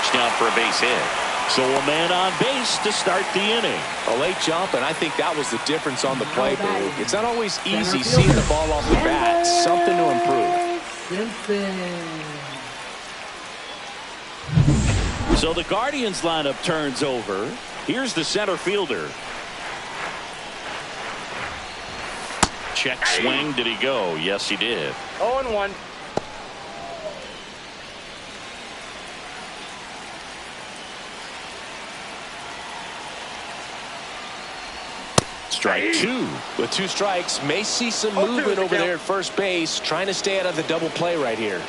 touchdown for a base hit. So a man on base to start the inning. A late jump, and I think that was the difference on the play. It's not always easy seeing the ball off the bat. Something to improve. So the Guardians lineup turns over. Here's the center fielder. Check swing. Did he go? Yes, he did. 0-1. Strike two. With 2 strikes, may see some movement over there at first base, trying to stay out of the double play right here.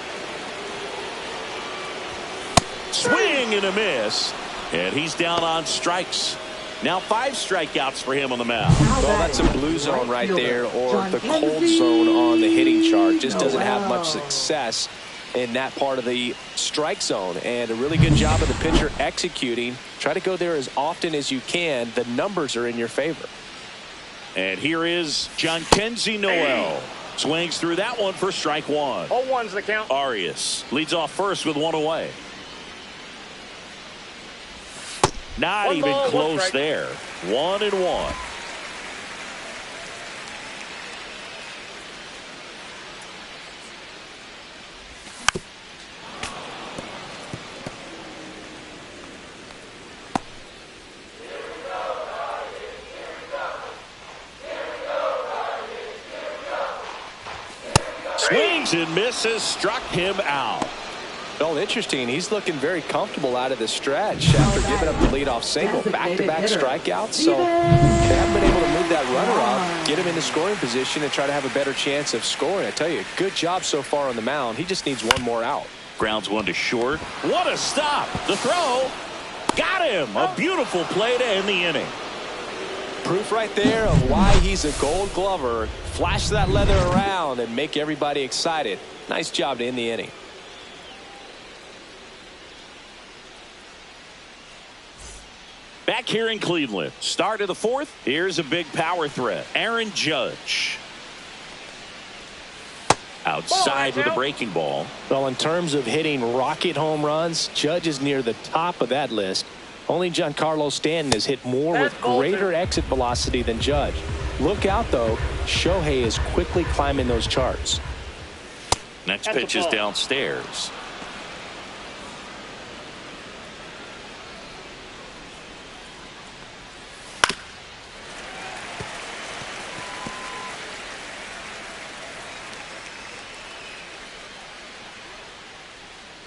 Swing and a miss. And he's down on strikes. Now 5 strikeouts for him on the mound. Well, that's a blue zone right there, or the cold zone on the hitting chart. Just doesn't have much success in that part of the strike zone. And a really good job of the pitcher executing. Try to go there as often as you can. The numbers are in your favor. And here is Jhonkensy Noel. Swings through that one for strike one. 0-1's the count. Arias leads off first with 1 away. Not One even ball, close there. 1-1. Swings and misses, struck him out. Well, interesting. He's looking very comfortable out of the stretch after giving up the leadoff single. Back-to-back strikeouts. So they haven't been able to move that runner up, get him in the scoring position, and try to have a better chance of scoring. I tell you, good job so far on the mound. He just needs one more out. Grounds one to short. What a stop. The throw. Got him. A beautiful play to end the inning. Proof right there of why he's a Gold Glover. Flash that leather around and make everybody excited. Nice job to end the inning. Back here in Cleveland, start of the 4th. Here's a big power threat. Aaron Judge. Outside with a breaking ball. Well, in terms of hitting rocket home runs, Judge is near the top of that list. Only Giancarlo Stanton has hit more with greater exit velocity than Judge. Look out, though. Shohei is quickly climbing those charts. Next pitch is downstairs.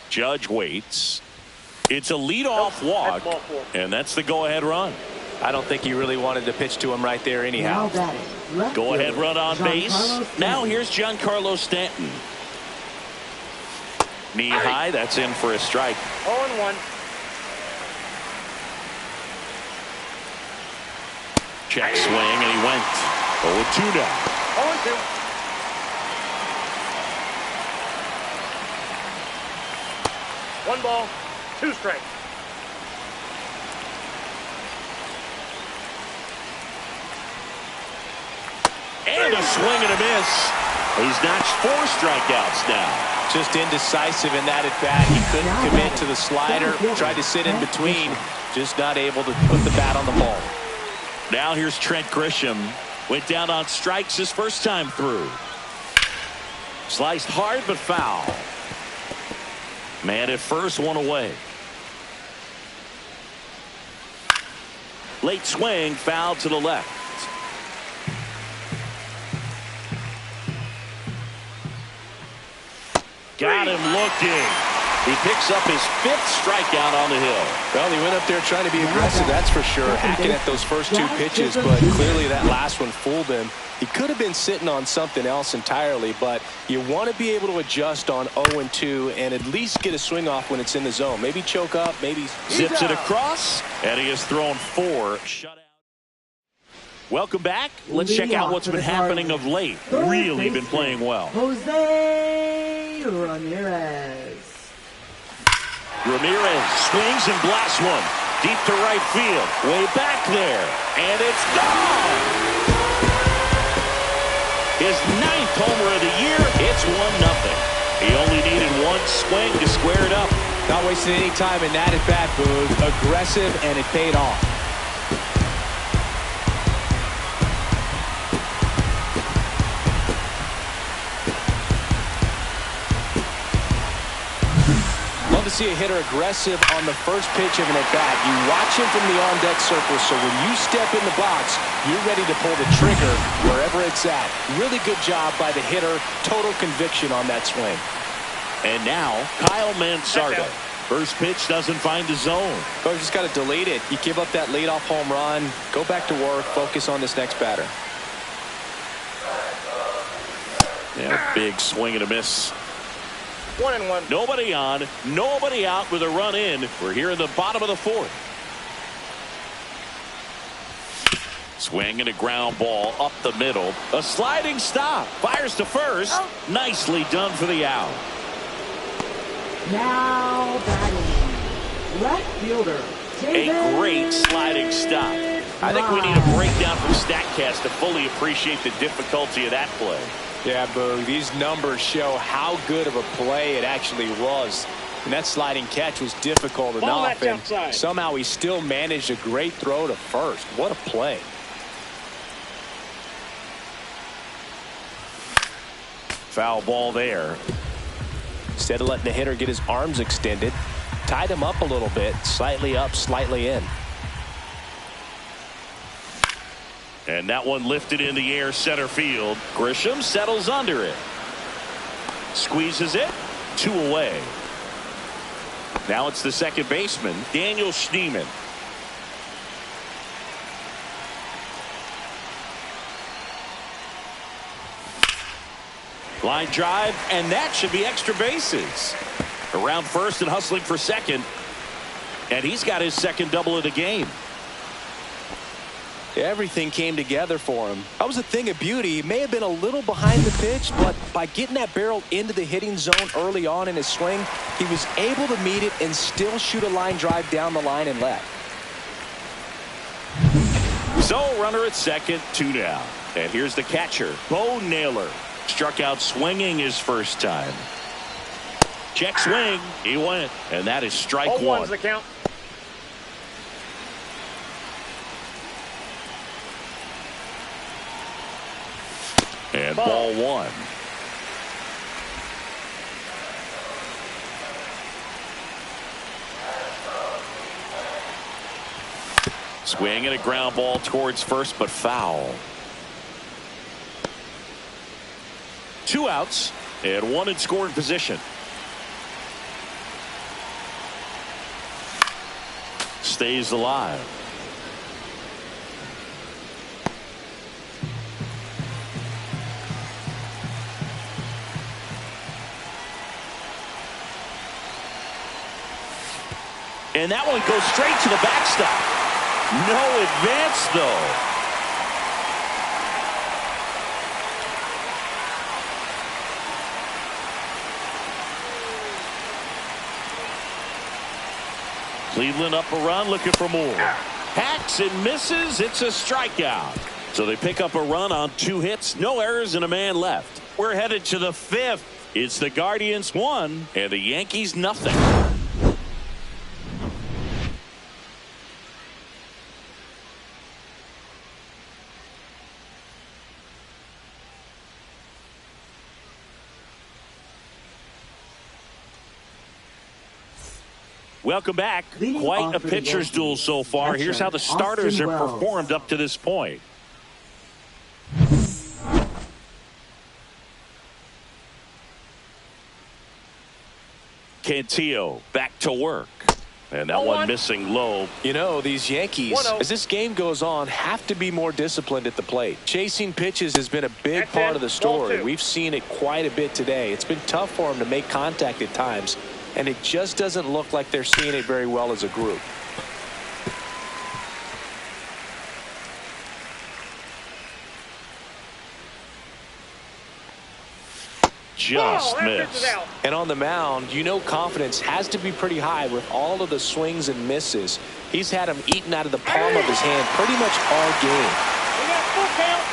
Judge waits. It's a leadoff walk, and that's the go-ahead run. I don't think he really wanted to pitch to him right there anyhow. Go-ahead run on base. Now here's Giancarlo Stanton. Knee high, that's in for a strike. 0-1. Check swing, and he went 0-2 now. 0-2. One ball, 2 strikes. And a swing and a miss. He's notched 4 strikeouts now. Just indecisive in that at bat. He couldn't commit to the slider. Tried to sit in between. Just not able to put the bat on the ball. Now here's Trent Grisham. Went down on strikes his first time through. Sliced hard but foul. Man at first, 1 away. Late swing, foul to the left. Got him looking. He picks up his 5th strikeout on the hill. Well, he went up there trying to be aggressive, that's for sure. Hacking at those first 2 pitches, but clearly that last one fooled him. He could have been sitting on something else entirely, but you want to be able to adjust on 0-2 and at least get a swing off when it's in the zone. Maybe choke up, maybe zips it across, and he has thrown 4 shutout. Welcome back. Let's check out what's been happening of late. Really been playing well. Jose Ramirez. Ramirez swings and blasts one deep to right field. Way back there, and it's gone. His 9th homer of the year. It's 1-0. He only needed 1 swing to square it up. Not wasting any time in that at bat, Boog. Aggressive, and it paid off. Love to see a hitter aggressive on the first pitch of an at-bat. You watch him from the on-deck circle, so when you step in the box, you're ready to pull the trigger wherever it's at. Really good job by the hitter. Total conviction on that swing. And now, Kyle Mansardo. First pitch doesn't find the zone. Coach just got to delete it. You give up that leadoff home run, go back to work, focus on this next batter. Yeah, big swing and a miss. 1-1. Nobody on, nobody out with a run in. We're here in the bottom of the fourth. Swing and a ground ball up the middle. A sliding stop. Fires to first. Nicely done for the out. Now batting, left fielder. A great sliding stop. I think we need a breakdown from StatCast to fully appreciate the difficulty of that play. Yeah, Boog, these numbers show how good of a play it actually was. And that sliding catch was difficult enough, and somehow he still managed a great throw to first. What a play. Foul ball there. Instead of letting the hitter get his arms extended, tied him up a little bit, slightly up, slightly in. And that one lifted in the air center field. Grisham settles under it. Squeezes it. 2 away. Now it's the second baseman, Daniel Schneemann. Line drive, and that should be extra bases. Around first and hustling for second. And he's got his second double of the game. Everything came together for him. That was a thing of beauty. He may have been a little behind the pitch, but by getting that barrel into the hitting zone early on in his swing, he was able to meet it and still shoot a line drive down the line and left. So runner at second, 2 down. And here's the catcher, Bo Naylor. Struck out swinging his first time. Check swing. He went. And that is strike 1. 0-1's the count. And ball 1. Swing and a ground ball towards first, but foul. 2 outs and 1 in scoring position. Stays alive. And that one goes straight to the backstop. No advance, though. Cleveland up a run, looking for more. Hacks and misses. It's a strikeout. So they pick up a run on 2 hits, no errors, and a man left. We're headed to the 5th. It's the Guardians 1 and the Yankees nothing. Welcome back. Quite a pitcher's duel so far. Here's how the starters have performed up to this point. Cantillo back to work. And that one missing low. You know, these Yankees, as this game goes on, have to be more disciplined at the plate. Chasing pitches has been a big part of the story. We've seen it quite a bit today. It's been tough for them to make contact at times. And it just doesn't look like they're seeing it very well as a group. Just missed. And on the mound, you know confidence has to be pretty high with all of the swings and misses. He's had them eaten out of the palm of his hand pretty much all game. We got full count.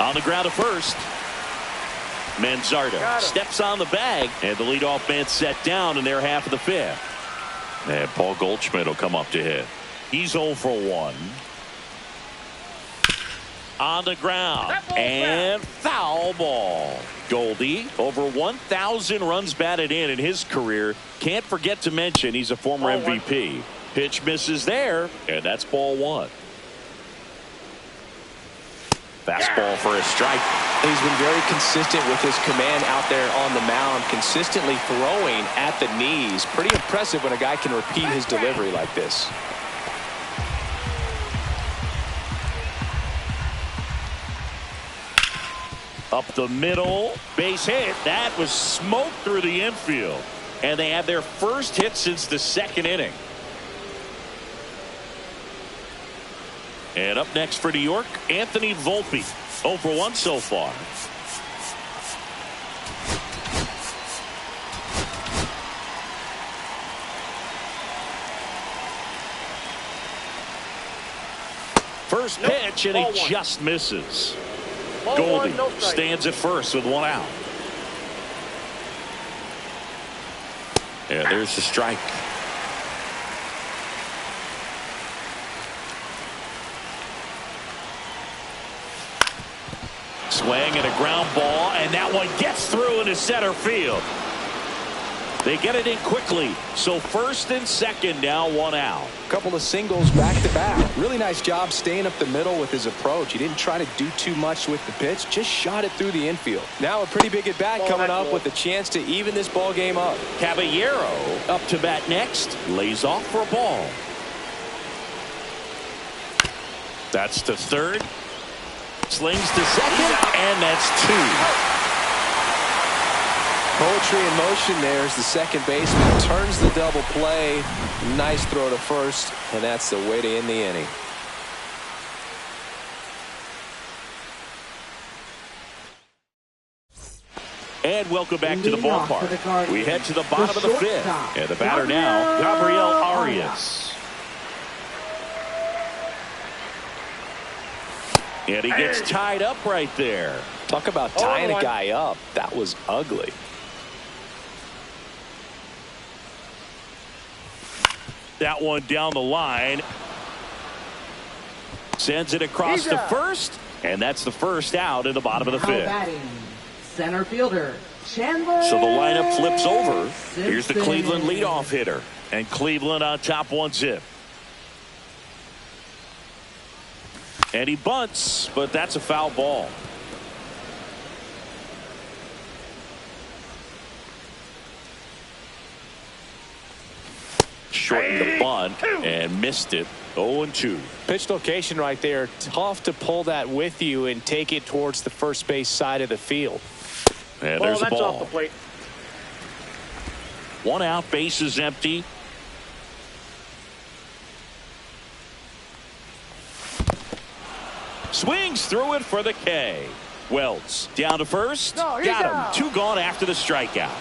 On the ground to first. Manzardo steps on the bag, and the leadoff man set down in their half of the fifth. And Paul Goldschmidt will come up to hit. He's 0 for 1. On the ground, and foul ball. Goldie, over 1,000 runs batted in his career. Can't forget to mention he's a former MVP. Pitch misses there, and that's ball 1. Fastball for a strike. He's been very consistent with his command out there on the mound, consistently throwing at the knees. Pretty impressive when a guy can repeat his delivery like this. Up the middle, base hit. That was smoked through the infield. And they have their first hit since the second inning. And up next for New York, Anthony Volpe. 0 for 1 so far. First pitch, and he just misses. Goldie stands at first with 1 out. Yeah, there's the strike. Swing and a ground ball, and that one gets through into center field. They get it in quickly, so first and second now, 1 out. Couple of singles back to back. Really nice job staying up the middle with his approach. He didn't try to do too much with the pitch, just shot it through the infield. Now a pretty big at bat coming up with a chance to even this ball game up. Caballero up to bat next, lays off for a ball. That's to third, slings to second, and that's 2. Poetry in motion there as the second baseman turns the double play. Nice throw to first, and that's the way to end the inning. And welcome back to the ballpark. We head to the bottom of the fifth. And the batter now, Gabriel Arias. And he gets tied up right there. Talk about tying a guy up. That was ugly. That one down the line. Sends it across to first. And that's the first out in the bottom of the fifth. Center fielder, Chandler. So the lineup flips over. Here's the Cleveland leadoff hitter. And Cleveland on top 1-0. And he bunts, but that's a foul ball. Shortened the bunt and missed it. 0-2. Pitch location right there. Tough to pull that with you and take it towards the first base side of the field. And there's a ball. Off the plate. 1 out, base is empty. Swings through it for the K. Wells down to first. Got him. 2 gone after the strikeout.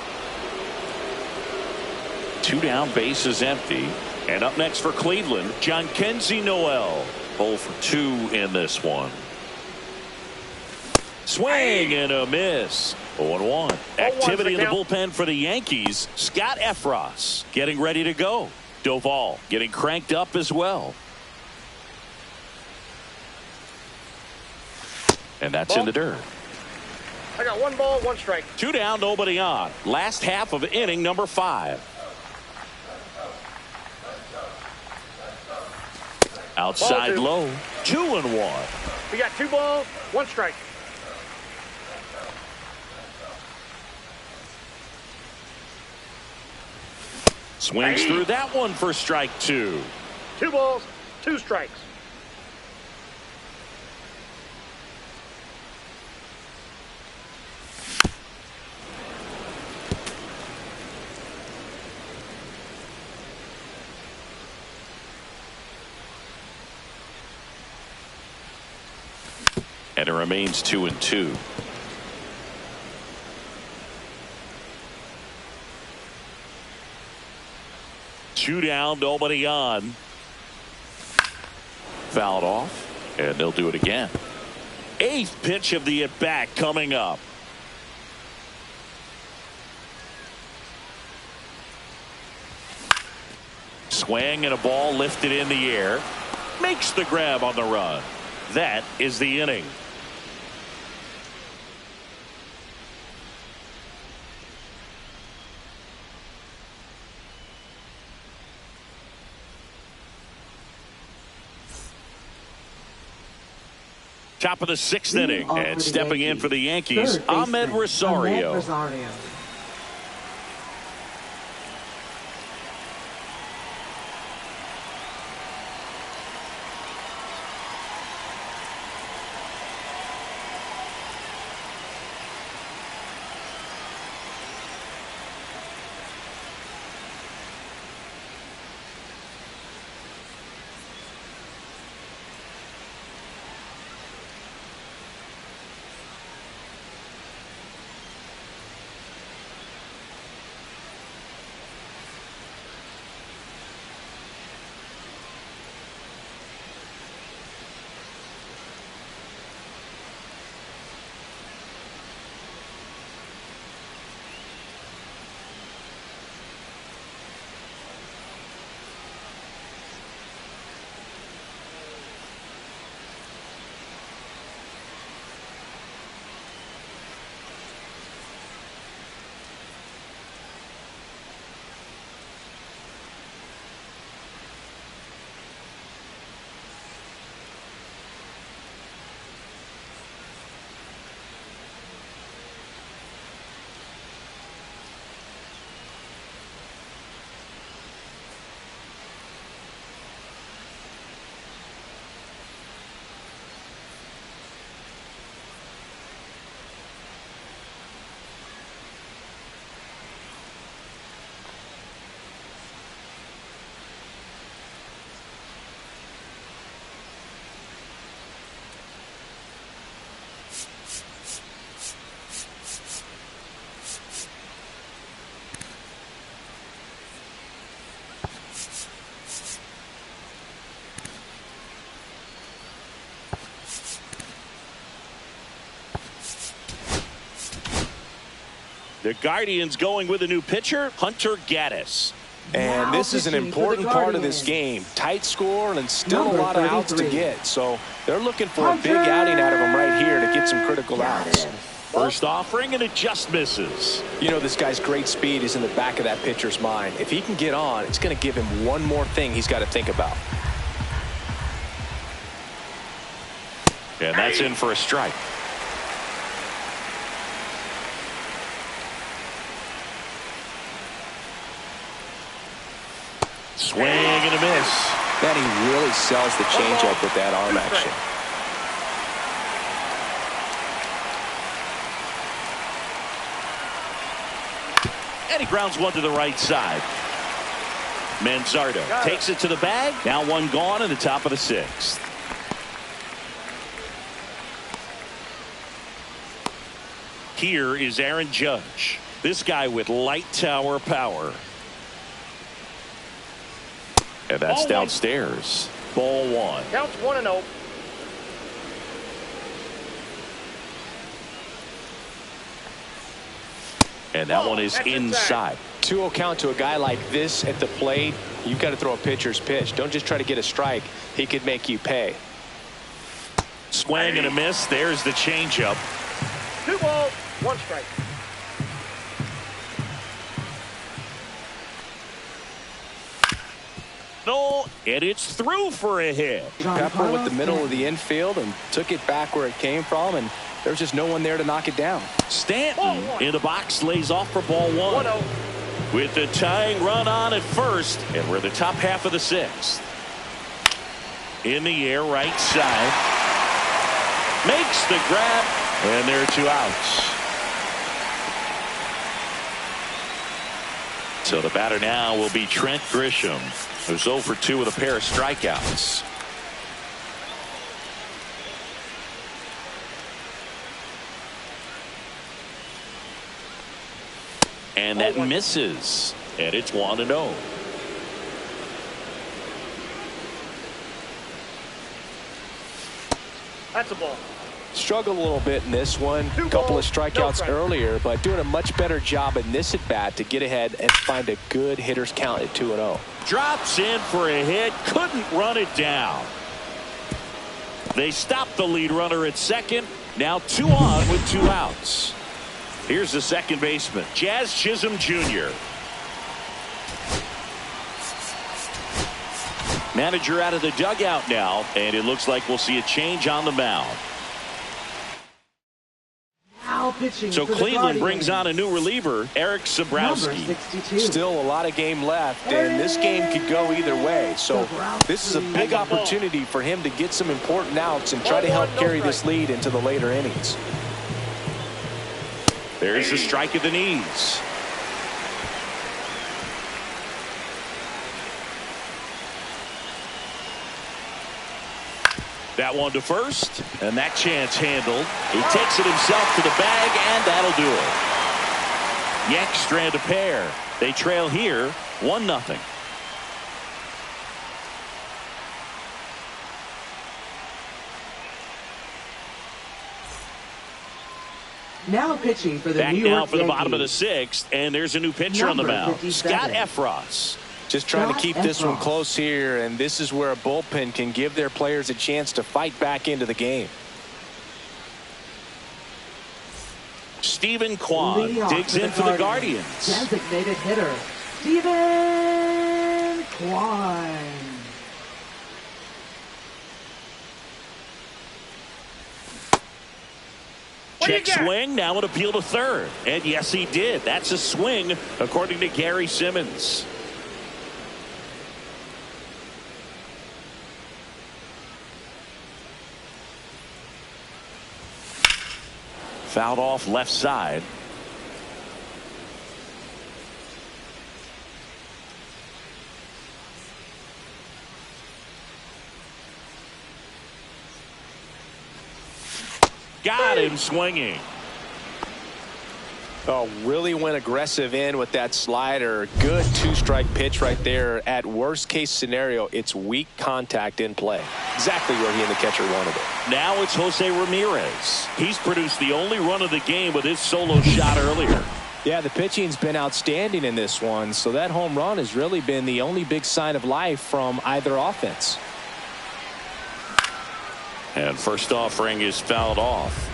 2 down, base is empty. And up next for Cleveland, Jhonkensy Noel. 0 for 2 in this one. Swing and a miss. 0-1. Activity in the bullpen for the Yankees. Scott Efros getting ready to go. Doval getting cranked up as well. And that's in the dirt. I got 1 ball, 1 strike. 2 down, nobody on. Last half of inning number 5. Outside low. 2-1. We got 2 balls, 1 strike. Swings through that one for strike 2. 2 balls, 2 strikes. And it remains 2-2. Two down, nobody on. Fouled off, and they'll do it again. 8th pitch of the at-bat coming up. Swing and a ball lifted in the air. Makes the grab on the run. That is the inning. Top of the 6th inning, and stepping in for the Yankees, Ahmed Rosario. The Guardians going with a new pitcher, Hunter Gaddis. And this is an important part of this game. Tight score and still a lot of outs to get. So they're looking for a big outing out of him right here to get some critical outs. First offering, and it just misses. You know, this guy's great speed is in the back of that pitcher's mind. If he can get on, it's going to give him one more thing he's got to think about. And that's in for a strike. Swing and a miss. Man, he really sells the changeup with that arm action. And he grounds one to the right side. Manzardo takes it to the bag. Now one gone in the top of the 6th. Here is Aaron Judge. This guy with light tower power. And that's downstairs. Ball 1. Counts 1-0. And that one is inside. 2-0 count to a guy like this at the plate. You've got to throw a pitcher's pitch. Don't just try to get a strike. He could make you pay. Swing and a miss. There's the changeup. 2 balls, 1 strike. No, and it's through for a hit. Pepper with the middle of the infield and took it back where it came from, and there's just no one there to knock it down. Stanton in the box lays off for ball 1. 1-0. With the tying run on at first, and we're in the top half of the 6th. In the air, right side. Makes the grab, and there are 2 outs. So the batter now will be Trent Grisham, who's 0 for 2 with a pair of strikeouts. And that misses, and it's 1-0. That's a ball. Struggled a little bit in this one. A couple of strikeouts earlier, but doing a much better job in this at-bat to get ahead and find a good hitter's count at 2-0. Drops in for a hit. Couldn't run it down. They stopped the lead runner at second. Now 2 on with 2 outs. Here's the second baseman, Jazz Chisholm Jr. Manager out of the dugout now, and it looks like we'll see a change on the mound. So Cleveland brings on a new reliever, Eric Sabrowski. Still a lot of game left, and this game could go either way. So this is a big opportunity for him to get some important outs and try to help carry this lead into the later innings. There's the strike at the knees. That one to first, and that chance handled. He takes it himself to the bag, and that'll do it. Yanks strand a pair. They trail here 1-0. Now pitching for the Back New York now for the Yankees. bottom of the 6th, and there's a new pitcher on the mound, 57. Scott Efros. Just trying to keep this one close here, and this is where a bullpen can give their players a chance to fight back into the game. Stephen Kwan digs in for the Guardians. Designated hitter, Stephen Kwan. Check swing, now an appeal to third. And yes, he did. That's a swing, according to Gary Simmons. Fouled off left side. Got him swinging. Oh, really went aggressive in with that slider. Good 2-strike pitch right there. At worst case scenario, it's weak contact in play. Exactly where he and the catcher wanted it. Now it's Jose Ramirez. He's produced the only run of the game with his solo shot earlier. Yeah, the pitching's been outstanding in this one, so that home run has really been the only big sign of life from either offense. And first offering is fouled off.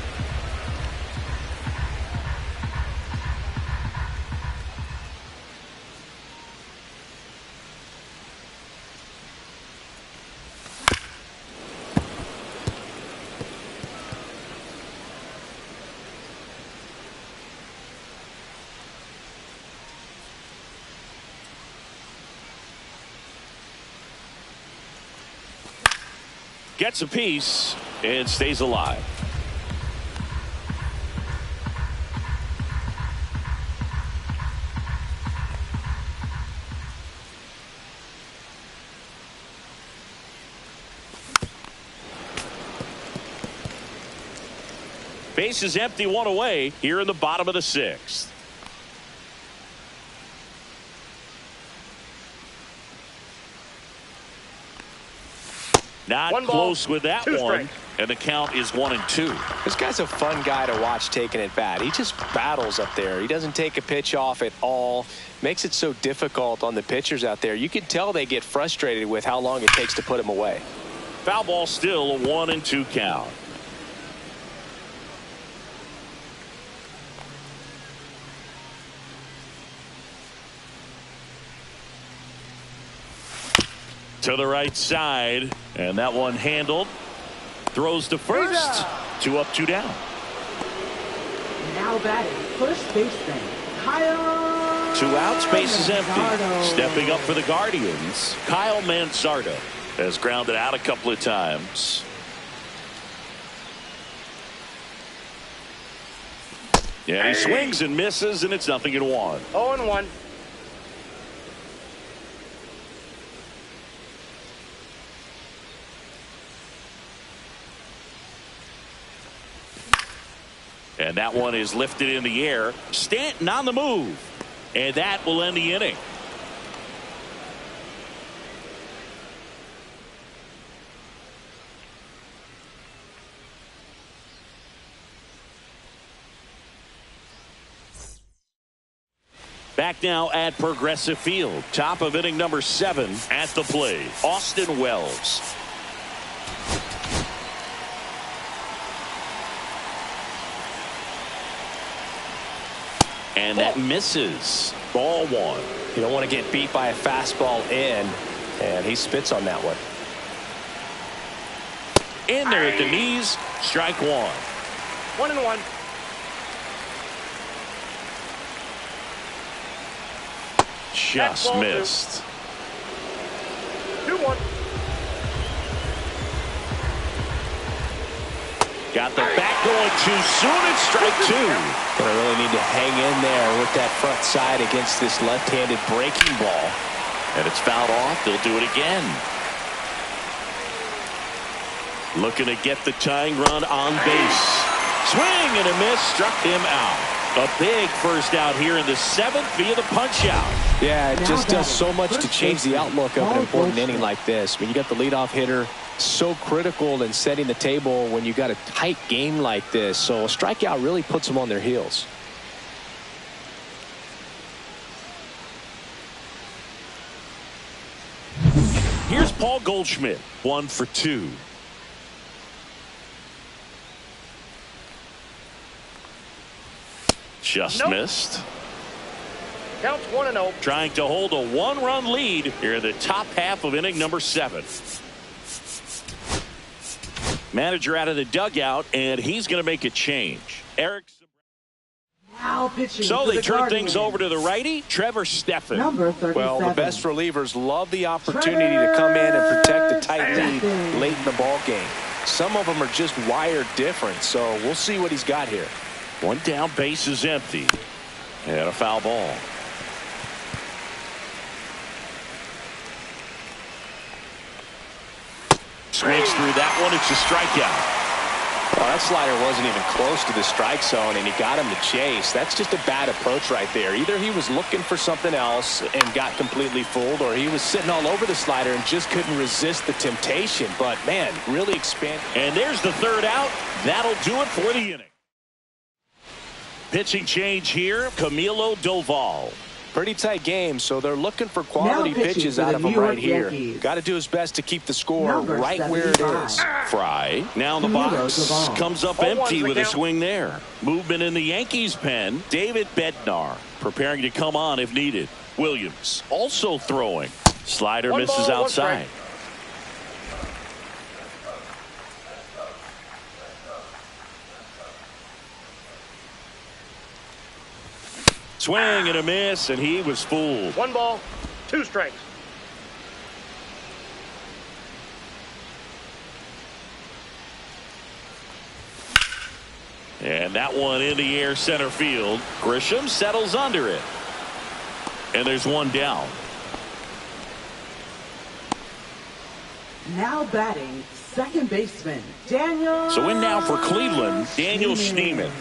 Gets a piece and stays alive. Base is empty, 1 away here in the bottom of the 6th. Not close with that one, and the count is 1-2. This guy's a fun guy to watch taking at bat. He just battles up there. He doesn't take a pitch off at all. Makes it so difficult on the pitchers out there. You can tell they get frustrated with how long it takes to put him away. Foul ball, still a 1-2 count. To the right side, and that one handled. Throws to first. 2 up, 2 down. Now batting first baseman, Kyle. 2 outs, base is empty. Mansardo. Stepping up for the Guardians, Kyle Mansardo has grounded out a couple of times. Yeah, he swings and misses, and it's 0-1. 0-1. And that one is lifted in the air. Stanton on the move. And that will end the inning. Back now at Progressive Field. Top of inning number 7 at the plate. Austin Wells. And that misses. Ball 1. You don't want to get beat by a fastball in, and he spits on that one. In there at the knees. Strike 1. 1-1. Just missed. 2-1. Got the bat going too soon. It's strike 2. Gonna really need to hang in there with that front side against this left-handed breaking ball. And it's fouled off. They'll do it again. Looking to get the tying run on base. Swing and a miss. Struck him out. A big first out here in the 7th via the punch out. Yeah, it just does so much to change the outlook of an important inning like this. I mean, you got the leadoff hitter, so critical in setting the table when you got a tight game like this. So a strikeout really puts them on their heels. Here's Paul Goldschmidt. 1 for 2. Just missed. Counts 1-0. Trying to hold a 1-run lead here in the top half of inning number 7. Manager out of the dugout, and he's going to make a change. Eric. Now pitching So for they the turn Guardians. things over to the righty, Trevor Stephan. Number 37. Well, the best relievers love the opportunity to come in and protect a tight lead late in the ball game. Some of them are just wired different, so we'll see what he's got here. One down, base is empty. And a foul ball. Swings through that one. It's a strikeout. Well, that slider wasn't even close to the strike zone, and he got him to chase. That's just a bad approach right there. Either he was looking for something else and got completely fooled, or he was sitting all over the slider and just couldn't resist the temptation. But, man, really expand. And there's the 3rd out. That'll do it for the inning. Pitching change here, Camilo Doval. Pretty tight game, so they're looking for quality pitches out of him right here. Got to do his best to keep the score right where it is. Fry now in the box. Comes up empty with a swing there. Movement in the Yankees pen. David Bednar preparing to come on if needed. Williams also throwing. Slider misses outside. Swing and a miss, and he was fooled. 1 ball, 2 strikes. And that one in the air center field. Grisham settles under it. And there's one down. Now batting, second baseman, Daniel. So in now for Cleveland, Daniel Schneemann.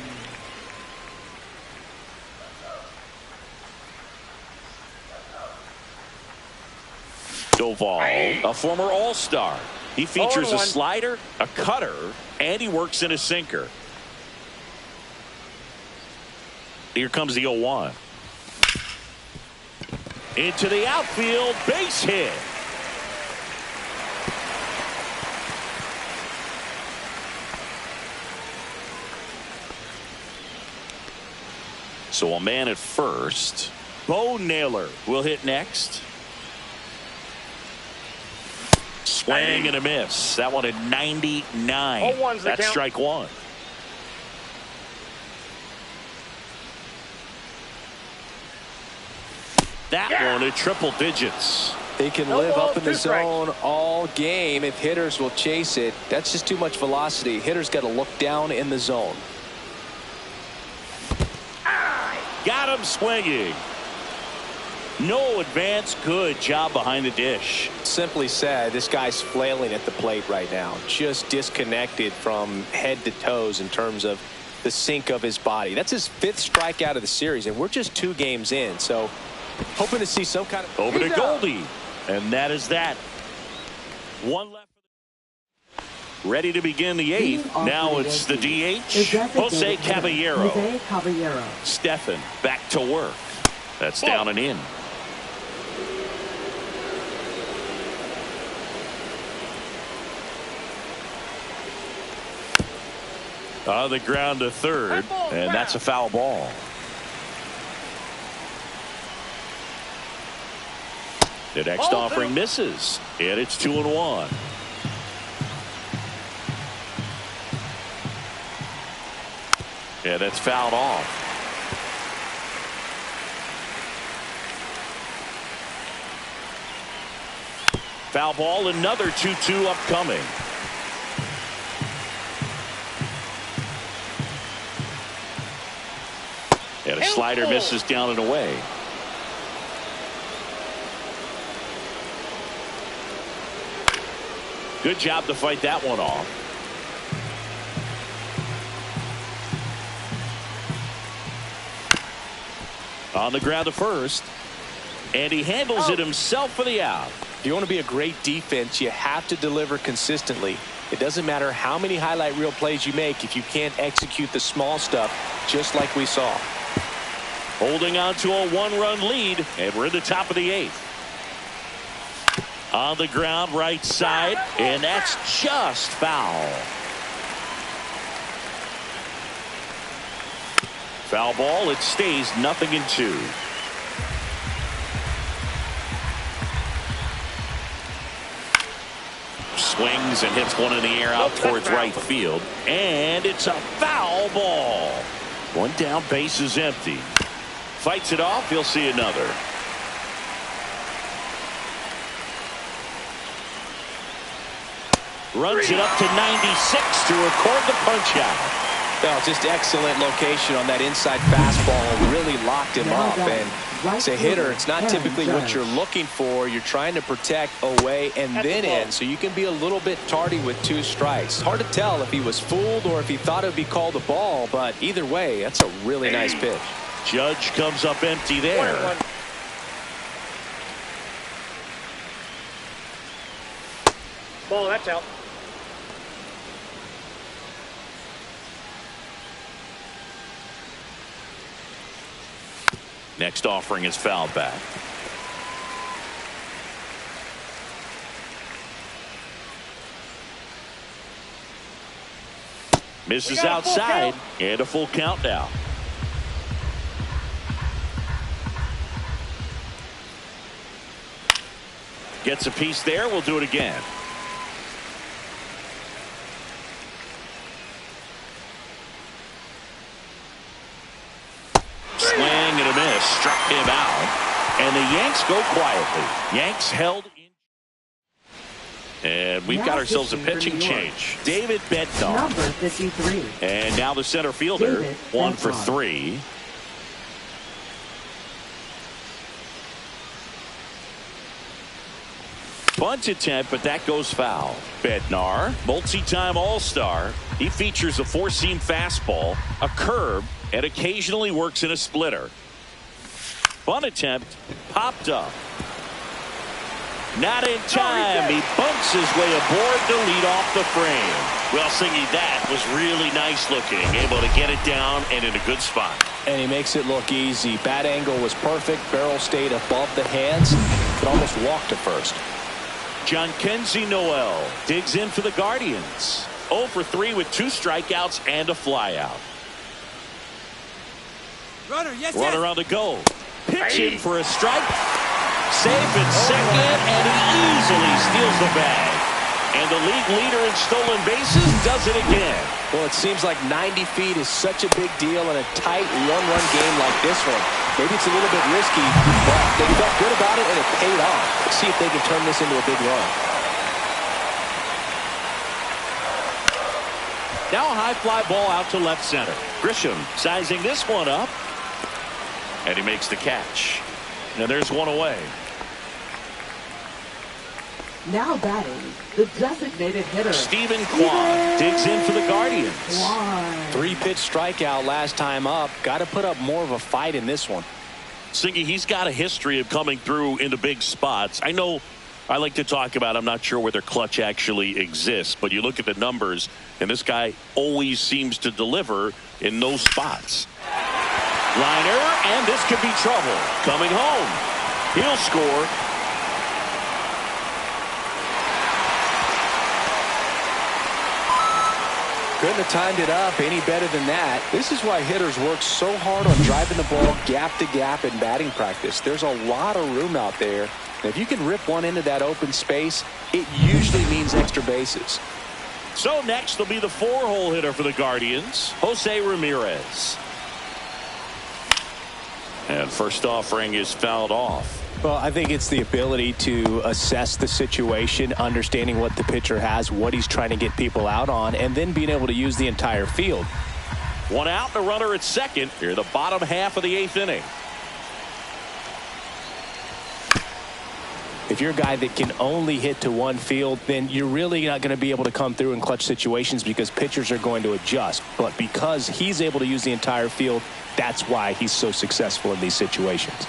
Doval, a former All-Star. He features a slider, a cutter, and he works in a sinker. Here comes the 0-1. Into the outfield, base hit. So a man at first. Bo Naylor will hit next. Swing and a miss. That one at 99. That's strike 1. That one at triple digits. He can live up in the zone all game if hitters will chase it. That's just too much velocity. Hitters got to look down in the zone. Got him swinging. No advance. Good job behind the dish. Simply said, this guy's flailing at the plate right now. Just disconnected from head to toes in terms of the sink of his body. That's his 5th strikeout of the series, and we're just 2 games in. So hoping to see some kind of... Over to Goldie. And that is that. One left. Ready to begin the 8th. Now it's the DH. Jose Caballero. Jose Caballero. Stephan back to work. That's down and in. On the ground to third, and that's a foul ball. The next offering misses, and it's 2-1. Yeah, that's fouled off. Foul ball, another 2-2 upcoming. And a slider misses down and away. Good job to fight that one off. On the ground to first. And he handles it himself for the out. If you want to be a great defense, you have to deliver consistently. It doesn't matter how many highlight reel plays you make if you can't execute the small stuff, just like we saw. Holding on to a one-run lead, and we're in the top of the 8th. On the ground, right side, and that's just foul. Foul ball, it stays 0-2. Swings and hits one in the air out towards right field, and it's a foul ball. One down, base is empty. Fights it off, he'll see another. Runs it up to 96 to record the punch out. Well, just excellent location on that inside fastball. Really locked him up. And as a hitter, it's not typically what you're looking for. You're trying to protect away and then in, so you can be a little bit tardy with 2 strikes. Hard to tell if he was fooled or if he thought it would be called a ball, but either way, that's a really nice pitch. Judge comes up empty there. 1-1. Ball, that's out. Next offering is fouled back. Misses outside, and a full count now. Gets a piece there. We'll do it again. Swing and a miss. Struck him out. And the Yanks go quietly. Yanks held in. And we've got ourselves a pitching change. David Bednar. Number 53. And now the center fielder. 1 for 3. Bunt attempt, but that goes foul. Bednar, multi-time All-Star. He features a 4-seam fastball, a curve, and occasionally works in a splitter. Bunt attempt popped up. Not in time. He bunts his way aboard to lead off the frame. Well, Singy, that was really nice looking. Able to get it down and in a good spot. And he makes it look easy. Bat angle was perfect. Barrel stayed above the hands. Could almost walk to first. John Kenzie Noel digs in for the Guardians. 0 for 3 with 2 strikeouts and a flyout. Runner on the go. Pitching for a strike. Safe at second, and he easily steals the bag. And the league leader in stolen bases does it again. Well, it seems like 90 feet is such a big deal in a tight one-run game like this one. Maybe it's a little bit risky, but they felt good about it, and it paid off. Let's see if they can turn this into a big run. Now a high fly ball out to left center. Grisham sizing this one up. And he makes the catch. And there's one away. Now batting, the designated hitter. Stephen Kwan digs in for the Guardians. 3-pitch strikeout last time up. Got to put up more of a fight in this one. Singy, he's got a history of coming through into big spots. I know I like to talk about, I'm not sure whether clutch actually exists, but you look at the numbers, and this guy always seems to deliver in those spots. Liner, and this could be trouble. Coming home. He'll score. Couldn't have timed it up any better than that. This is why hitters work so hard on driving the ball gap to gap in batting practice. There's a lot of room out there. And if you can rip one into that open space, it usually means extra bases. So next will be the 4-hole hitter for the Guardians, Jose Ramirez. And first offering is fouled off. Well, I think it's the ability to assess the situation, understanding what the pitcher has, what he's trying to get people out on, and then being able to use the entire field. One out, and a runner at second. Here in the bottom half of the 8th inning. If you're a guy that can only hit to one field, then you're really not going to be able to come through in clutch situations because pitchers are going to adjust. But because he's able to use the entire field, that's why he's so successful in these situations.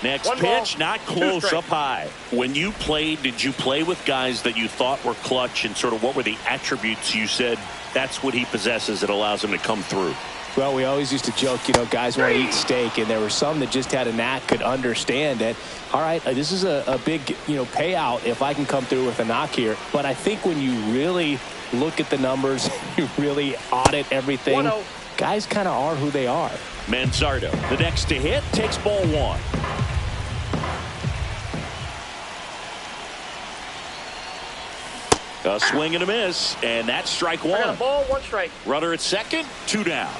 Next One pitch, ball, not close, up high. When you played, did you play with guys that you thought were clutch, and sort of what were the attributes you said that's what he possesses that allows him to come through? Well, we always used to joke, you know, guys want to eat steak, and there were some that just had a knack, could understand that, all right, this is a big, payout if I can come through with a knock here. But I think when you really look at the numbers, you really audit everything, 1-0. guys kind of are who they are. Manzardo, the next to hit, takes ball one. A swing and a miss, and that's strike I got one. a ball, 1 strike. Runner at second, 2 down.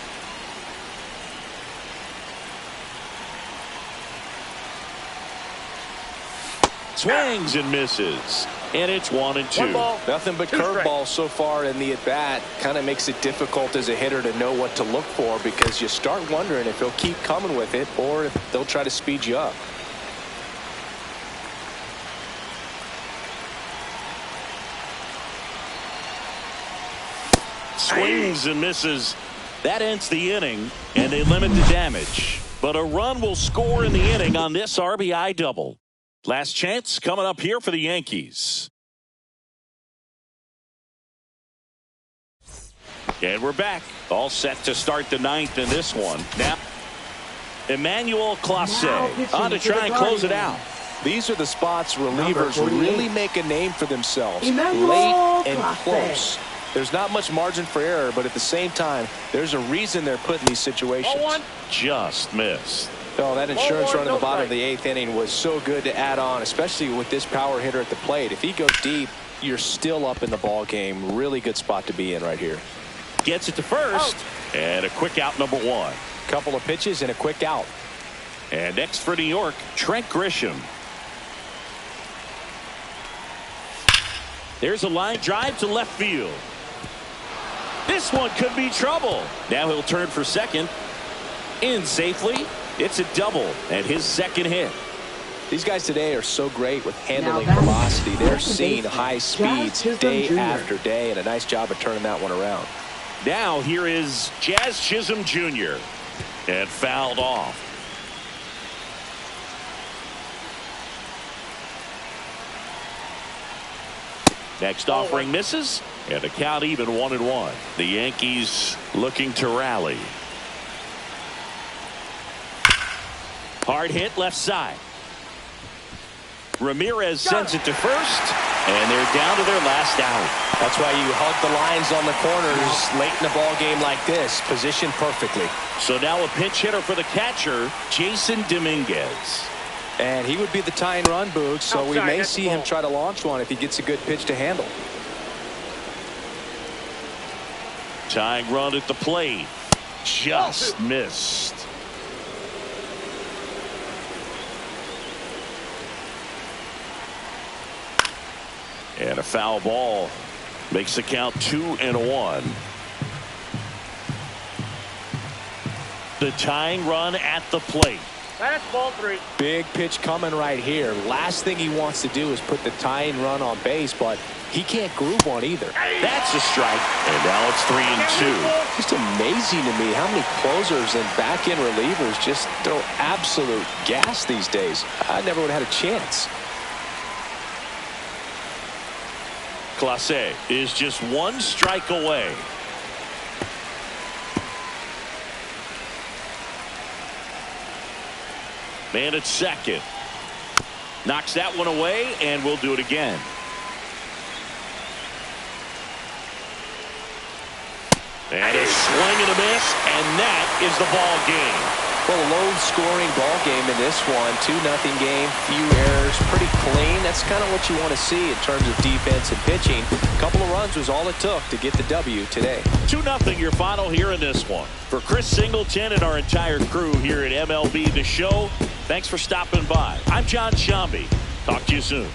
Swings and misses, and it's 1-2. 1 ball. Nothing but 2 curveballs so far in the at-bat. Kind of makes it difficult as a hitter to know what to look for because you start wondering if he'll keep coming with it or if they'll try to speed you up. Swings and misses. That ends the inning, and they limit the damage. But a run will score in the inning on this RBI double. Last chance coming up here for the Yankees. And we're back. All set to start the 9th in this one. Now, Emmanuel Clase on to try and close it out. These are the spots relievers really make a name for themselves. Emmanuel Late and Clase. close. There's not much margin for error, but at the same time, there's a reason they're put in these situations. Ball 1. Just missed. Oh, that insurance Ball run in one, the bottom no of the 8th inning was so good to add on, especially with this power hitter at the plate. If he goes deep, you're still up in the ball game. Really good spot to be in right here. Gets it to first, and a quick out, number 1. Couple of pitches and a quick out. And next for New York, Trent Grisham. There's a line drive to left field. This one could be trouble. Now he'll turn for second. In safely. It's a double and his second hit. These guys today are so great with handling Now velocity. They're second seeing baseman, high Jazz speeds Chisholm day Jr. after day, and a nice job of turning that one around. Now here is Jazz Chisholm Jr. and fouled off. Next offering misses, and a count even 1-1. The Yankees looking to rally. Hard hit left side. Ramirez sends it to first, and they're down to their last out. That's why you hug the lines on the corners late in a ball game like this, positioned perfectly. So now a pinch hitter for the catcher, Jason Dominguez. And he would be the tying run, Boog, so we Outside, may that's see the him ball. try to launch one if he gets a good pitch to handle. Tying run at the plate. Just missed. And a foul ball makes the count 2-1. The tying run at the plate. That's ball 3. Big pitch coming right here. Last thing he wants to do is put the tying run on base, but he can't groove one either. That's a strike. And now it's 3-2. Just amazing to me how many closers and back-end relievers just throw absolute gas these days. I never would have had a chance. Clase is just 1 strike away. Man at second. Knocks that one away, and we'll do it again. And a swing and a miss, and that is the ball game. Well, a low-scoring ball game in this one. 2-0 game, few errors, pretty clean. That's kind of what you want to see in terms of defense and pitching. A couple of runs was all it took to get the W today. 2-0 your final here in this one. For Chris Singleton and our entire crew here at MLB The Show, thanks for stopping by. I'm John Shambi. Talk to you soon.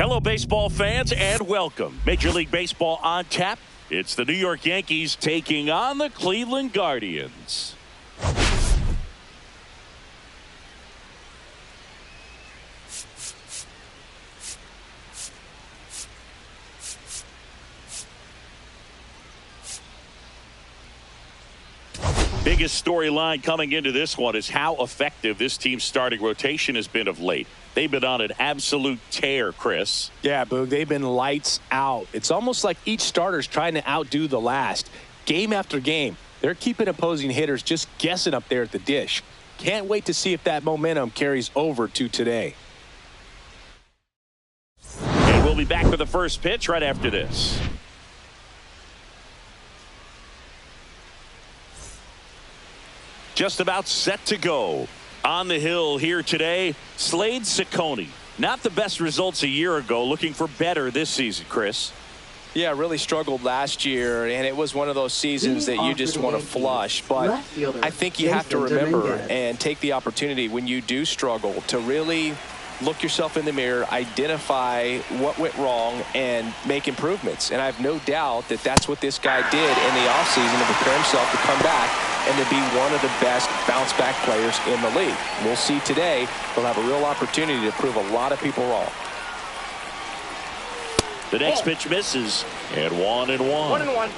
Hello, baseball fans, and welcome. Major League Baseball on tap. It's the New York Yankees taking on the Cleveland Guardians. Biggest storyline coming into this one is how effective this team's starting rotation has been of late. They've been on an absolute tear, Chris. Yeah, Boog, they've been lights out. It's almost like each starter's trying to outdo the last. Game after game, they're keeping opposing hitters just guessing up there at the dish. Can't wait to see if that momentum carries over to today. And we'll be back with the first pitch right after this. Just about set to go. On the hill here today, Slade Ciccone. Not the best results a year ago, looking for better this season, Chris. Yeah, really struggled last year, and it was one of those seasons that you just want to flush. But I think you have to remember and take the opportunity when you do struggle to really look yourself in the mirror, identify what went wrong, and make improvements. And I have no doubt that that's what this guy did in the offseason to prepare himself to come back and to be one of the best bounce-back players in the league. We'll see today. He'll have a real opportunity to prove a lot of people wrong. The next pitch misses, and 1-1. 1-1.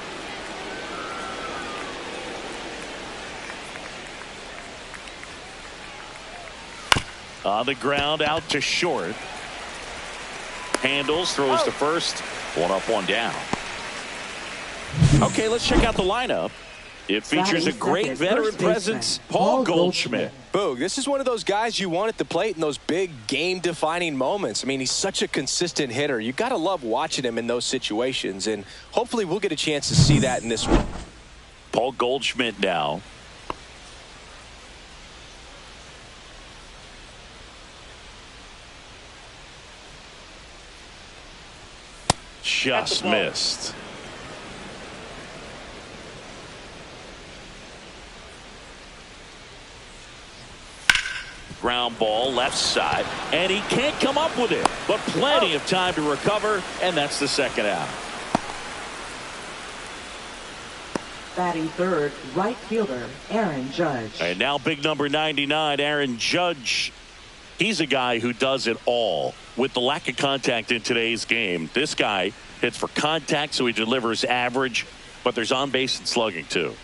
On the ground, out to short. Handles, throws to first. 1 up, 1 down. Okay, let's check out the lineup. It features a great veteran presence, Paul Goldschmidt. Boog, this is one of those guys you want at the plate in those big game-defining moments. I mean, he's such a consistent hitter. You got to love watching him in those situations, and hopefully we'll get a chance to see that in this one. Paul Goldschmidt now. Just missed. Ground ball left side, and he can't come up with it, but plenty of time to recover, and that's the second out. Batting third, right fielder Aaron Judge. And now big number 99, Aaron Judge. He's a guy who does it all. With the lack of contact in today's game, this guy hits for contact, so he delivers average, but there's on base and slugging too.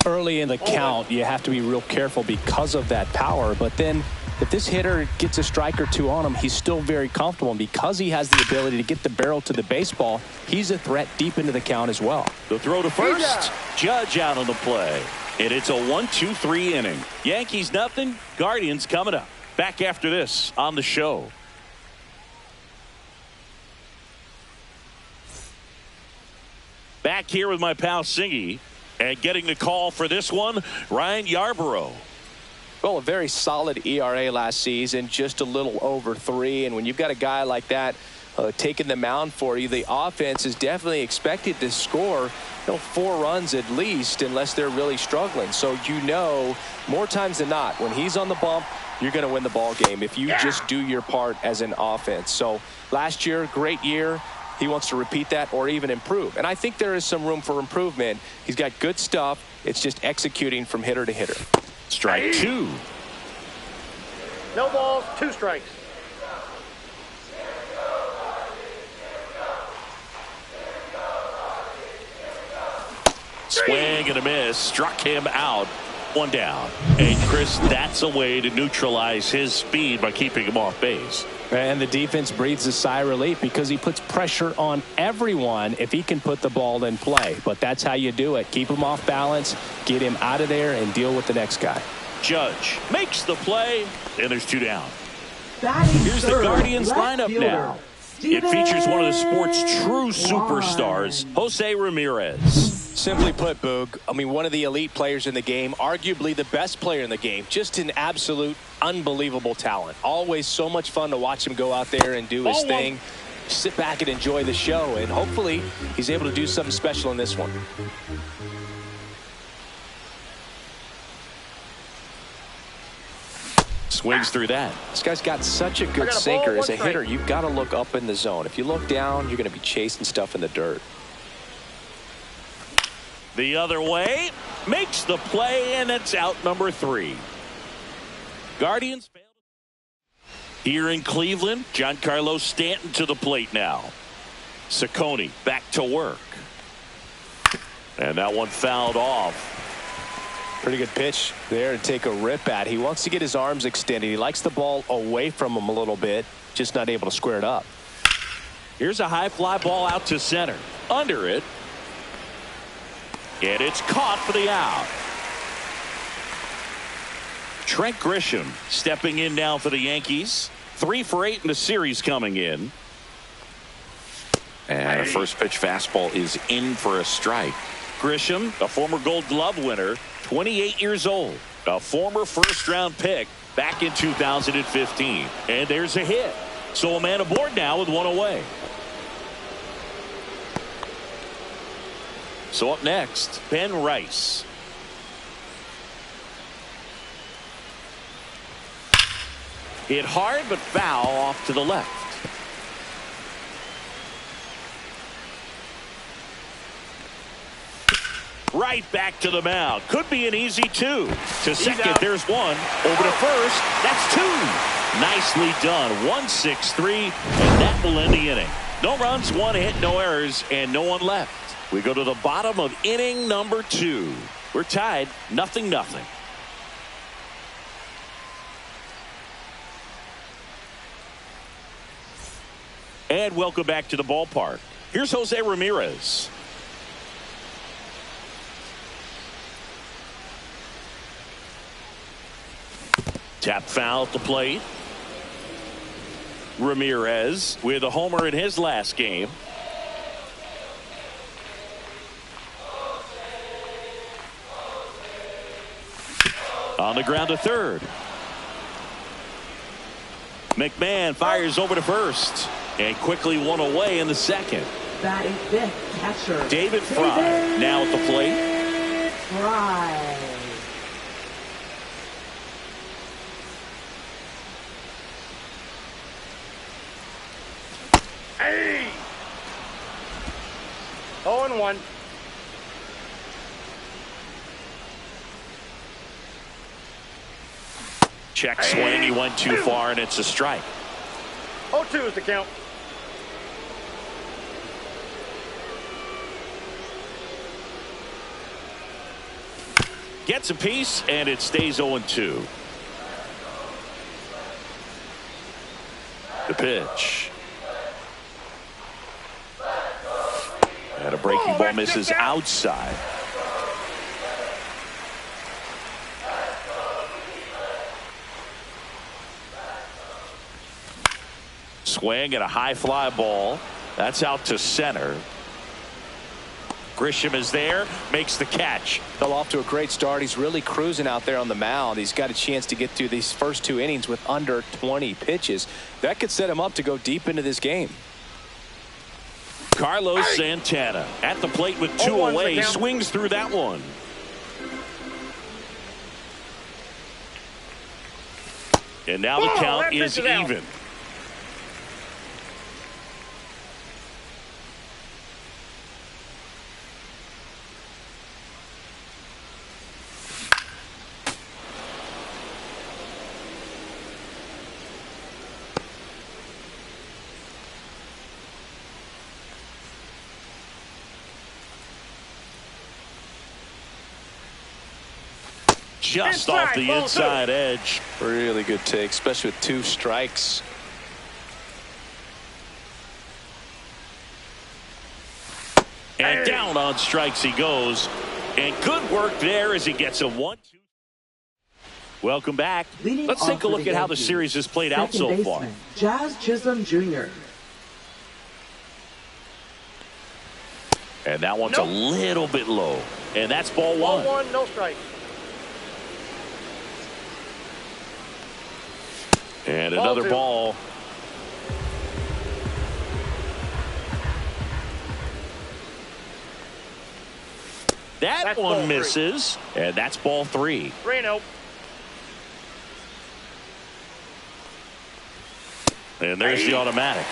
Early in the count, you have to be real careful because of that power. But then if this hitter gets a strike or two on him, he's still very comfortable. And because he has the ability to get the barrel to the baseball, he's a threat deep into the count as well. The throw to first. Judge out on the play. And it's a 1-2-3 inning. Yankees nothing. Guardians coming up. Back after this on the show. Back here with my pal Singy. And getting the call for this one, Ryan Yarborough. Well, a very solid ERA last season, just a little over 3. And when you've got a guy like that taking the mound for you, the offense is definitely expected to score 4 runs at least, unless they're really struggling. So more times than not, when he's on the bump, you're going to win the ball game if you just do your part as an offense. So last year, great year. He wants to repeat that or even improve. And I think there is some room for improvement. He's got good stuff. It's just executing from hitter to hitter. Strike 2. No balls, 2 strikes. Swing and a miss. Struck him out. 1 down. And Chris, that's a way to neutralize his speed by keeping him off base. And the defense breathes a sigh of relief because he puts pressure on everyone if he can put the ball in play. But that's how you do it. Keep him off balance, get him out of there, and deal with the next guy. Judge makes the play, and there's 2 down. Here's the Guardians lineup now. It features one of the sport's true superstars, Jose Ramirez. Simply put, Boog, I mean, one of the elite players in the game, arguably the best player in the game, just an absolute unbelievable talent. Always so much fun to watch him go out there and do his thing. Sit back and enjoy the show, and hopefully he's able to do something special in this one. Swings through that. This guy's got such a good sinker. As a hitter, you've got to look up in the zone. If you look down, you're going to be chasing stuff in the dirt. The other way, makes the play, and it's out number 3. Guardians failed. Here in Cleveland, Giancarlo Stanton to the plate now. Ciccone back to work. And that one fouled off. Pretty good pitch there to take a rip at. He wants to get his arms extended. He likes the ball away from him a little bit, just not able to square it up. Here's a high fly ball out to center. Under it. And it's caught for the out. Trent Grisham stepping in now for the Yankees. 3 for 8 in the series coming in. And a first pitch fastball is in for a strike. Grisham, a former Gold Glove winner, 28 years old, a former first-round pick back in 2015. And there's a hit. So a man aboard now with 1 away. So up next, Ben Rice. Hit hard but foul off to the left. Right back to the mound. Could be an easy 2. To second, there's 1. Over to first. That's 2. Nicely done. 1-6-3, and that will end the inning. No runs, 1 hit, no errors, and no one left. We go to the bottom of inning number 2. We're tied 0-0. And welcome back to the ballpark. Here's Jose Ramirez. Tap foul at the plate. Ramirez with a homer in his last game. On the ground to third. McMahon fires over to first. And quickly 1 away in the second. That is fifth catcher. David Fry now at the plate. Fry. Hey! 0-1. Check swing. He went too far, and it's a strike. 0-2 is the count. Gets a piece, and it stays 0-2. The pitch. And a breaking ball misses outside. Swing and a high fly ball. That's out to center. Grisham is there, makes the catch. Fell off to a great start. He's really cruising out there on the mound. He's got a chance to get through these first 2 innings with under 20 pitches. That could set him up to go deep into this game. Carlos Santana at the plate with 2 away. Swings through that one. And now the count is even. Just off the inside edge. Really good take, especially with 2 strikes. And down on strikes he goes. And good work there as he gets a 1-2. Welcome back. Let's take a look at how the series has played out so far. Jazz Chisholm Jr. And that one's a little bit low. And that's ball 1. Ball 1, no strike. And another ball. That one misses. And that's ball 3. 3-0. And there's the automatic.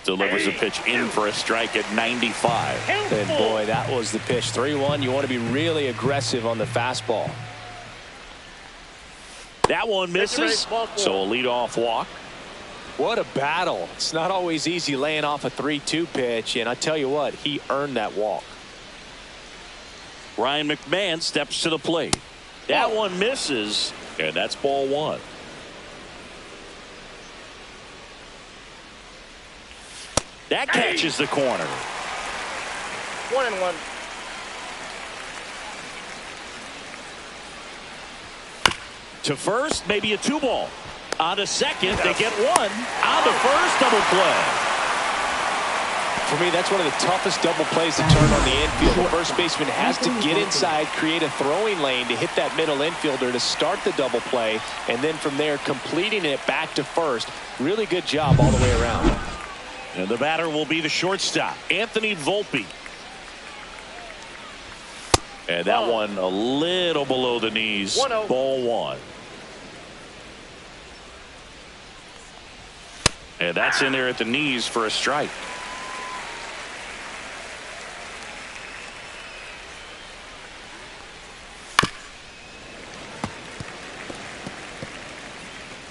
Delivers a pitch in for a strike at 95. And boy, that was the pitch. 3-1. You want to be really aggressive on the fastball. That one misses. So a leadoff walk. What a battle. It's not always easy laying off a 3-2 pitch. And I tell you what, he earned that walk. Ryan McMahon steps to the plate. That one misses. And that's ball one. That catches the corner. 1-1. To first, maybe a 2-ball. On to second, they get one. On to first, double play. For me, that's one of the toughest double plays to turn on the infield. The first baseman has to get inside, create a throwing lane to hit that middle infielder to start the double play, and then from there, completing it back to first. Really good job all the way around. And the batter will be the shortstop, Anthony Volpe. And that one a little below the knees. 1-0. Ball one. And that's in there at the knees for a strike.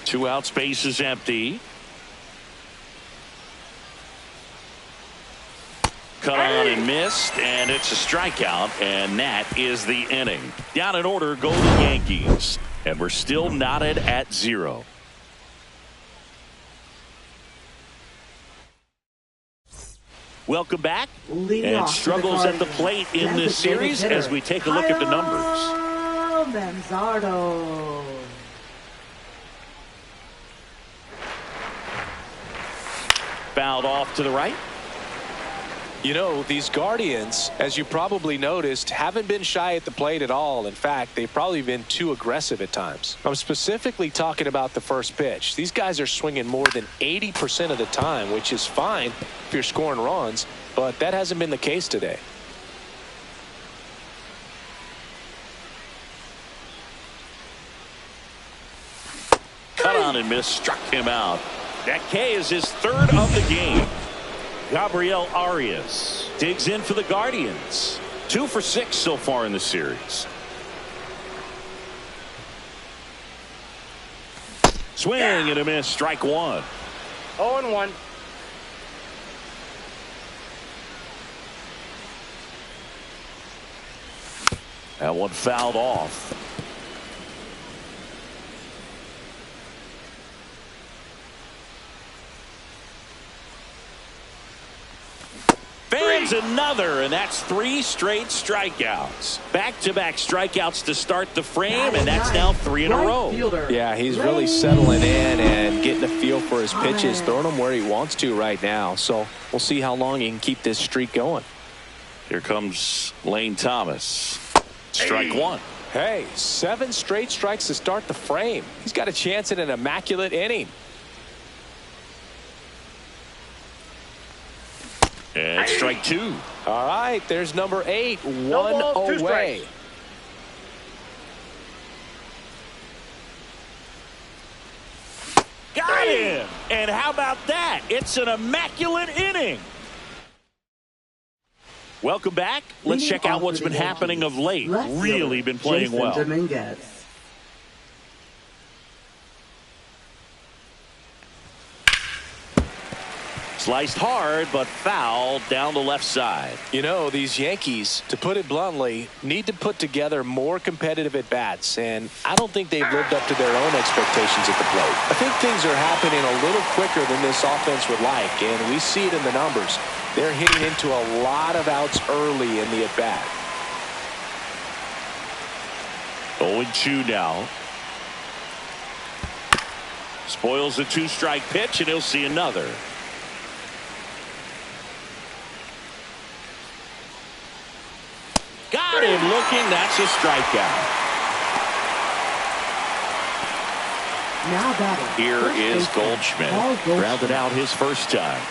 Two out, space is empty. Cut on and missed, and it's a strikeout, and that is the inning. Down in order go the Yankees, and we're still knotted at 0. Welcome back. And struggles at the plate in this series as we take a look at the numbers. Manzardo. Fouled off to the right. You know, these Guardians, as you probably noticed, haven't been shy at the plate at all. In fact, they've probably been too aggressive at times. I'm specifically talking about the first pitch. These guys are swinging more than 80% of the time, which is fine if you're scoring runs, but that hasn't been the case today. Cut on and miss, struck him out. That K is his third of the game. Gabriel Arias digs in for the Guardians. 2 for 6 so far in the series. Swing and a miss, strike one. 0-1. That one fouled off. Fans another, and that's 3 straight strikeouts. Back-to-back strikeouts to start the frame, and that's now 3 in a row. Yeah, he's really settling in and getting a feel for his pitches, throwing them where he wants to right now. So we'll see how long he can keep this streak going. Here comes Lane Thomas. Strike one. Hey, 7 straight strikes to start the frame. He's got a chance at an immaculate inning. And strike two. All right, there's number 8, 1 balls, 2 away. strikes. Got him. And how about that? It's an immaculate inning. Welcome back. Let's check out what's been happening of late. Really been playing well. Dominguez. Sliced hard, but foul down the left side. You know, these Yankees, to put it bluntly, need to put together more competitive at-bats, and I don't think they've lived up to their own expectations at the plate. I think things are happening a little quicker than this offense would like, and we see it in the numbers. They're hitting into a lot of outs early in the at-bat. 0-2 now. Spoils a 2-strike pitch, and he'll see another. Got him looking. That's a strikeout. Now batting. Here First is baseman, Goldschmidt. Paul Goldschmidt. Grounded out his first time.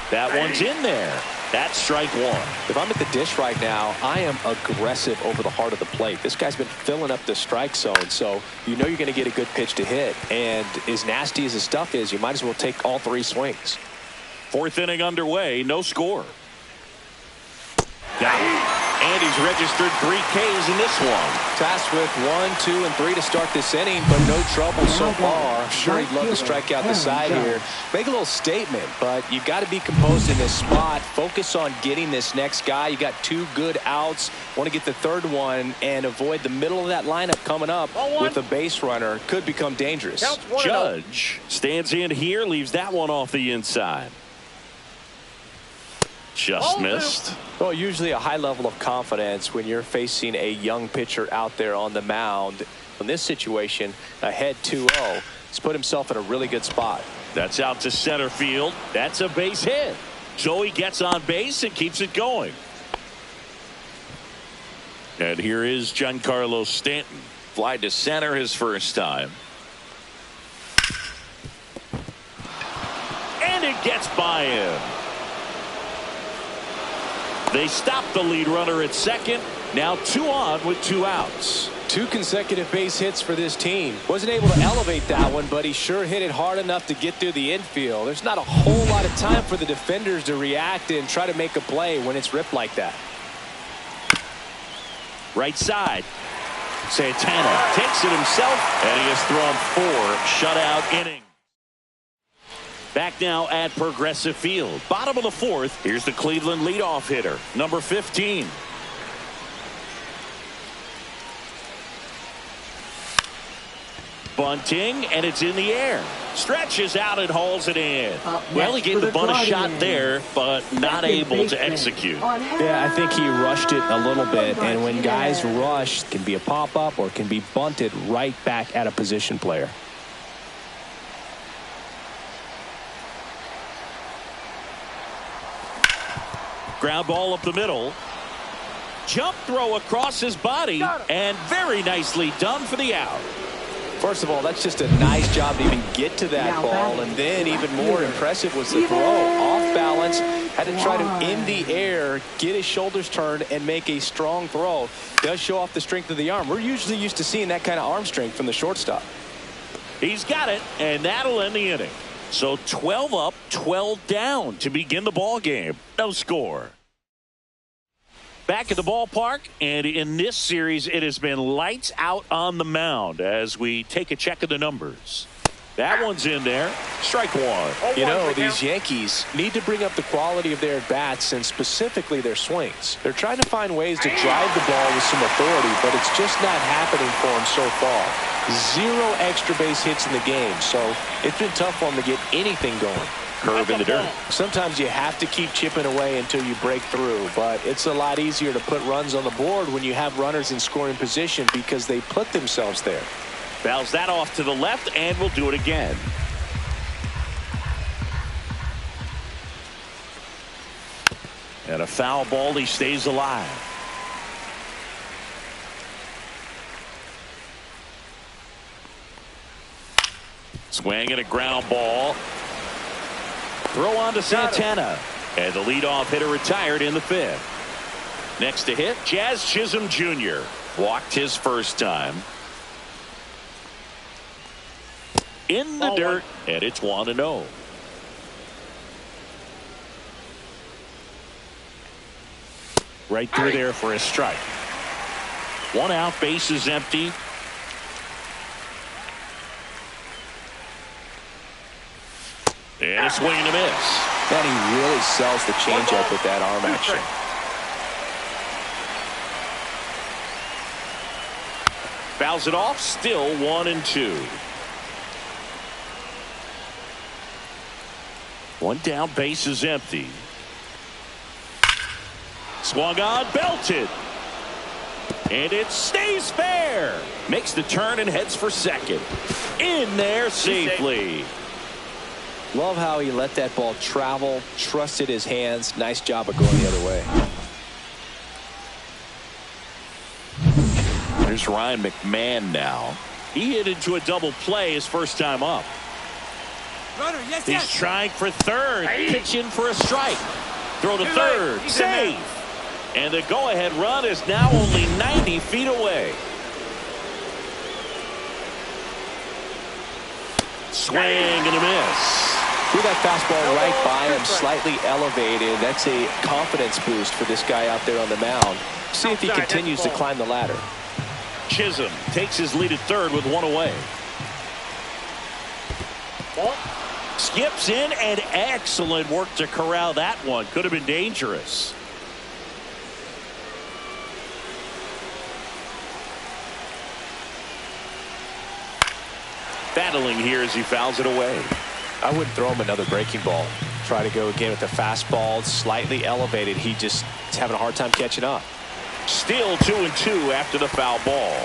That one's in there. That's strike one. If I'm at the dish right now, I am aggressive over the heart of the plate. This guy's been filling up the strike zone, so you know you're going to get a good pitch to hit. And as nasty as his stuff is, you might as well take all three swings. Fourth inning underway, no score. Got it. And he's registered 3 Ks in this one. Tasked with 1, 2, and 3 to start this inning, but no trouble so far. I'm sure he'd love to strike out the side here. Make a little statement, but you've got to be composed in this spot. Focus on getting this next guy. You got 2 good outs. Want to get the third one and avoid the middle of that lineup coming up with a base runner. Could become dangerous. Judge stands in here, leaves that one off the inside. Just missed. Well, usually a high level of confidence when you're facing a young pitcher out there on the mound. In this situation, ahead 2-0, he's put himself in a really good spot. That's out to center field. That's a base hit. So he gets on base and keeps it going. And here is Giancarlo Stanton. Fly to center his first time. And it gets by him. They stop the lead runner at second. Now 2 on with 2 outs. 2 consecutive base hits for this team. Wasn't able to elevate that one, but he sure hit it hard enough to get through the infield. There's not a whole lot of time for the defenders to react and try to make a play when it's ripped like that. Right side. Santana takes it himself, and he has thrown 4 shutout innings. Back now at Progressive Field. Bottom of the 4th. Here's the Cleveland leadoff hitter, number 15. Bunting, and it's in the air. Stretches out and hauls it in. Well, he gave the bunt a shot there, but not able to execute. Yeah, I think he rushed it a little bit, and when guys rush, it can be a pop-up or it can be bunted right back at a position player. Ground ball up the middle. Jump throw across his body, and very nicely done for the out. First of all, that's just a nice job to even get to that ball, and then even more impressive was the throw. Off balance, had to try to in the air, get his shoulders turned, and make a strong throw. Does show off the strength of the arm. We're usually used to seeing that kind of arm strength from the shortstop. He's got it, and that'll end the inning. So 12 up, 12 down to begin the ball game. No score. Back at the ballpark, and in this series, it has been lights out on the mound as we take a check of the numbers. That one's in there. Strike one. You know, these Yankees need to bring up the quality of their at-bats and specifically their swings. They're trying to find ways to drive the ball with some authority, but it's just not happening for them so far. 0 extra base hits in the game, so it's been tough for them to get anything going. Curve in the dirt. Sometimes you have to keep chipping away until you break through, but it's a lot easier to put runs on the board when you have runners in scoring position because they put themselves there. Fouls that off to the left, and we'll do it again. And a foul ball, he stays alive. Swing and a ground ball. Throw on to Santana. And the leadoff hitter retired in the 5th. Next to hit, Jazz Chisholm Jr. Walked his first time. In the dirt, and it's 1-0. Right through there for a strike. 1 out, base is empty. And a swing and a miss. And he really sells the changeup with that arm action. Fouls it off, still 1-2. 1 down, base is empty. Swung on, belted. And it stays fair. Makes the turn and heads for second. In there safely. Love how he let that ball travel, trusted his hands. Nice job of going the other way. There's Ryan McMahon now. He hit into a double play his first time up. He's trying for third. Pitch in for a strike. Throw to third. Safe. And the go-ahead run is now only 90 feet away. Swing and a miss. Threw that fastball right by him, slightly elevated. That's a confidence boost for this guy out there on the mound. See if he continues to climb the ladder. Chisholm takes his lead at third with one away. Skips in, and excellent work to corral that one. Could have been dangerous. Battling here as he fouls it away. I wouldn't throw him another breaking ball. Try to go again with the fastball, slightly elevated. He just is having a hard time catching up. Still 2-2 after the foul ball.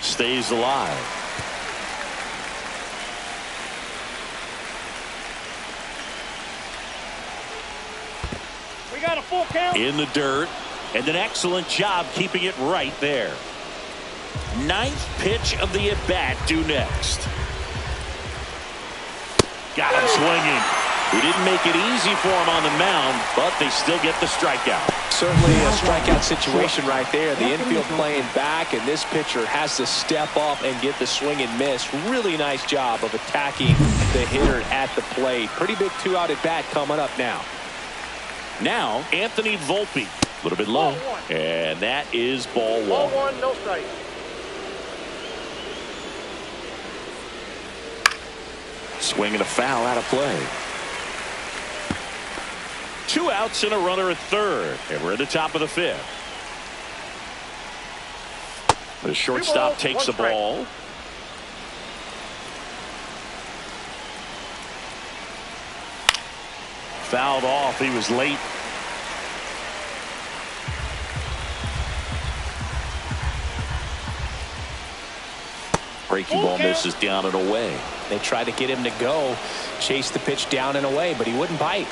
Stays alive. We got a full count. In the dirt, and an excellent job keeping it right there. Ninth pitch of the at-bat due next. Got him swinging. He didn't make it easy for him on the mound, but they still get the strikeout. Certainly a strikeout situation right there. The infield playing back, and this pitcher has to step up and get the swing and miss. Really nice job of attacking the hitter at the plate. Pretty big two-out at-bat coming up now. Now, Anthony Volpe. A little bit low. And that is ball one. Ball one, no strike. Swing and a foul out of play. 2 outs and a runner at third. And we're at the top of the fifth. The shortstop takes the ball. Fouled off. He was late. Breaking ball misses down and away. They tried to get him to go, chase the pitch down and away, but he wouldn't bite.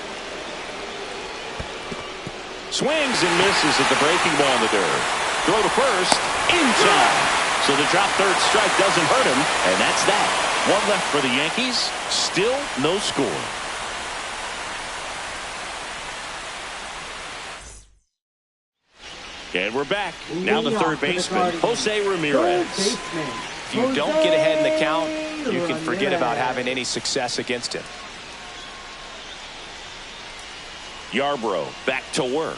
Swings and misses at the breaking ball in the dirt. Throw to first, in time. So the drop third strike doesn't hurt him, and that's that. One left for the Yankees, still no score. And we're back. Now the third baseman, Jose Ramirez. If you don't get ahead in the count, you can forget about having any success against him. Yarbrough back to work.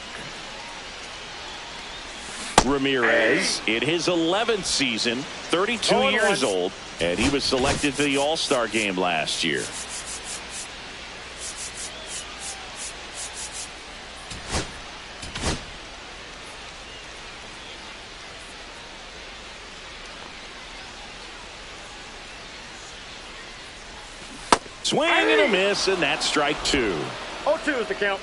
Ramirez in his 11th season, 32 years old, and he was selected for the All-Star game last year. Swing and a miss, and that's strike two. 0-2 is the count.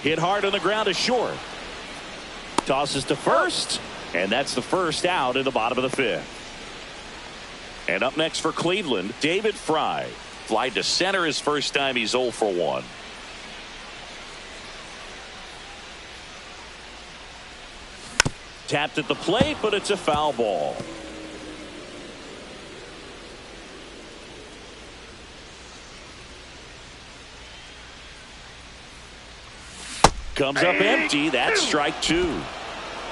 Hit hard on the ground is short. Tosses to first, and that's the first out in the bottom of the fifth. And up next for Cleveland, David Fry. Fly to center his first time. He's 0 for 1. Tapped at the plate, but it's a foul ball. Comes up empty. That's strike two.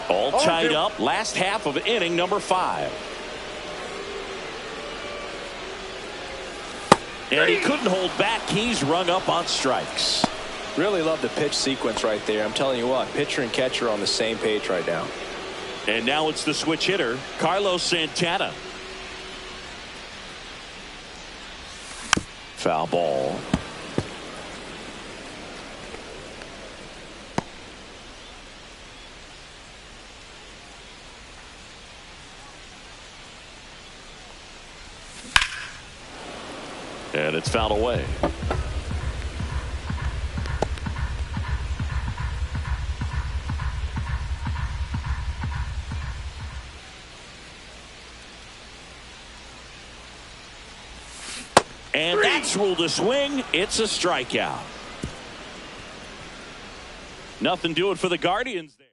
All tied up. Last half of inning number 5. And he couldn't hold back. He's rung up on strikes. Really love the pitch sequence right there. I'm telling you what, pitcher and catcher are on the same page right now. And now it's the switch hitter, Carlos Santana. Foul ball. And it's fouled away. And that's ruled a swing. It's a strikeout. Nothing doing for the Guardians there.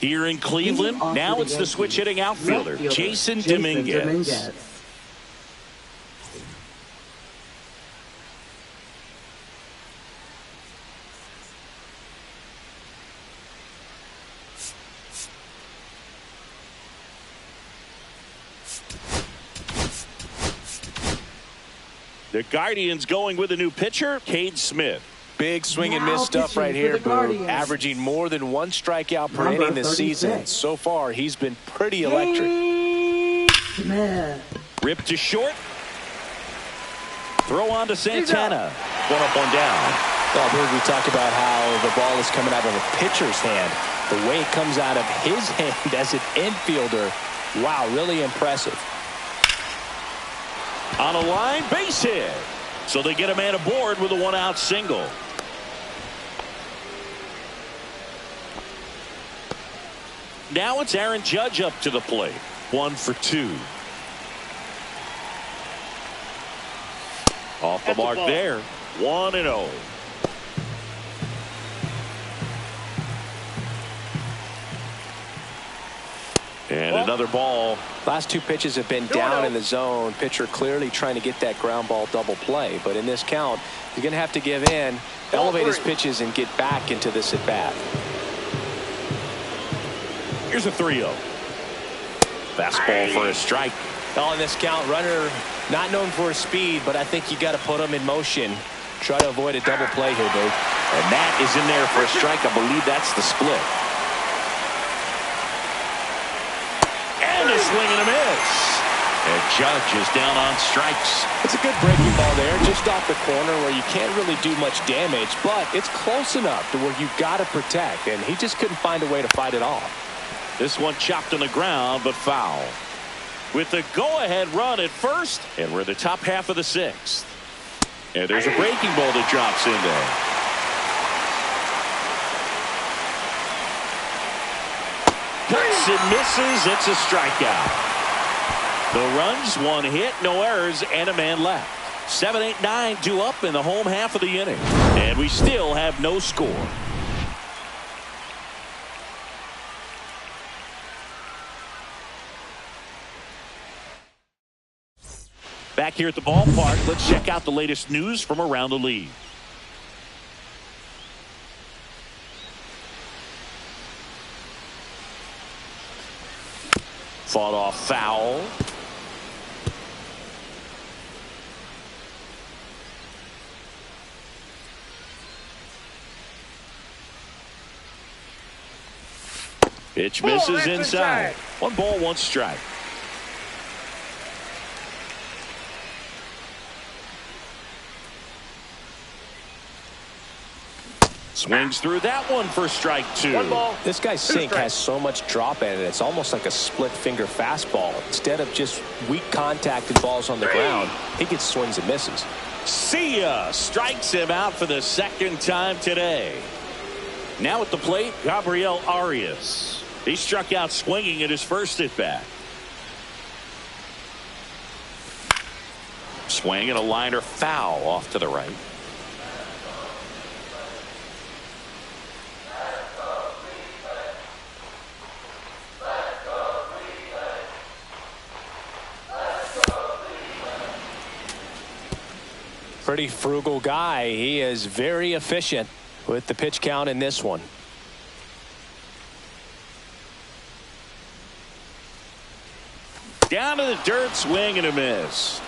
Here in Cleveland, now it's the switch hitting outfielder, Jason Dominguez. The Guardians going with a new pitcher, Cade Smith. Big swing and miss stuff right here, Boog. Averaging more than 1 strikeout per inning this season. So far, he's been pretty electric. Ripped to short. Throw on to Santana. 1 up, 1 down. Well, Boog, we talked about how the ball is coming out of the pitcher's hand. The way it comes out of his hand as an infielder, wow, really impressive. On a line, base hit. So they get a man aboard with a 1-out single. Now it's Aaron Judge up to the plate. 1 for 2. Off the mark there. 1-0. And another ball. Last 2 pitches have been down in the zone. Pitcher clearly trying to get that ground ball double play. But in this count, he's going to have to give in, elevate his pitches, and get back into this at bat. Here's a 3-0. Fastball for a strike. Oh, in this count, runner not known for his speed, but I think you got to put him in motion. Try to avoid a double play here, Dave. And that is in there for a strike. I believe that's the split. And a swing and a miss. And Judge is down on strikes. It's a good breaking ball there, just off the corner where you can't really do much damage, but it's close enough to where you got to protect, and he just couldn't find a way to fight it off. This one chopped on the ground, but foul. With the go-ahead run at first, and we're in the top half of the 6th. And there's a breaking ball that drops in there. Cuts and misses. It's a strikeout. The runs, 1 hit, no errors, and a man left. 7, 8, 9 due up in the home half of the inning. And we still have no score. Back here at the ballpark, let's check out the latest news from around the league. Fought off foul. Pitch misses inside. 1 ball, 1 strike. Swings through that one for strike 2. 1 ball. This guy's sink has so much drop in it. It's almost like a split finger fastball. Instead of just weak contact and balls on the ground, he gets swings and misses. See ya. Strikes him out for the 2nd time today. Now at the plate, Gabriel Arias. He struck out swinging at his first at bat. Swing and a liner foul off to the right. Pretty frugal guy. He is very efficient with the pitch count in this one. Down to the dirt, swing and a miss.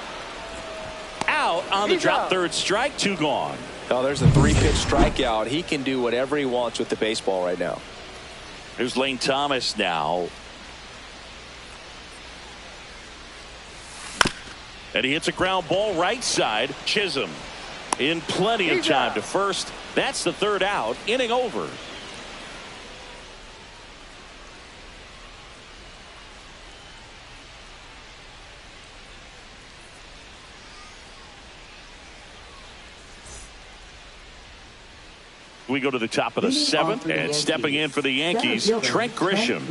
Out on the drop, 3rd strike, 2 gone. Oh, there's a 3-pitch strikeout. He can do whatever he wants with the baseball right now. Here's Lane Thomas now. And he hits a ground ball right side. Chisholm in plenty of time to first. That's the 3rd out. Inning over. We go to the top of the 7th, and stepping in for the Yankees, Trent Grisham.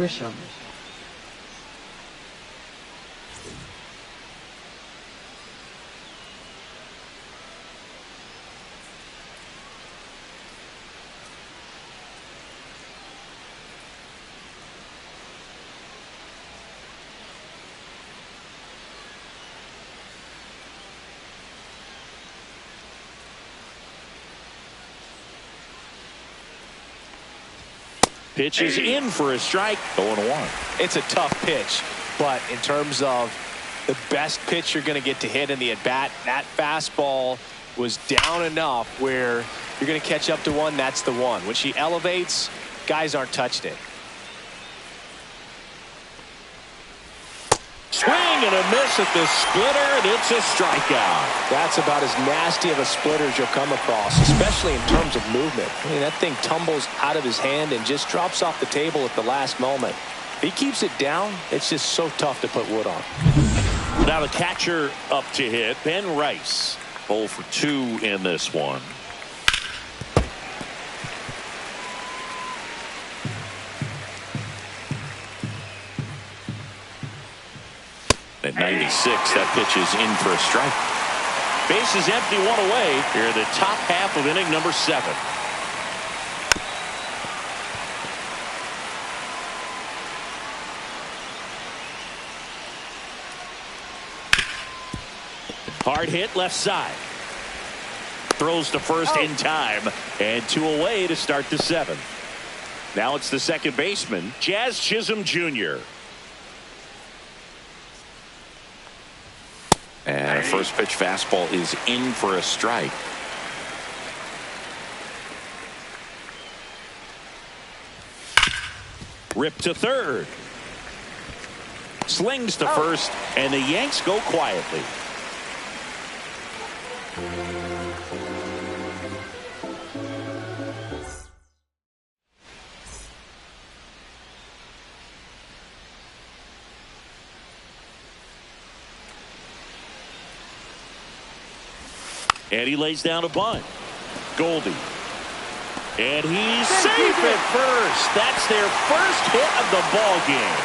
Pitch is in for a strike. 0-1. It's a tough pitch, but in terms of the best pitch you're going to get to hit in the at-bat, that fastball was down enough where you're going to catch up to one. That's the one. When she elevates, guys aren't touching it. Swing and a miss at the splitter, and it's a strikeout. That's about as nasty of a splitter as you'll come across, especially in terms of movement. I mean, that thing tumbles out of his hand and just drops off the table at the last moment. If he keeps it down, it's just so tough to put wood on. Now the catcher up to hit, Ben Rice. 0 for 2 in this one. At 96, that pitch is in for a strike. Bases empty, 1 away. Here in the top half of inning number 7. Hard hit left side. Throws to first in time, and 2 away to start the 7th. Now it's the second baseman, Jazz Chisholm Jr. And a first pitch fastball is in for a strike. Rip to third. Slings to first, and the Yanks go quietly. And he lays down a bunt. Goldie. And he's safe at first. That's their first hit of the ball game.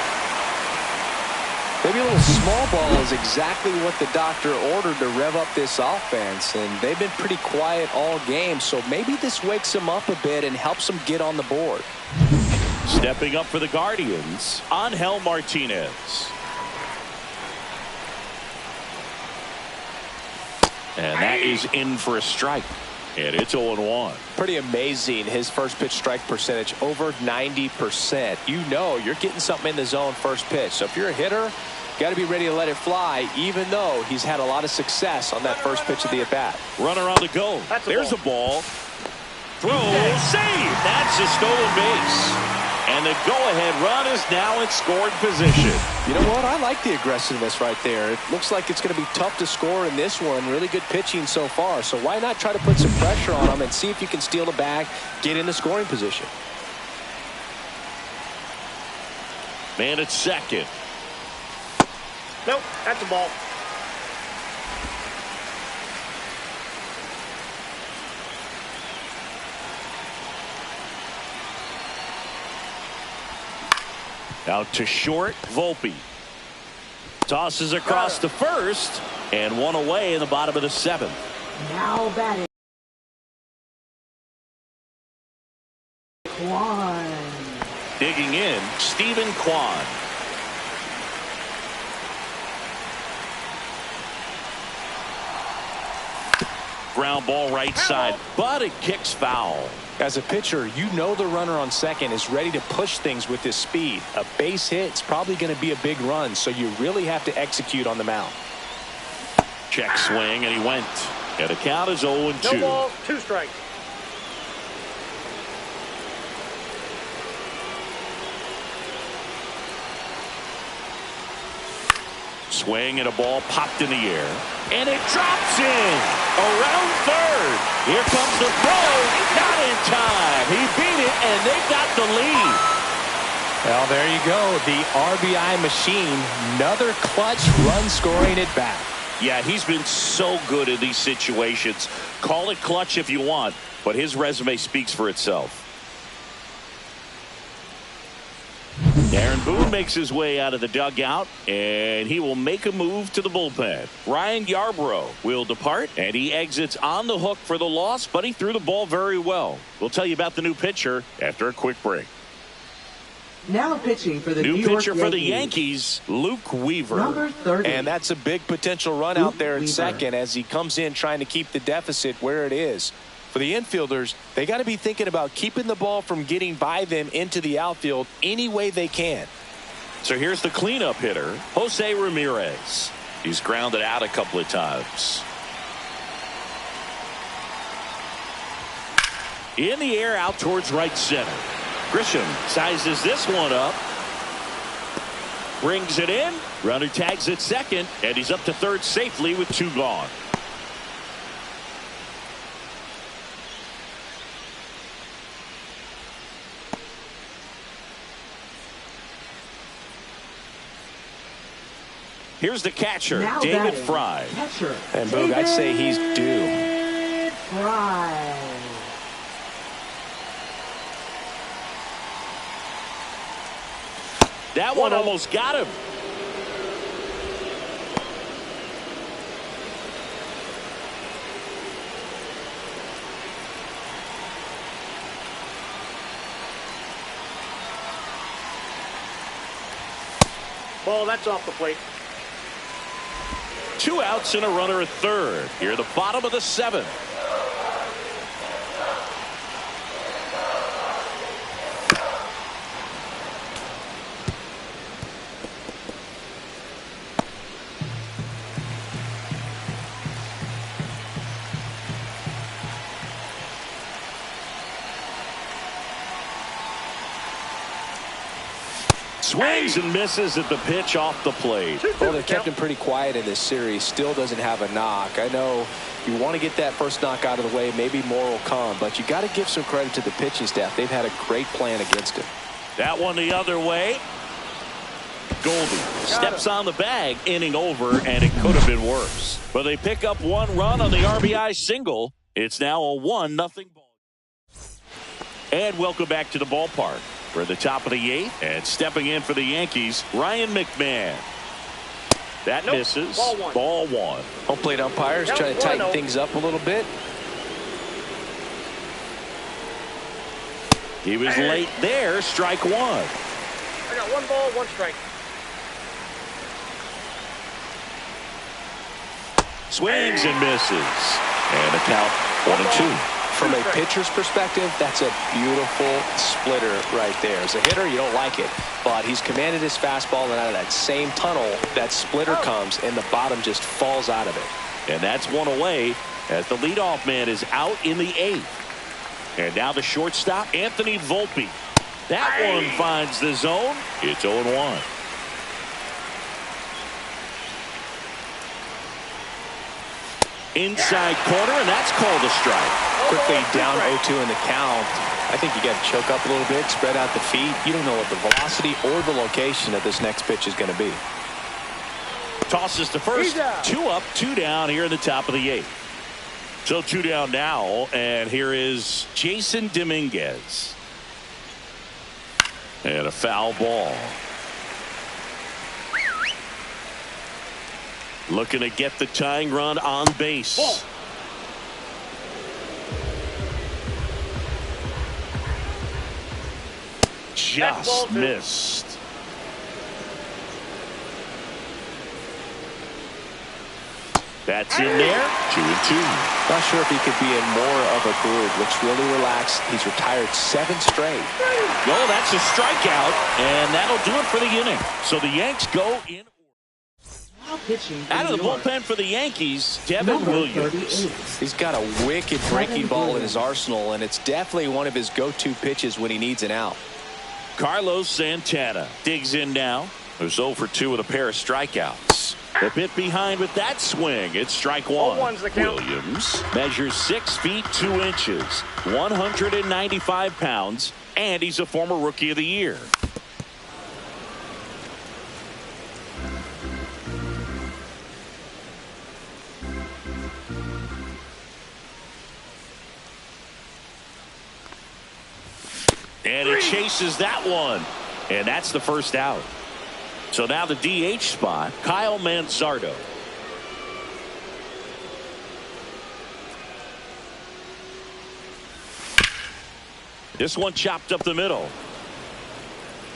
Maybe a little small ball is exactly what the doctor ordered to rev up this offense, and they've been pretty quiet all game, so maybe this wakes them up a bit and helps them get on the board. Stepping up for the Guardians, Angel Martinez. And that is in for a strike. And it's 0-1. Pretty amazing, his first pitch strike percentage, over 90%. You know you're getting something in the zone first pitch. So if you're a hitter, got to be ready to let it fly, even though he's had a lot of success on that first pitch of the at-bat. Runner on the go. There's a ball. Throw, save. That's a stolen base. And the go-ahead run is now in scoring position. You know what? I like the aggressiveness right there. It looks like it's going to be tough to score in this one. Really good pitching so far. So why not try to put some pressure on them and see if you can steal the bag, get in the scoring position. Man at second. Nope, that's a ball. Out to short, Volpe. Tosses across to first, and 1 away in the bottom of the 7th. Now batting. Kwan. Digging in, Stephen Kwan. Ground ball right side, but it kicks foul. As a pitcher, you know the runner on second is ready to push things with his speed. A base hit is probably going to be a big run, so you really have to execute on the mound. Check swing, and he went. And the count is 0-2. No balls, 2 strikes. Swing and a ball popped in the air. And it drops in. Around third. Here comes the throw. Not in time. He beat it, and they've got the lead. Well, there you go. The RBI machine. Another clutch run scoring at bat. Yeah, he's been so good in these situations. Call it clutch if you want, but his resume speaks for itself. Aaron Boone makes his way out of the dugout, and he will make a move to the bullpen. Ryan Yarbrough will depart, and he exits on the hook for the loss, but he threw the ball very well. We'll tell you about the new pitcher after a quick break. Now pitching for the New New York pitcher Yankees. for the Yankees, Luke Weaver. Number 30. And that's a big potential run out there at Weaver. second as he comes in trying to keep the deficit where it is. For the infielders, they got to be thinking about keeping the ball from getting by them into the outfield any way they can. So here's the cleanup hitter, Jose Ramirez. He's grounded out a couple of times. In the air out towards right center. Grisham sizes this one up. Brings it in. Runner tags at second, and he's up to third safely with 2 gone. Here's the catcher, Now David batting, Fry. Catcher, And Boog, I'd say he's due. Fry. That one almost got him. Ball, that's off the plate. 2 outs and a runner at third. Here at the bottom of the 7th. Swings and misses at the pitch off the plate. Well, they kept him pretty quiet in this series. Still doesn't have a knock. I know you want to get that first knock out of the way. Maybe more will come, but you got to give some credit to the pitching staff. They've had a great plan against him. That one the other way. Goldie steps on the bag, inning over, and it could have been worse. But they pick up 1 run on the RBI single. It's now a 1-0 ball. And welcome back to the ballpark. We're at the top of the 8th, and stepping in for the Yankees, Ryan McMahon. That misses. Ball 1. Home plate umpires trying to tighten things up a little bit. He was late there. Strike 1. I got 1 ball, 1 strike. Swings and misses. And a count 1-2. From a pitcher's perspective, that's a beautiful splitter right there. As a hitter, you don't like it, but he's commanded his fastball, and out of that same tunnel, that splitter comes, and the bottom just falls out of it. And that's 1 away as the leadoff man is out in the 8th. And now the shortstop, Anthony Volpe. That one finds the zone. It's 0-1. Inside corner, and that's called a strike. Quickly down 0-2 in the count. I think you got to choke up a little bit, spread out the feet. You don't know what the velocity or the location of this next pitch is going to be. Tosses to first. 2 up, 2 down here in the top of the 8th. So 2 down now, and here is Jason Dominguez. And a foul ball. Looking to get the tying run on base. Ball. Just missed. That's in there. 2-2. Not sure if he could be in more of a groove. Looks really relaxed. He's retired 7 straight. Well, that's a strikeout, and that'll do it for the inning. So the Yanks go in. Out of the bullpen for the Yankees, Devin Williams. He's got a wicked breaking ball in his arsenal, and it's definitely one of his go-to pitches when he needs an out. Carlos Santana digs in now. There's 0 for 2 with a pair of strikeouts. A bit behind with that swing. It's strike 1. Williams measures 6 feet 2 inches, 195 pounds, and he's a former Rookie of the Year. And he chases that one. And that's the first out. So now the DH spot, Kyle Manzardo. This one chopped up the middle.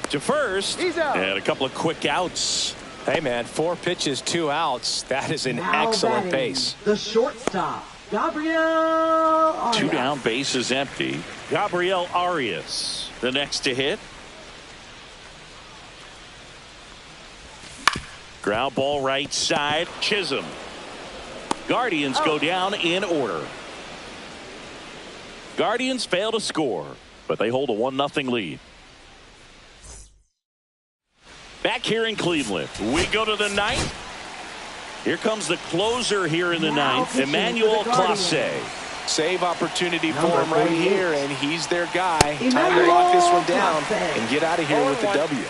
To first. And a couple of quick outs. Hey, man, 4 pitches, 2 outs. That is an Now excellent batting, pace. The shortstop, Gabriel Arias. 2 down, base is empty. Gabriel Arias, the next to hit. Ground ball right side. Chisholm. Guardians go down in order. Guardians fail to score, but they hold a 1-0 lead. Back here in Cleveland, we go to the ninth. Here comes the closer here in the ninth, Emmanuel Clase. Save opportunity for him right here, and he's their guy. Time to lock this one down and get out of here with the W.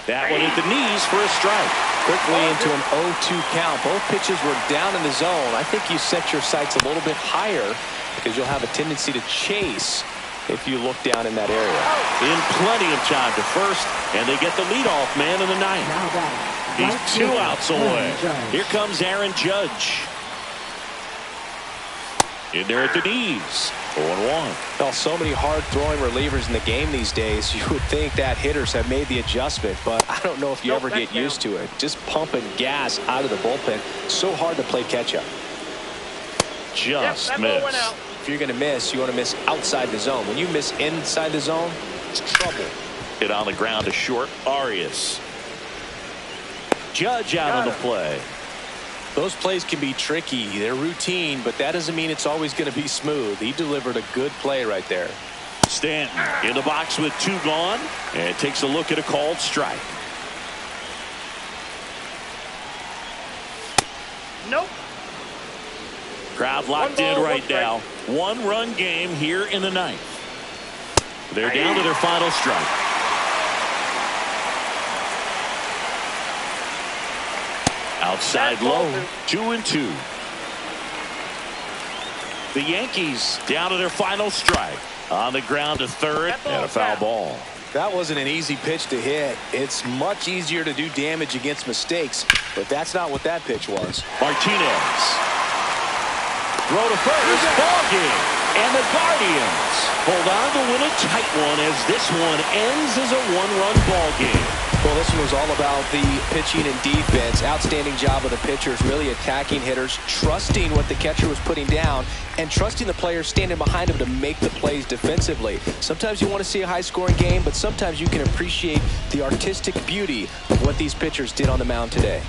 That one at the knees for a strike. Quickly into an 0-2 count. Both pitches were down in the zone. I think you set your sights a little bit higher because you'll have a tendency to chase if you look down in that area. In plenty of time to first, and they get the leadoff man in the ninth. He's 2 outs away. Here comes Aaron Judge. In there at the knees. 0-1. Well, so many hard-throwing relievers in the game these days. You would think that hitters have made the adjustment, but I don't know if you ever get used to it. Just pumping gas out of the bullpen. So hard to play catch-up. Just missed. If you're going to miss, you want to miss outside the zone. When you miss inside the zone, it's trouble. Hit on the ground to short. Arias. Judge out on the play. Those plays can be tricky. They're routine, but that doesn't mean it's always going to be smooth. He delivered a good play right there. Stanton in the box with 2 gone, and takes a look at a called strike. Nope. Crowd locked in right now. 1-run game here in the ninth. They're down to their final strike. Outside low, 2-2. The Yankees down to their final strike. On the ground to third, and a foul ball. That wasn't an easy pitch to hit. It's much easier to do damage against mistakes, but that's not what that pitch was. Martinez. Throw to first, ball game. And the Guardians hold on to win a tight one as this one ends as a 1-run ball game. Well, this one was all about the pitching and defense. Outstanding job of the pitchers, really attacking hitters, trusting what the catcher was putting down, and trusting the players standing behind him to make the plays defensively. Sometimes you want to see a high-scoring game, but sometimes you can appreciate the artistic beauty of what these pitchers did on the mound today.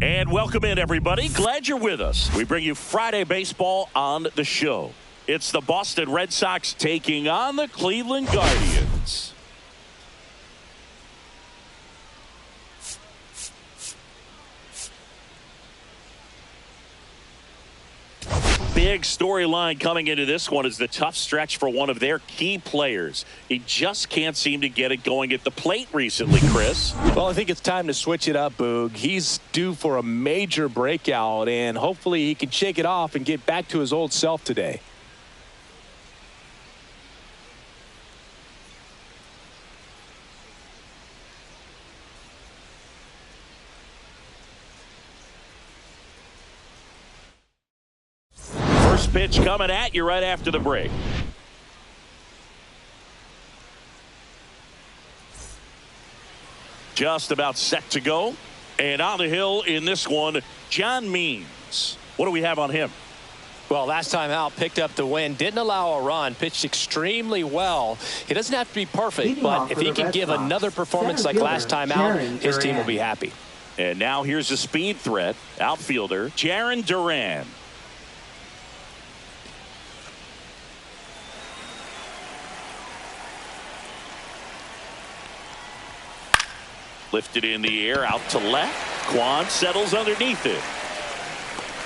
And welcome in, everybody. Glad you're with us. We bring you Friday baseball on the show. It's the Boston Red Sox taking on the Cleveland Guardians. Big storyline coming into this one is the tough stretch for one of their key players. He just can't seem to get it going at the plate recently, Chris. Well, I think it's time to switch it up, Boog. He's due for a major breakout, and hopefully he can shake it off and get back to his old self today. First pitch coming at you right after the break. Just about set to go. And on the hill in this one, John Means. What do we have on him? Well, last time out, picked up the win, didn't allow a run, pitched extremely well. He doesn't have to be perfect, but if he can give another performance like last time out, his team will be happy. And now here's a speed threat, outfielder Jarren Duran. Lifted in the air, out to left. Kwan settles underneath it.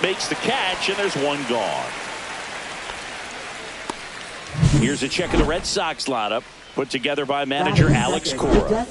Makes the catch, and there's one gone. Here's a check of the Red Sox lineup, put together by manager Alex Cora.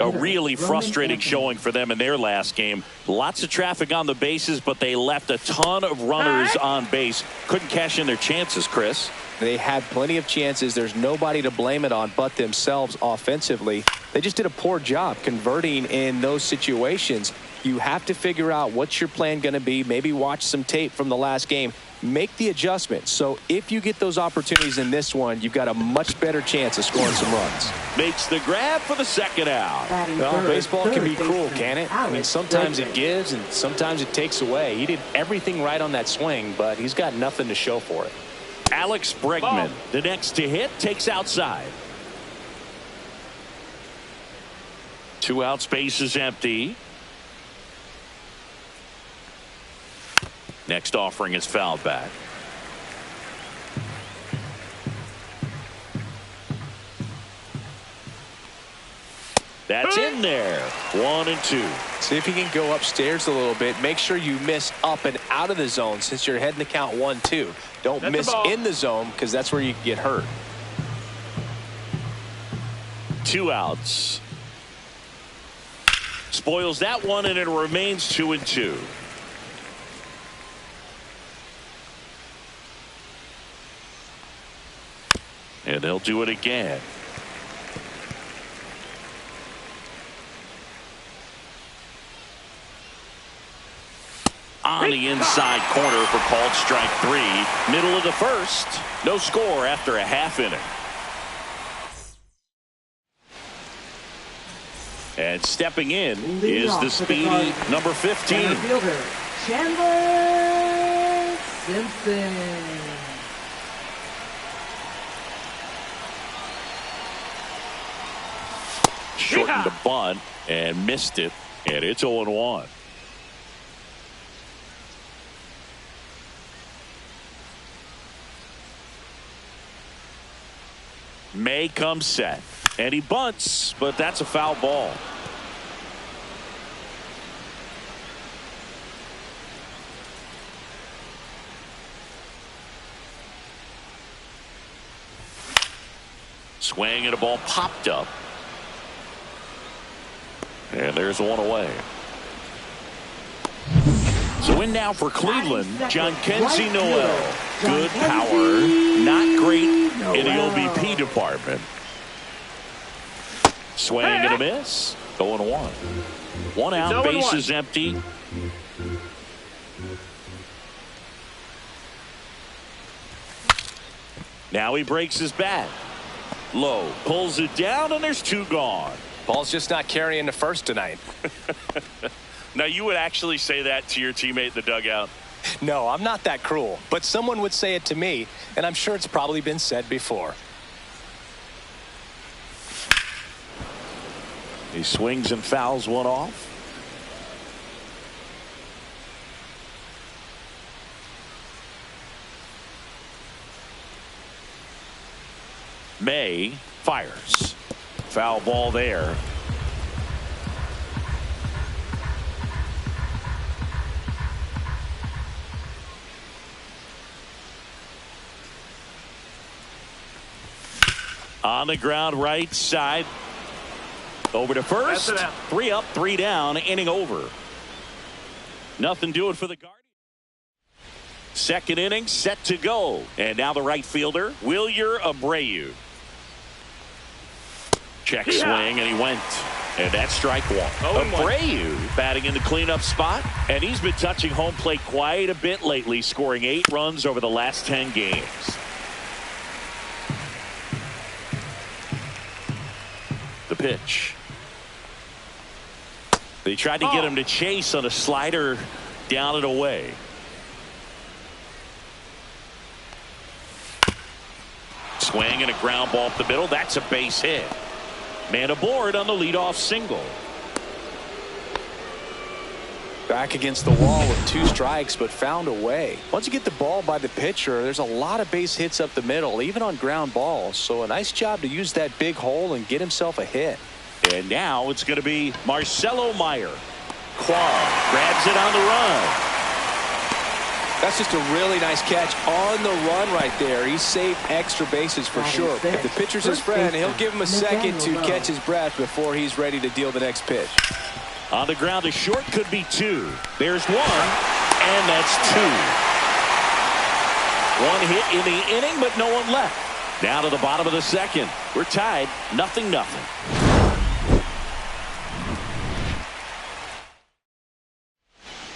A really frustrating showing for them in their last game. Lots of traffic on the bases, but they left a ton of runners on base. Couldn't cash in their chances, Chris. They had plenty of chances. There's nobody to blame it on but themselves offensively. They just did a poor job converting in those situations. You have to figure out what's your plan going to be. Maybe watch some tape from the last game. Make the adjustment. So if you get those opportunities in this one, you've got a much better chance of scoring some runs. Makes the grab for the second out. Well, baseball can be cruel, can it? I mean, sometimes it gives and sometimes it takes away. He did everything right on that swing, but he's got nothing to show for it. Alex Bregman, the next to hit, takes outside. 2 out, space is empty. Next offering is fouled back. That's in there. 1 and 2. See if you can go upstairs a little bit. Make sure you miss up and out of the zone since you're heading to count 1-2. Don't miss in the zone because that's where you can get hurt. 2 outs. Spoils that one, and it remains 2 and 2. And they'll do it again. On the inside corner for called strike 3. Middle of the first. No score after a half inning. And stepping in is the speedy number 15. Chandler Simpson. Shortened the bunt and missed it, and it's 0-1. May comes set, and he bunts, but that's a foul ball. Swing and a ball popped up. And there's one away. So in now for Cleveland, John Kenzie Noel. Good power, not great in the OBP department. Swing and a miss. 0-1. 1 out, base is empty. Now he breaks his bat. Low, pulls it down, and there's 2 gone. Ball's just not carrying the first tonight. Now, you would actually say that to your teammate in the dugout? No, I'm not that cruel, but someone would say it to me, and I'm sure it's probably been said before. He swings and fouls one off. May fires. Foul ball there. On the ground right side. Over to first. 3 up, 3 down. Inning over. Nothing doing for the Guardians. Second inning set to go. And now the right fielder, Wilyer Abreu. Check swing, and he went. And that's strike one. Abreu batting in the cleanup spot. And he's been touching home plate quite a bit lately, scoring 8 runs over the last 10 games. The pitch. They tried to get him to chase on a slider down and away. Swing and a ground ball up the middle. That's a base hit. Man aboard on the leadoff single. Back against the wall with 2 strikes, but found a way. Once you get the ball by the pitcher, there's a lot of base hits up the middle, even on ground balls. So a nice job to use that big hole and get himself a hit. And now it's going to be Marcelo Meyer. Quam grabs it on the run. That's just a really nice catch on the run right there. He saved extra bases for sure. If the pitcher's his friend, he'll give him a second to catch his breath before he's ready to deal the next pitch. On the ground, a short could be 2. There's 1, and that's 2. 1 hit in the inning, but no one left. Down to the bottom of the second. We're tied, 0-0.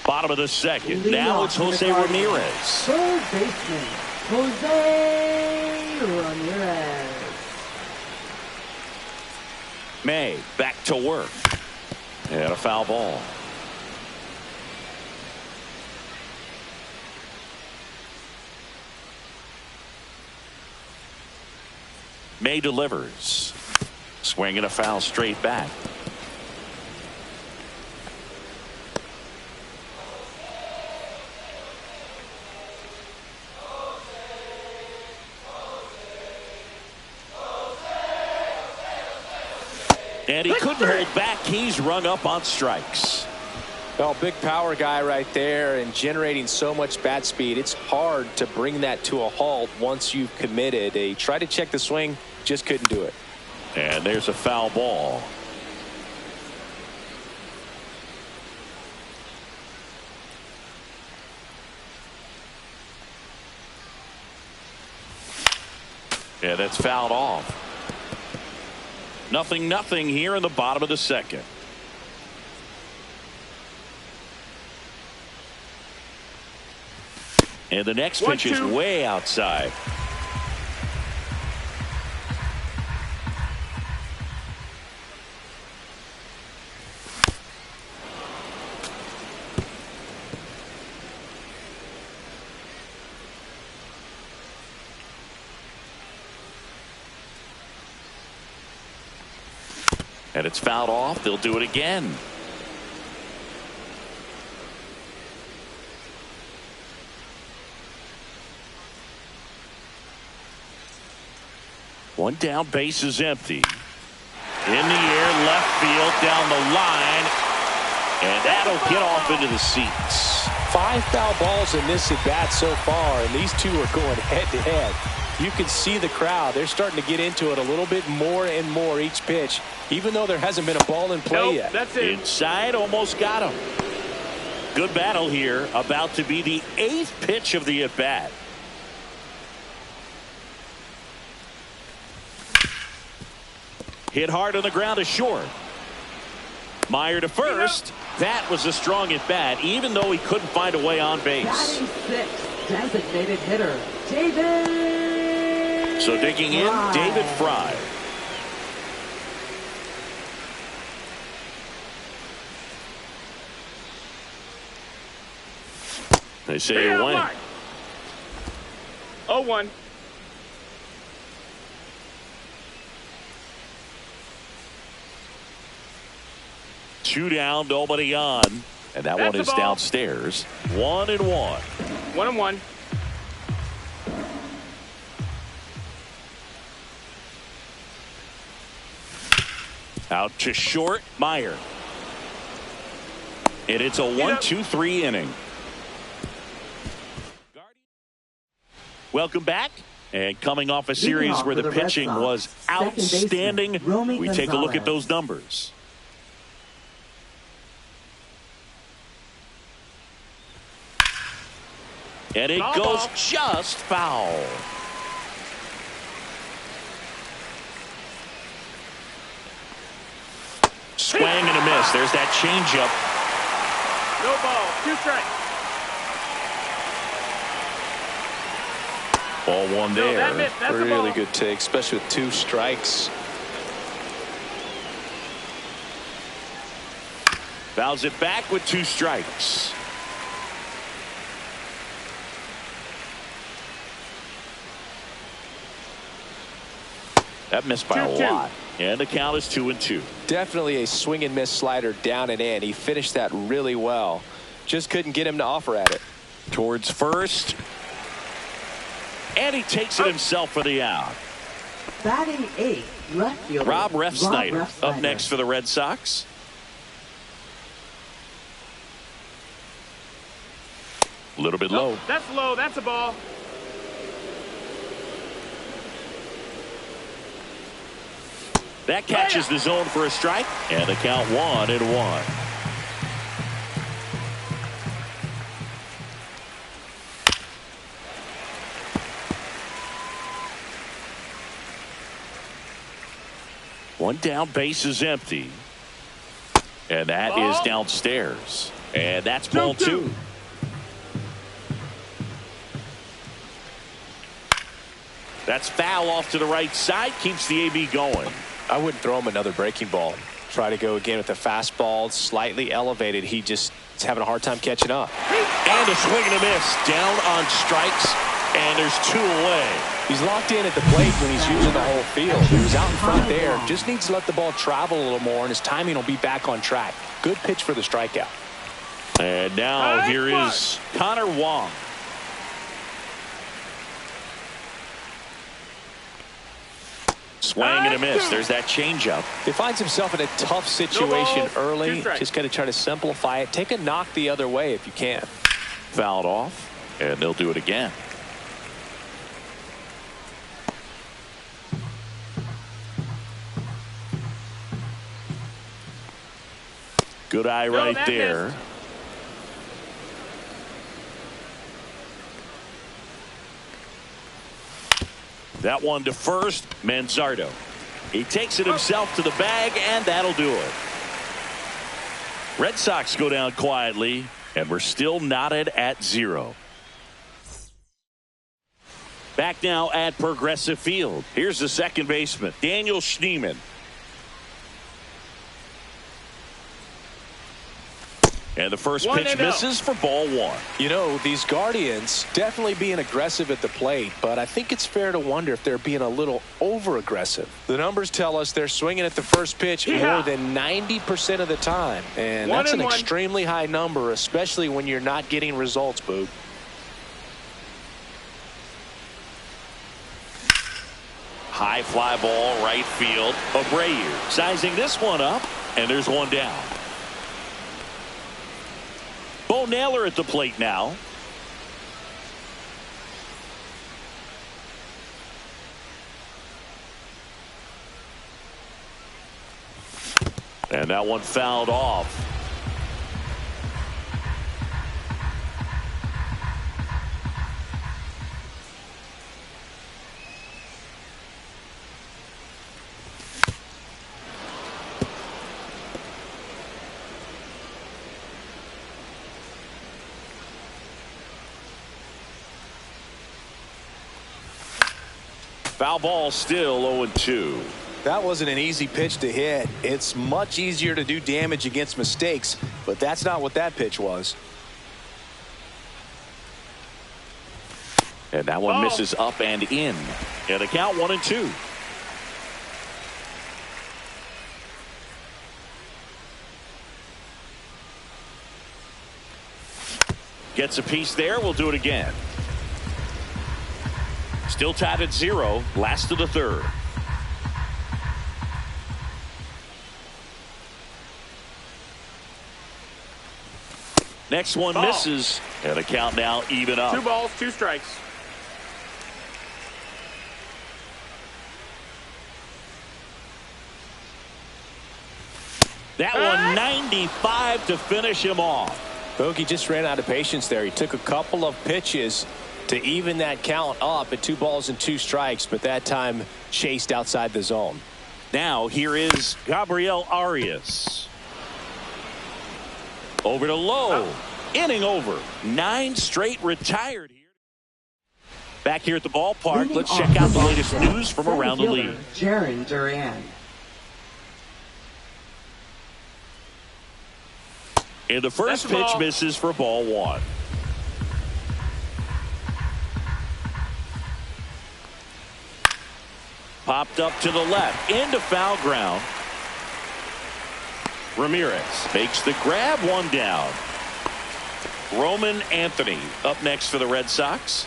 Bottom of the second. Now it's Jose Ramirez. Third baseman, Jose Ramirez. May back to work. And a foul ball. May delivers. Swinging a foul straight back. And he couldn't hold back. He's rung up on strikes. Well, big power guy right there and generating so much bat speed. It's hard to bring that to a halt once you've committed. They tried to check the swing, just couldn't do it. And there's a foul ball. Yeah, that's fouled off. 0-0 here in the bottom of the second. And the next pitch is way outside. And it's fouled off. They'll do it again. One down, base is empty. In the air, left field, down the line. And that'll get off into the seats. 5 foul balls in this at bat so far, and these two are going head to head. You can see the crowd. They're starting to get into it a little bit more and more each pitch, even though there hasn't been a ball in play yet. That's it. Inside, almost got him. Good battle here. About to be the 8th pitch of the at-bat. Hit hard on the ground to short. Meyer to first. That was a strong at-bat, even though he couldn't find a way on base. Batting 6th, designated hitter, David. So digging in, David Fry. They say he went. 0-1. Two down, nobody on. And that one is downstairs. 1-1. 1-1. Out to short, Meyer. And it's a 1-2-3 inning. Welcome back. And coming off a series where the pitching was outstanding, we take a look at those numbers. And it goes just foul. Swing and a miss. There's that changeup. No ball. 2 strikes. Ball one there. No, that's really good take, especially with 2 strikes. Fouls it back with 2 strikes. That missed by a lot. And the count is 2-2. Definitely a swing and miss slider down and in. He finished that really well. Just couldn't get him to offer at it. Towards first. And he takes it himself for the out. Batting 8, left fielder Rob Refsnyder up next for the Red Sox. A little bit low. That's low. That's a ball. That catches the zone for a strike. And the count 1-1. One down, base is empty. And that is downstairs. And that's ball 2. That's foul off to the right side. Keeps the AB going. I wouldn't throw him another breaking ball. Try to go again with the fastball, slightly elevated. He just is having a hard time catching up. And a swing and a miss. Down on strikes. And there's 2 away. He's locked in at the plate when he's using the whole field. He was out in front there. Just needs to let the ball travel a little more, and his timing will be back on track. Good pitch for the strikeout. And now here is Connor Wong. Swing and a miss. There's that changeup. He finds himself in a tough situation early. Just got to try to simplify it. Take a knock the other way if you can. Fouled off, and they'll do it again. Good eye right there. Missed. That one to first, Manzardo. He takes it himself to the bag, and that'll do it. Red Sox go down quietly, and we're still knotted at 0. Back now at Progressive Field. Here's the second baseman, Daniel Schneemann. And the first pitch misses for ball 1. You know, these Guardians definitely being aggressive at the plate, but I think it's fair to wonder if they're being a little over-aggressive. The numbers tell us they're swinging at the first pitch more than 90% of the time, and that's an extremely high number, especially when you're not getting results, Boog. High fly ball, right field. Abreu sizing this one up, and there's one down. Bo Naylor at the plate now. And that one fouled off. Foul ball, still 0-2. That wasn't an easy pitch to hit. It's much easier to do damage against mistakes, but that's not what that pitch was. And that one misses up and in. And the count 1-2. Gets a piece there. We'll do it again. Still tied at 0. Last of the third. Next one Ball. misses, and the count now even up. 2 balls, 2 strikes. That one 95 to finish him off. Bogey just ran out of patience there. He took a couple of pitches to even that count up at 2 balls and 2 strikes, but that time chased outside the zone. Now here is Gabriel Arias. Over to Lowe. Inning over. 9 straight retired here. Back here at the ballpark, Leading let's off check out the box latest set, news from center around the fielder, league. Jaron Duran. And the first That's a pitch ball. misses for ball 1. Popped up to the left, into foul ground. Ramirez makes the grab, 1 down. Roman Anthony up next for the Red Sox.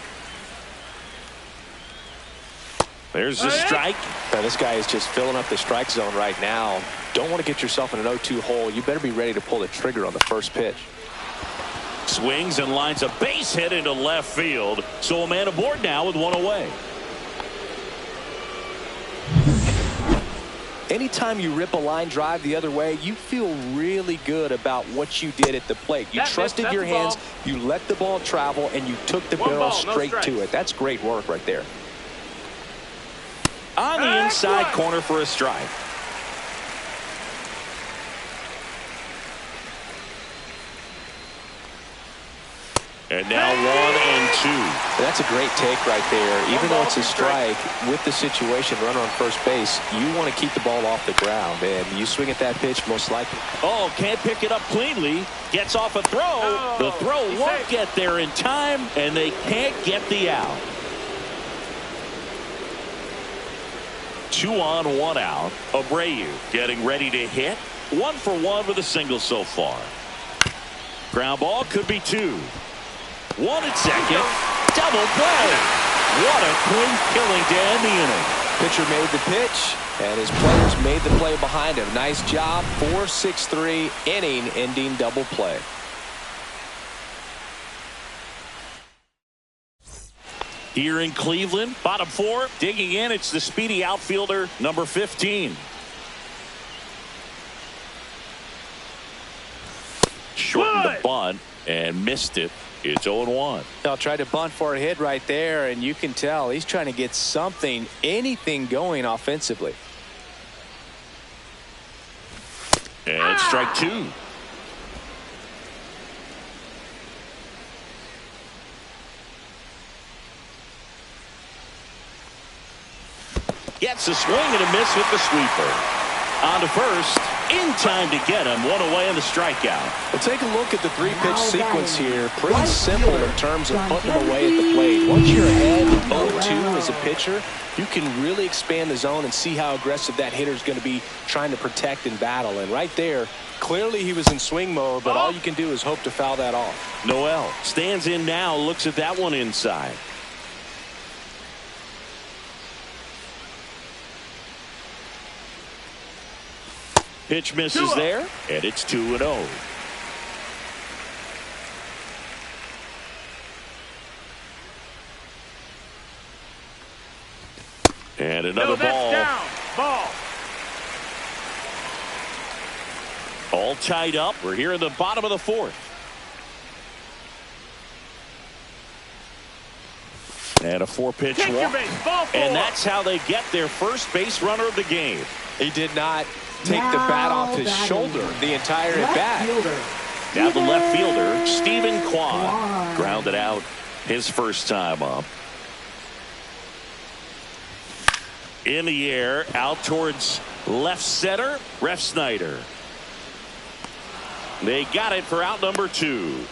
There's the strike. Now, this guy is just filling up the strike zone right now. Don't want to get yourself in an 0-2 hole. You better be ready to pull the trigger on the first pitch. Swings and lines a base hit into left field. So a man aboard now with 1 away. Anytime you rip a line drive the other way, you feel really good about what you did at the plate. You trusted your hands, you let the ball travel, and you took the barrel straight to it. That's great work right there. On the inside corner for a strike. And now 1 and 2. That's a great take right there. Even though it's a strike, with the situation, runner on first base, you want to keep the ball off the ground. And you swing at that pitch, most likely. Oh, can't pick it up cleanly. Gets off a throw. The throw won't get there in time, and they can't get the out. 2 on, 1 out. Abreu getting ready to hit. 1 for 1 with a single so far. Ground ball could be 2. 1 at second. Double play. What a clean killing to end the inning. Pitcher made the pitch, and his players made the play behind him. Nice job. 4-6-3 inning-ending double play. Here in Cleveland, bottom 4, digging in, it's the speedy outfielder, number 15. Shortened the bunt and missed it. It's 0-1. I'll try to bunt for a hit right there, and you can tell he's trying to get something, anything going offensively. And strike 2. Gets a swing and a miss with the sweeper. On to first. In time to get him. 1 away on the strikeout. Well, take a look at the 3-pitch sequence here. Pretty simple in terms of putting them away at the plate. Once you're ahead 0-2 as a pitcher, you can really expand the zone and see how aggressive that hitter is going to be trying to protect and battle. And right there, clearly he was in swing mode, but all you can do is hope to foul that off. Noel stands in now, looks at that one inside. Pitch misses there, and it's 2-0. And another ball. Down. Ball. All tied up. We're here in the bottom of the 4th. And a 4-pitch walk. And that's how they get their first base runner of the game. He did not take the bat off his shoulder the entire at bat. Now the left fielder, Stephen Kwan, grounded out his first time up. In the air, out towards left center, Ref Snyder. They got it for out number 2.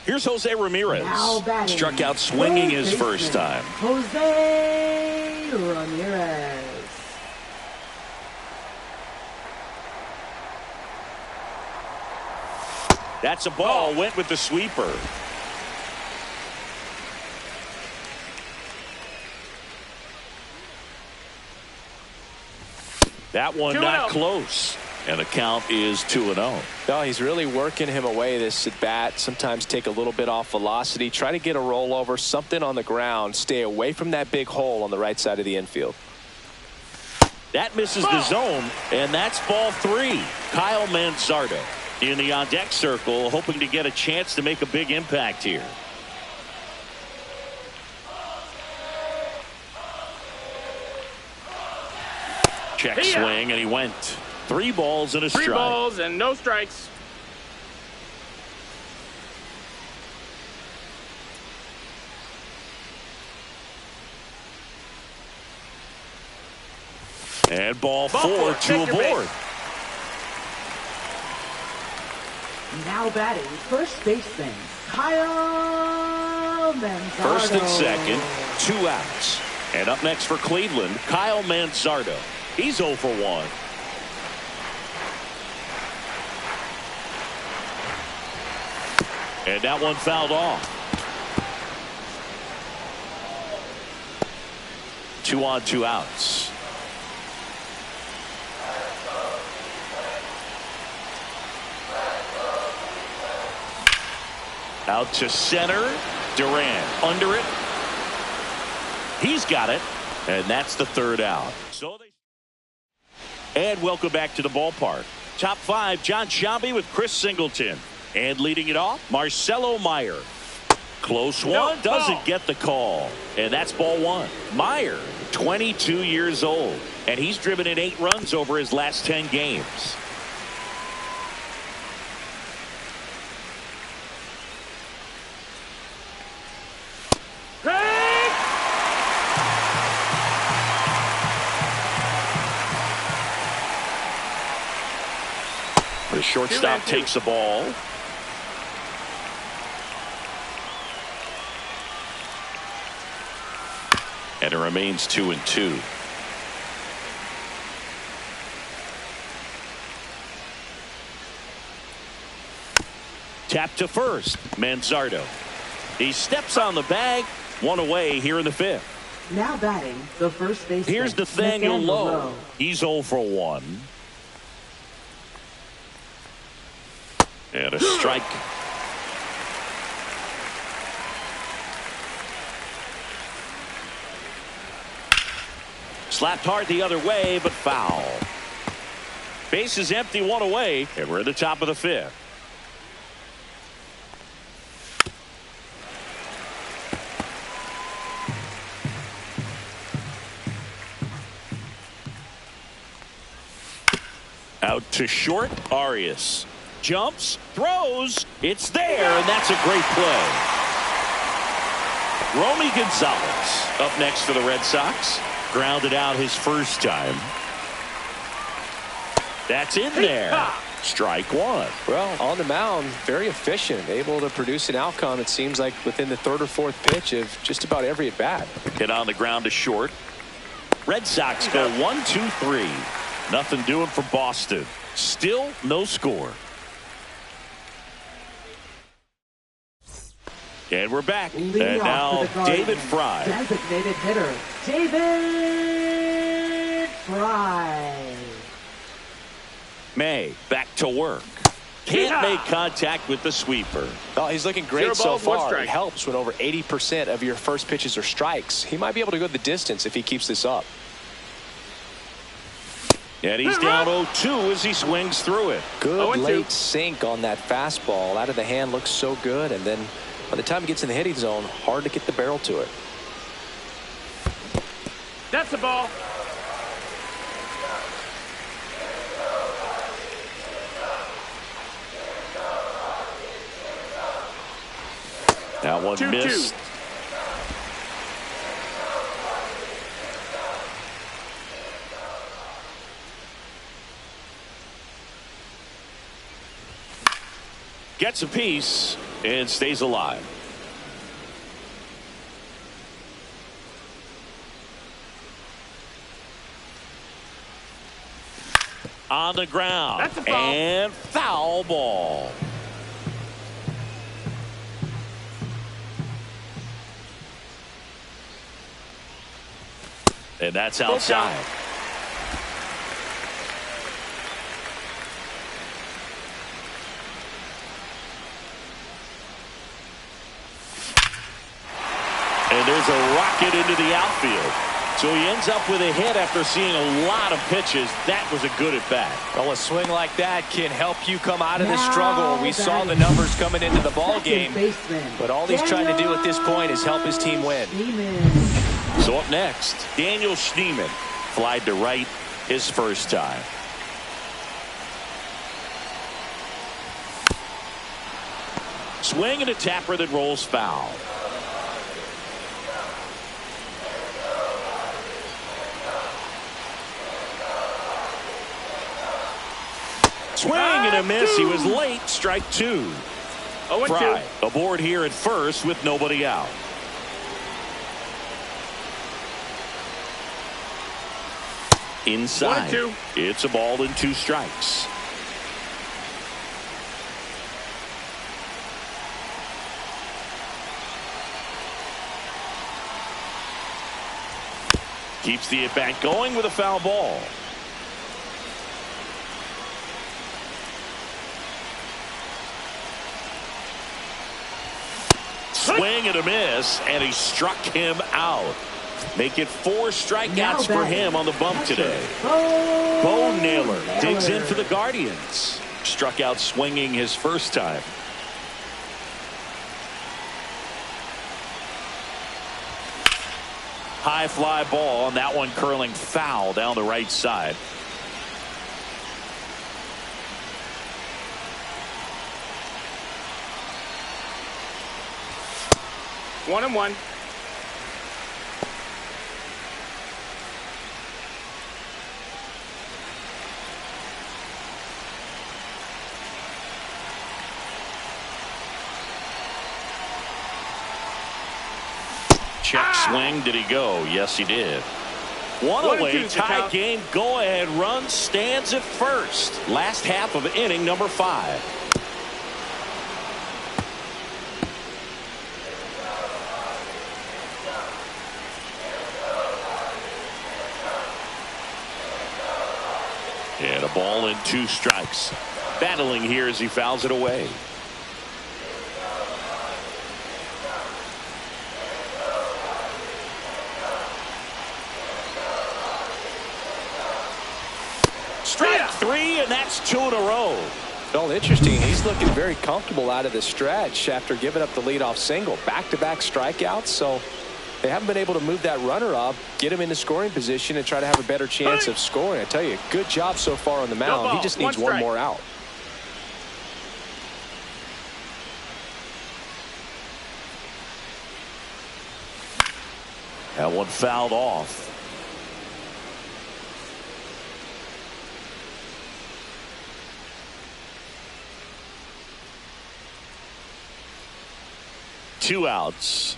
Here's Jose Ramirez. Struck out swinging his first time. Jose Ramirez. That's a ball. Went with the sweeper. That one not close. And the count is 2-0. No, he's really working him away this at bat. Sometimes take a little bit off velocity. Try to get a rollover, something on the ground. Stay away from that big hole on the right side of the infield. That misses the zone, and that's ball 3. Kyle Manzardo in the on-deck circle, hoping to get a chance to make a big impact here. Check swing, and he went. 3 balls and a strike. 3 balls and no strikes. And ball 4, 2 aboard. Now batting, first baseman, Kyle Manzardo. First and second, 2 outs. And up next for Cleveland, Kyle Manzardo. He's 0 for 1. And that one fouled off. 2 on, 2 outs. Out to center. Durant under it. He's got it. And that's the 3rd out. And welcome back to the ballpark. Top 5, John Sciambi with Chris Singleton. And leading it off, Marcelo Meyer. Close one, doesn't get the call. And that's ball 1. Meyer, 22 years old. And he's driven in 8 runs over his last 10 games. The shortstop takes the ball. And it remains 2-2. Tap to first, Manzardo. He steps on the bag, 1 away here in the 5th. Now batting, the first baseman. Here's Nathaniel Lowe. He's 0 for 1. And a strike. Slapped hard the other way, but foul. Base is empty, 1 away, and we're at the top of the 5th. Out to short, Arias. Jumps, throws, it's there, and that's a great play. Romy Gonzalez up next for the Red Sox. Grounded out his first time. That's in there. Strike 1. Well, on the mound, very efficient, able to produce an outcome, it seems like, within the 3rd or 4th pitch of just about every at-bat. Hit on the ground to short. Red Sox go 1-2-3. Nothing doing for Boston. Still no score. And we're back. Leading and now David Fry. Designated hitter, David Fry. May back to work. Can't make contact with the sweeper. Oh, he's looking great 0 so balls, 1 far. strike. It helps when over 80% of your first pitches are strikes. He might be able to go the distance if he keeps this up. And he's down 0-2 as he swings through it. Good late sink on that fastball. Out of the hand, looks so good. And then by the time he gets in the hitting zone, hard to get the barrel to it. That's the ball. That one 2-2. missed. Gets a piece and stays alive. On the ground. That's a foul. And foul ball. And that's outside. And there's a rocket into the outfield. So he ends up with a hit after seeing a lot of pitches. That was a good at bat. Well, a swing like that can help you come out of this struggle. We saw the numbers coming into the ball game, but all he's trying to do at this point is help his team win. So up next, Daniel Schneemann flied to right his first time. Swing and a tapper that rolls foul. Swing and a miss. He was late. Strike two. Fry aboard here at first with nobody out. Inside. It's a ball and two strikes. Keeps the at-bat going with a foul ball. Swing and a miss, and he struck him out. Make it 4 strikeouts for him on the bump today. Bo Naylor digs in for the Guardians. Struck out swinging his first time. High fly ball, and that one curling foul down the right side. One and one. Check swing. Did he go? Yes, he did. One away, tie game, go ahead run stands at first. Last half of inning number 5. And a ball and 2 strikes. Battling here as he fouls it away. Strike 3, and that's 2 in a row. Well, interesting. He's looking very comfortable out of the stretch after giving up the leadoff single. Back-to-back strikeouts, so they haven't been able to move that runner up, get him into scoring position, and try to have a better chance of scoring. I tell you, good job so far on the mound. He just needs one more out. That one fouled off. Two outs.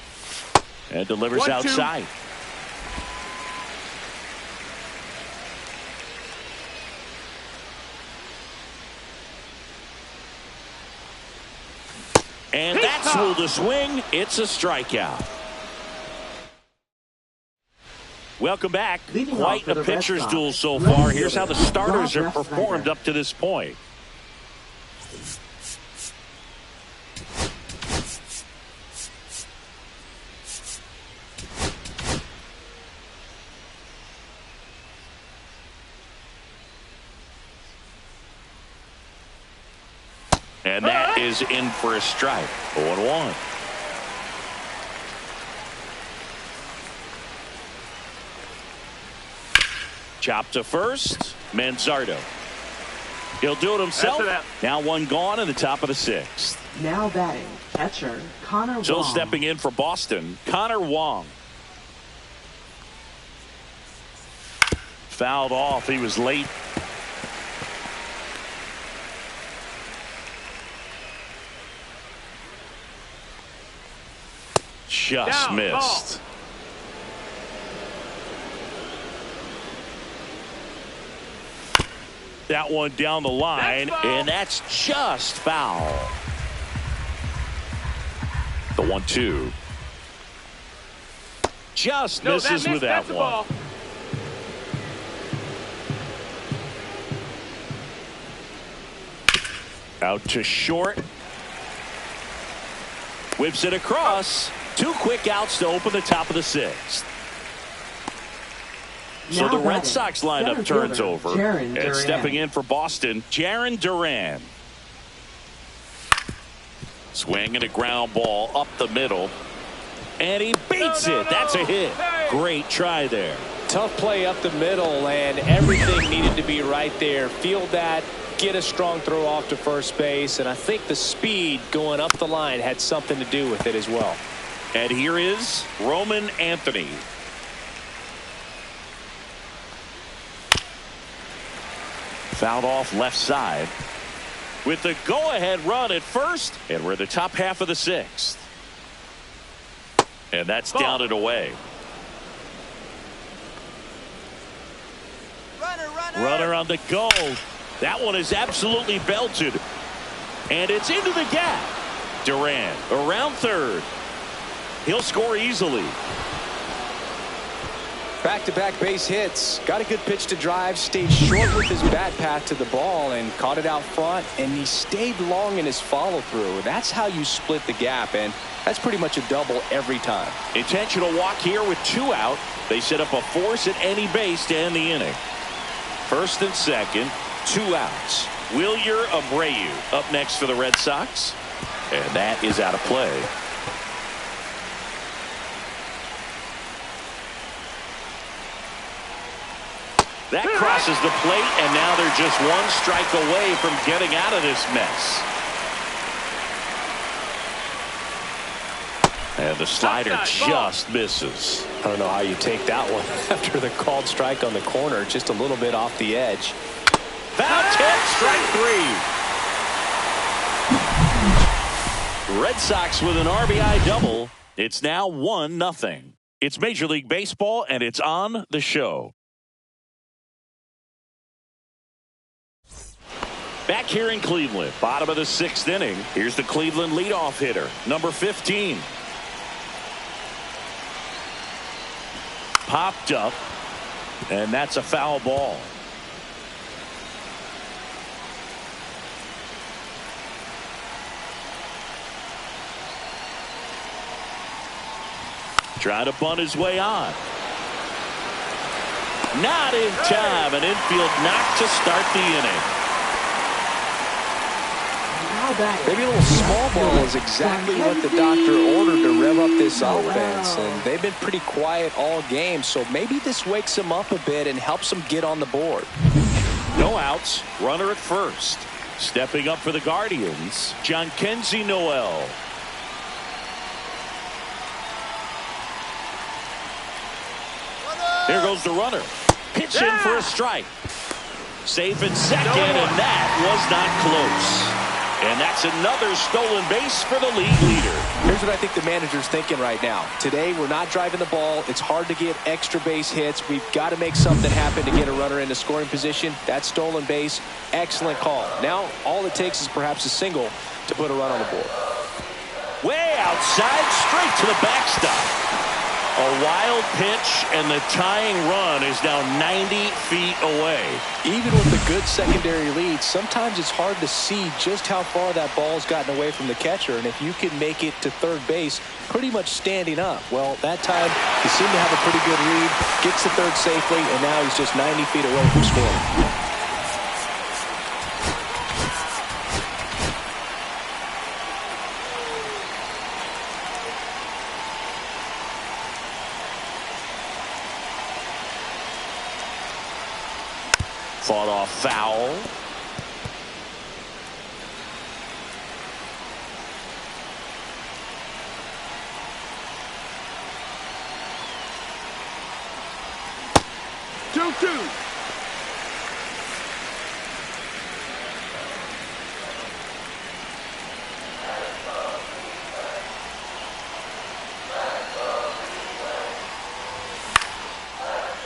And delivers outside. And that's will the swing. It's a strikeout. Welcome back. Quite a pitcher's duel so far. Here's how the starters have performed up to this point. And that is in for a strike. 0-1. Chop to first. Manzardo. He'll do it himself. Now one gone in the top of the 6th. Now batting, catcher Connor Wong. So stepping in for Boston, Connor Wong. Fouled off. He was late. Just missed. That one down the line, and that's just foul. The 1-2. Just misses with that one. Out to short. Whips it across. 2 quick outs to open the top of the 6th. So Now the Red batting, Sox lineup center turns fielder, over. Jarren And Duran. stepping in for Boston, Jarren Duran. Swinging a ground ball up the middle. And he beats it. That's a hit. Great try there. Tough play up the middle, and everything needed to be right there. Field that, get a strong throw off to first base, and I think the speed going up the line had something to do with it as well. And here is Roman Anthony. Fouled off left side with the go-ahead run at first, and we're in the top half of the 6th. And that's down and away. Runner on the go. That one is absolutely belted. And it's into the gap. Duran around third. He'll score easily. Back-to-back base hits. Got a good pitch to drive. Stayed short with his bat path to the ball and caught it out front. And he stayed long in his follow-through. That's how you split the gap. And that's pretty much a double every time. Intentional walk here with 2 out. They set up a force at any base to end the inning. First and second, 2 outs. Wilyer Abreu up next for the Red Sox. And that is out of play. That crosses the plate, and now they're just 1 strike away from getting out of this mess. And the slider just misses. I don't know how you take that one after the called strike on the corner, just a little bit off the edge. Foul tip, strike 3. Red Sox with an RBI double. It's now 1-0. It's Major League Baseball, and it's on the show. Back here in Cleveland, bottom of the 6th inning. Here's the Cleveland leadoff hitter, number 15. Popped up, and that's a foul ball. Trying to bunt his way on. Not in time. An infield knock to start the inning. Maybe a little small ball is exactly what the doctor ordered to rev up this offense, and they've been pretty quiet all game, so maybe this wakes them up a bit and helps them get on the board. No outs, runner at first. Stepping up for the Guardians, Jhonkensy Noel. There goes the runner. Pitch in for a strike. Safe at second, and that was not close. And that's another stolen base for the league leader. Here's what I think the manager's thinking right now. Today, we're not driving the ball. It's hard to get extra base hits. We've got to make something happen to get a runner into scoring position. That stolen base, excellent call. Now, all it takes is perhaps a single to put a run on the board. Way outside, straight to the backstop. A wild pitch, and the tying run is now 90 feet away. Even with a good secondary lead, sometimes it's hard to see just how far that ball's gotten away from the catcher, and if you can make it to third base pretty much standing up. Well, that time he seemed to have a pretty good read, gets to third safely, and now he's just 90 feet away from scoring. Fought off foul. Two.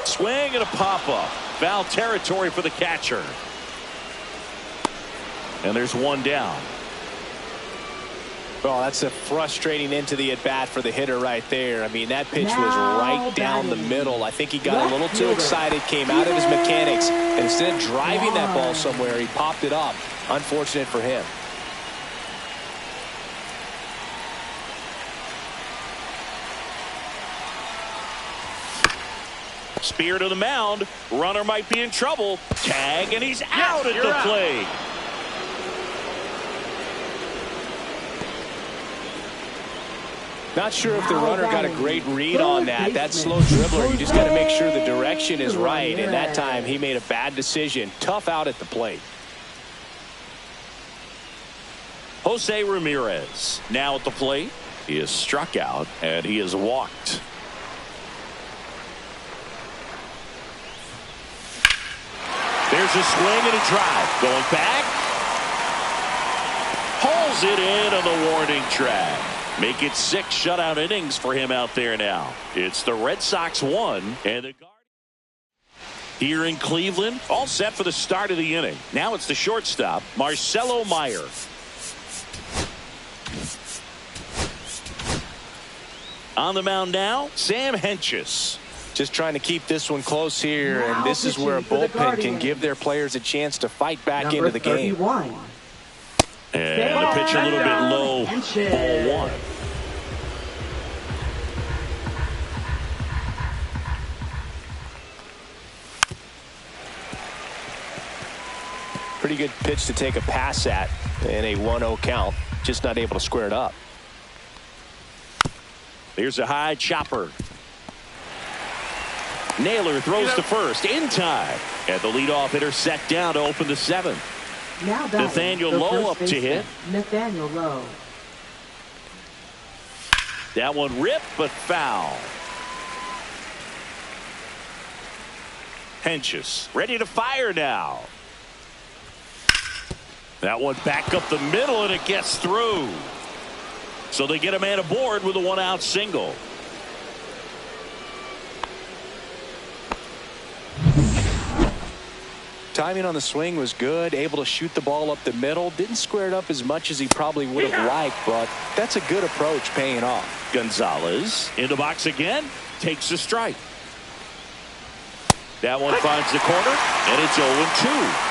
Swing and a pop-up. Foul territory for the catcher. And there's one down. Well, that's a frustrating end to the at-bat for the hitter right there. I mean, that pitch was right down the middle. I think he got a little too excited, came out of his mechanics, and instead of driving that ball somewhere, he popped it up. Unfortunate for him. spear to the mound. Runner might be in trouble. Tag, and he's out at the plate. Not sure if the runner got a great read on that. That slow dribbler, you just got to make sure the direction is right. And that time he made a bad decision. Tough out at the plate. Jose Ramirez now at the plate. He is struck out and he is walked. There's a swing and a drive. Going back. Pulls it in on the warning track. Make it 6 shutout innings for him out there now. It's the Red Sox 1 and the here in Cleveland. All set for the start of the inning. Now it's the shortstop, Marcelo Meyer. On the mound now, Sam Hentges. Just trying to keep this one close here, and this is where a bullpen can give their players a chance to fight back into the game. And the pitch a little bit low, ball 1. Pretty good pitch to take a pass at in a 1-0 count. Just not able to square it up. Here's a high chopper. Naylor throws to first in time. And the leadoff hitter set down to open the 7th. Now Nathaniel Lowe up to hit. Nathaniel Lowe. That one ripped but foul. Hentges ready to fire now. That one back up the middle and it gets through. So they get a man aboard with a 1-out single. Timing on the swing was good, able to shoot the ball up the middle. Didn't square it up as much as he probably would have liked, but that's a good approach, paying off. Gonzalez in the box again, takes a strike. That one finds the corner, and it's 0-2.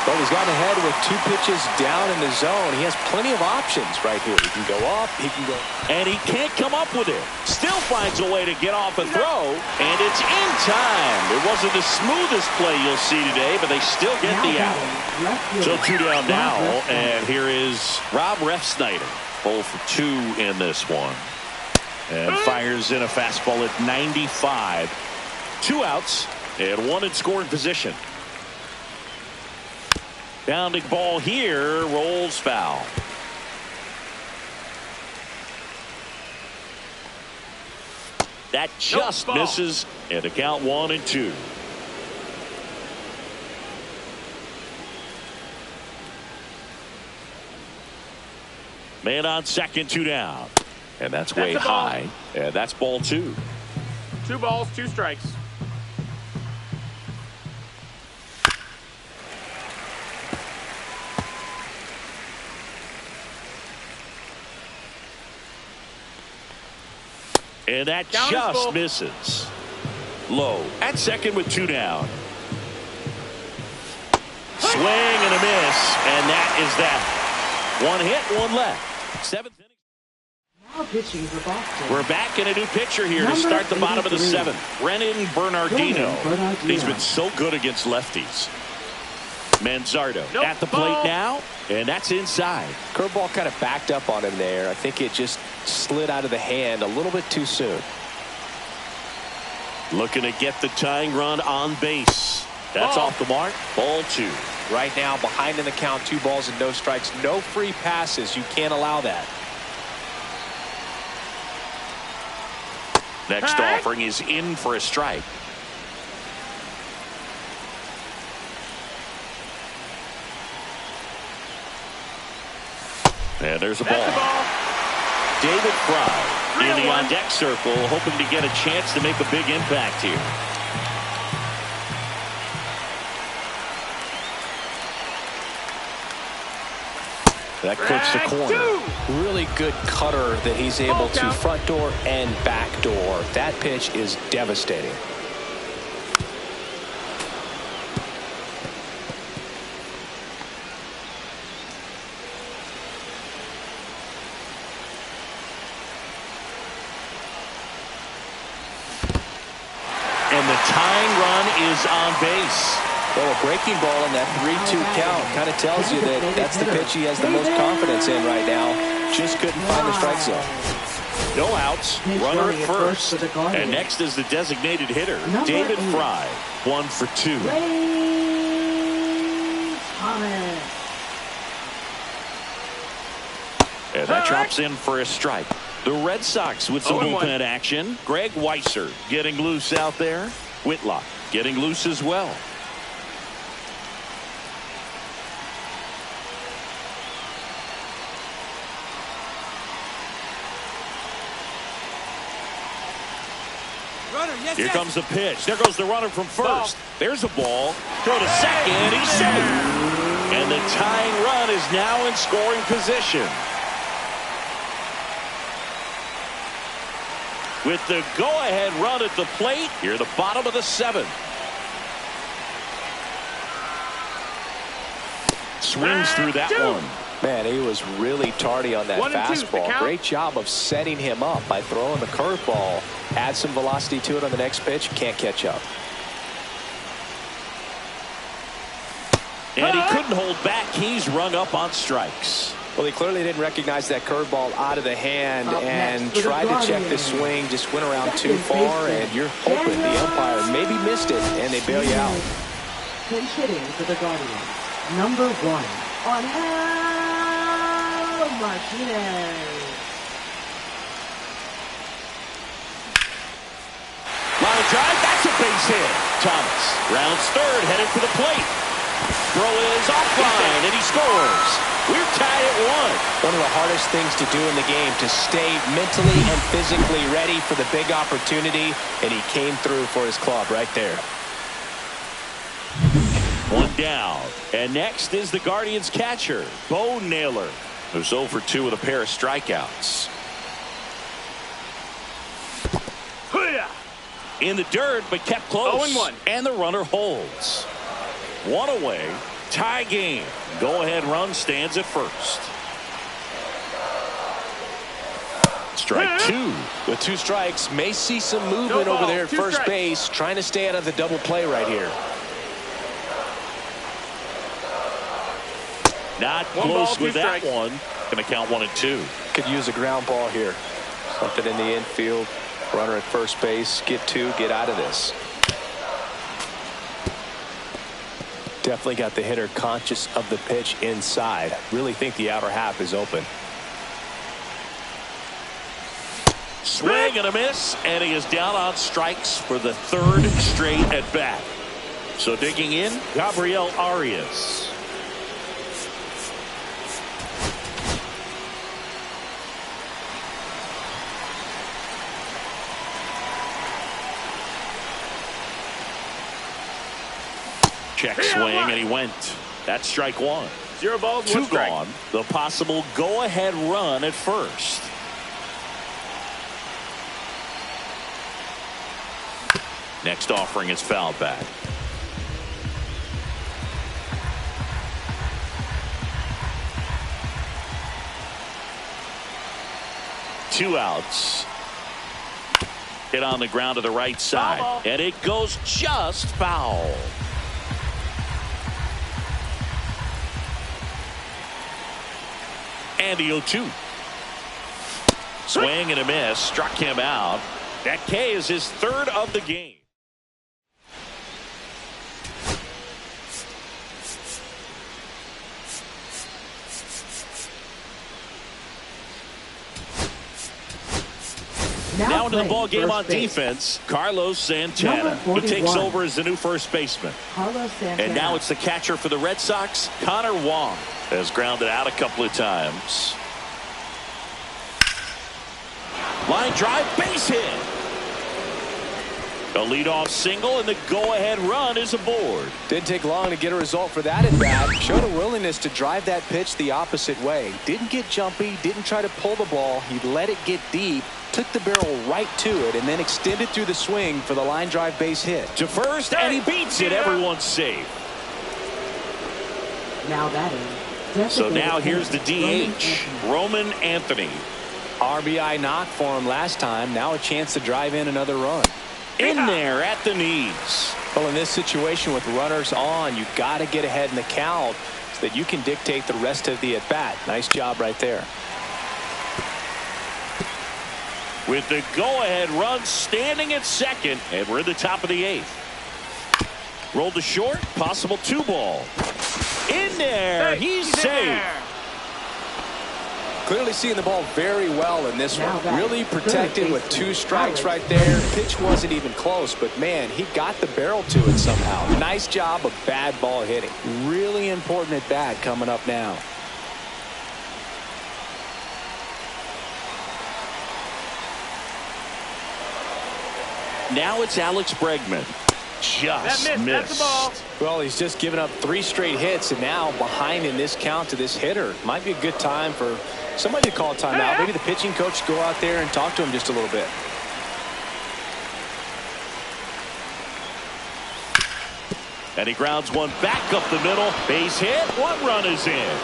But he's gotten ahead with 2 pitches down in the zone. He has plenty of options right here. He can go up, he can go. And he can't come up with it. Still finds a way to get off a throw, and it's in time. It wasn't the smoothest play you'll see today, but they still get the out. So 2 down now, and here is Rob Refsnyder. 0 for 2 in this one. And fires in a fastball at 95. 2 outs. And 1 in scoring position. Bounding ball here, rolls foul. That just misses, and a count 1-2. Man on second, 2 down. And that's way high. And that's ball 2. 2 balls, 2 strikes. And that just misses. Low at second with 2 down. Swing and a miss, and that is that. 1 hit, 1 left. 7th inning. Now pitching for Boston. We're back in a new pitcher here to start the bottom of the 7th. Brennan Bernardino. He's been so good against lefties. Manzardo at the plate now, and that's inside. Curveball kind of backed up on him there. I think it just slid out of the hand a little bit too soon. Looking to get the tying run on base. That's off the mark. Ball 2. Right now, behind in the count, 2 balls and no strikes. No free passes. You can't allow that. Next offering is in for a strike. And there's a ball. David Fry in the on-deck circle, hoping to get a chance to make a big impact here. That clips the corner. Really good cutter that he's able to front door and back door. That pitch is devastating. And the tying run is on base. Well, a breaking ball in that 3-2 count kind of tells you that that's the pitch he has the most confidence in right now. Just couldn't find the strike zone. No outs, runner at first. And next is the designated hitter, David Fry, 1 for 2. And that drops in for a strike. The Red Sox with some bullpen action. Greg Weisser getting loose out there. Whitlock getting loose as well. Here comes the pitch. There goes the runner from first. There's a ball. Throw to second. He's safe. And the tying run is now in scoring position. With the go-ahead run at the plate, here the bottom of the 7th. Swings through that one. Man, he was really tardy on that fastball. Great job of setting him up by throwing the curveball. Add some velocity to it on the next pitch. Can't catch up. And he couldn't hold back. He's rung up on strikes. Well, he clearly didn't recognize that curveball out of the hand and tried to check the swing. Just went around too far, and you're hoping the umpire maybe missed it, and they bail you out. Pinch hitting for the Guardians. Number 1 on Martinez. Line drive, that's a base hit. Thomas rounds third, headed for the plate. Throw is offline, and he scores. We're tied at 1. One of the hardest things to do in the game, to stay mentally and physically ready for the big opportunity, and he came through for his club right there. 1 down. And next is the Guardians catcher, Bo Naylor, who's 0 for 2 with a pair of strikeouts. In the dirt, but kept close. 0-1. And the runner holds. 1 away. Tie game. Go-ahead run stands at first. Strike 2. With 2 strikes, may see some movement over there at first base, trying to stay out of the double play right here. Not close with that one. Going to count 1 and 2. Could use a ground ball here. Something in the infield. Runner at first base. Get 2. Get out of this. Definitely got the hitter conscious of the pitch inside. Really think the outer half is open. Swing and a miss, and he is down on strikes for the 3rd straight at bat. So digging in, Gabriel Arias. Check swing, and he went. That's strike 1. 0 balls, 2 1 strike. gone. The possible go-ahead run at first. Next offering is fouled back. Two outs. Hit on the ground to the right side. And it goes just foul. And the 0-2. Swing and a miss. Struck him out. That K is his 3rd of the game. Now into the ball game on defense, Carlos Santana. He takes over as the new first baseman. And now it's the catcher for the Red Sox, Connor Wong, has grounded out a couple of times. Line drive, base hit. A leadoff single, and the go-ahead run is aboard. Didn't take long to get a result for that at bat. Showed a willingness to drive that pitch the opposite way. Didn't get jumpy, didn't try to pull the ball. He let it get deep, took the barrel right to it, and then extended through the swing for the line drive base hit. To first, and he beats it. Everyone's safe. Now batting. So now here's the DH, Roman Anthony. RBI knock for him last time. Now a chance to drive in another run. In there at the knees. Well, in this situation with runners on, you got to get ahead in the count so that you can dictate the rest of the at-bat. Nice job right there. With the go-ahead run standing at second, and we're in the top of the 8th. Rolled to short, possible 2-ball. In there, he's safe. Clearly seeing the ball very well in this one. Really protected with 2 strikes right there. Pitch wasn't even close, but man, he got the barrel to it somehow. Nice job of bad ball hitting. Really important at bat coming up now. Now it's Alex Bregman. Just missed. That's the ball. Well, he's just given up 3 straight hits, and now behind in this count to this hitter. Might be a good time for somebody to call a timeout. Maybe the pitching coach go out there and talk to him just a little bit. And he grounds one back up the middle. Base hit. 1 run is in.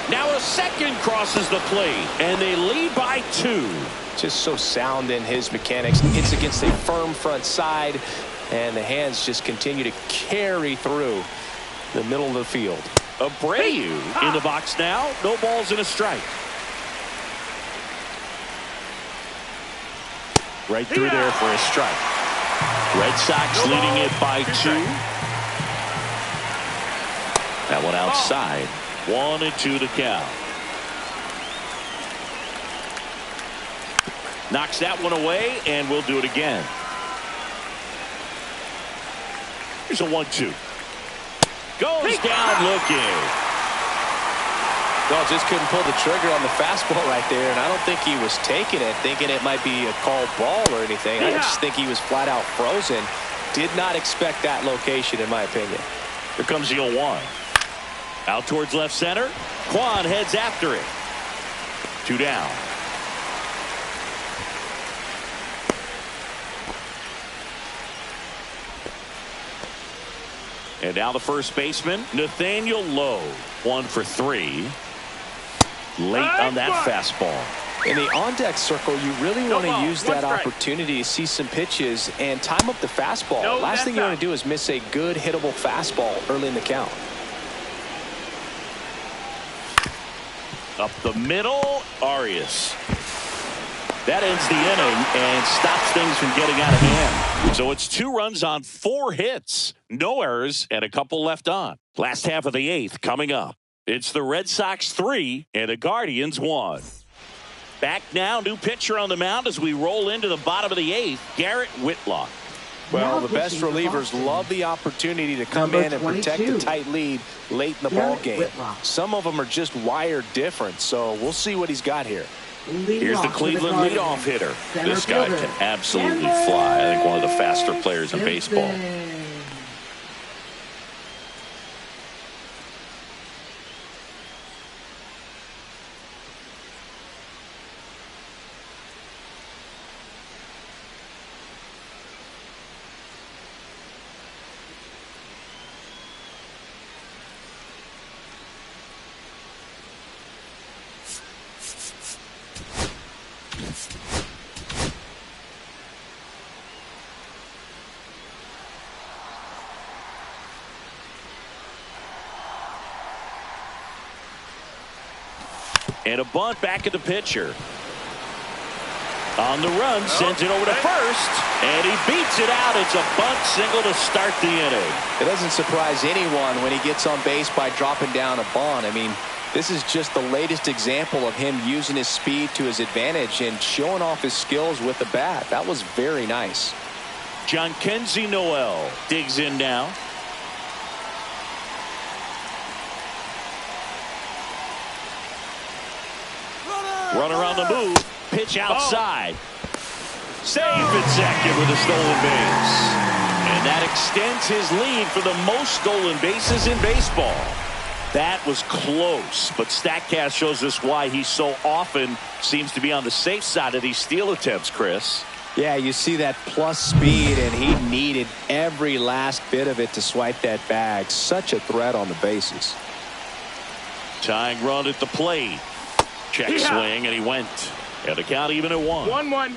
Now a second crosses the plate, and they lead by 2. Just so sound in his mechanics. Hits against a firm front side, and the hands just continue to carry through the middle of the field. Abreu in the box now. No balls and a strike. Right through there for a strike. Red Sox leading it by 2. That one outside. 1-2 to count. Knocks that one away, and we'll do it again. Here's a 1-2. Goes down looking. Well, just couldn't pull the trigger on the fastball right there, and I don't think he was taking it, thinking it might be a called ball or anything. I just think he was flat out frozen. Did not expect that location, in my opinion. Here comes the 0-1. Out towards left center. Kwan heads after it. 2 down. And now the first baseman, Nathaniel Lowe. 1 for 3. Late on that fastball. In the on-deck circle, you really want to use that opportunity to see some pitches and time up the fastball. Last thing you want to do is miss a good hittable fastball early in the count. Up the middle, Arias. That ends the inning and stops things from getting out of hand. So it's 2 runs on 4 hits. No errors and a couple left on. Last half of the 8th coming up. It's the Red Sox 3 and the Guardians 1. Back now, new pitcher on the mound as we roll into the bottom of the 8th, Garrett Whitlock. Well, the best relievers love the opportunity to come in and protect a tight lead late in the ball game. Some of them are just wired different, so we'll see what he's got here. Here's the Cleveland leadoff hitter. This guy can absolutely fly. I think one of the faster players in baseball. And a bunt back at the pitcher. On the run, sends it over to first, and he beats it out. It's a bunt single to start the inning. It doesn't surprise anyone when he gets on base by dropping down a bunt. I mean, this is just the latest example of him using his speed to his advantage and showing off his skills with the bat. That was very nice. Jhonkensy Noel digs in now. Runner on the move. Pitch outside. Safe at second with a stolen base. And that extends his lead for the most stolen bases in baseball. That was close, but StatCast shows us why he so often seems to be on the safe side of these steal attempts, Chris. Yeah, you see that plus speed, and he needed every last bit of it to swipe that bag. Such a threat on the bases. Tying run at the plate. Check swing, and he went. And the count even at 1. 1-1.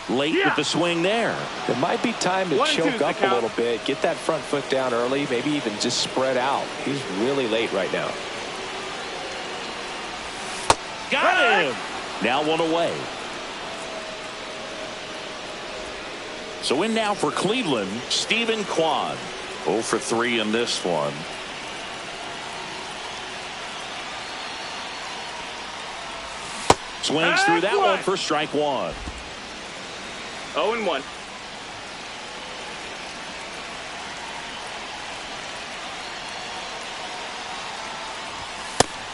late with the swing there. It might be time to choke up a little bit, get that front foot down early, maybe even just spread out. He's really late right now. Got him. Now one away. So in now for Cleveland, Stephen Kwan. 0 for 3 in this one. Swings through that one for strike one. 0-1.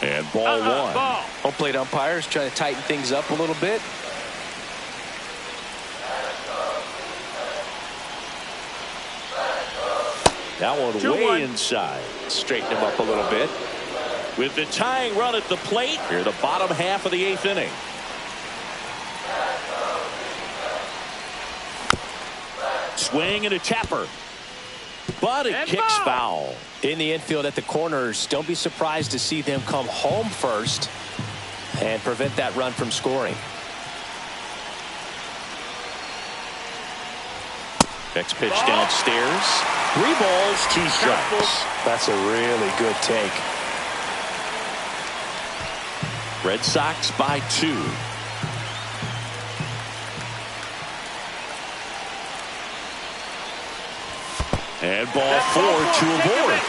And ball one. Home plate umpires trying to tighten things up a little bit. That one way inside. Straighten him up a little bit. With the tying run at the plate, here the bottom half of the 8th inning. Swing and a tapper. But it kicks foul. In the infield at the corners, don't be surprised to see them come home first and prevent that run from scoring. Next pitch downstairs. 3 balls, 2 strikes. That's a really good take. Red Sox by 2. And ball 4 to avoid.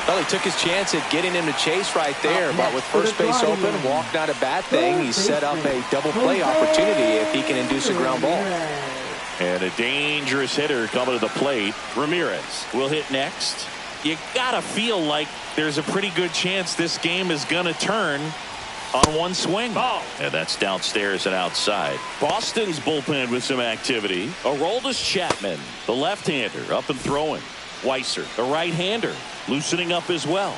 Well, he took his chance at getting him to chase right there, but with first base open, walk not a bad thing. He set up a double play opportunity if he can induce a ground ball. And a dangerous hitter coming to the plate. Ramirez will hit next. You gotta feel like there's a pretty good chance this game is gonna turn on one swing. And that's downstairs and outside. Boston's bullpen with some activity. Aroldis Chapman, the left-hander, up and throwing. Weiser, the right-hander, loosening up as well.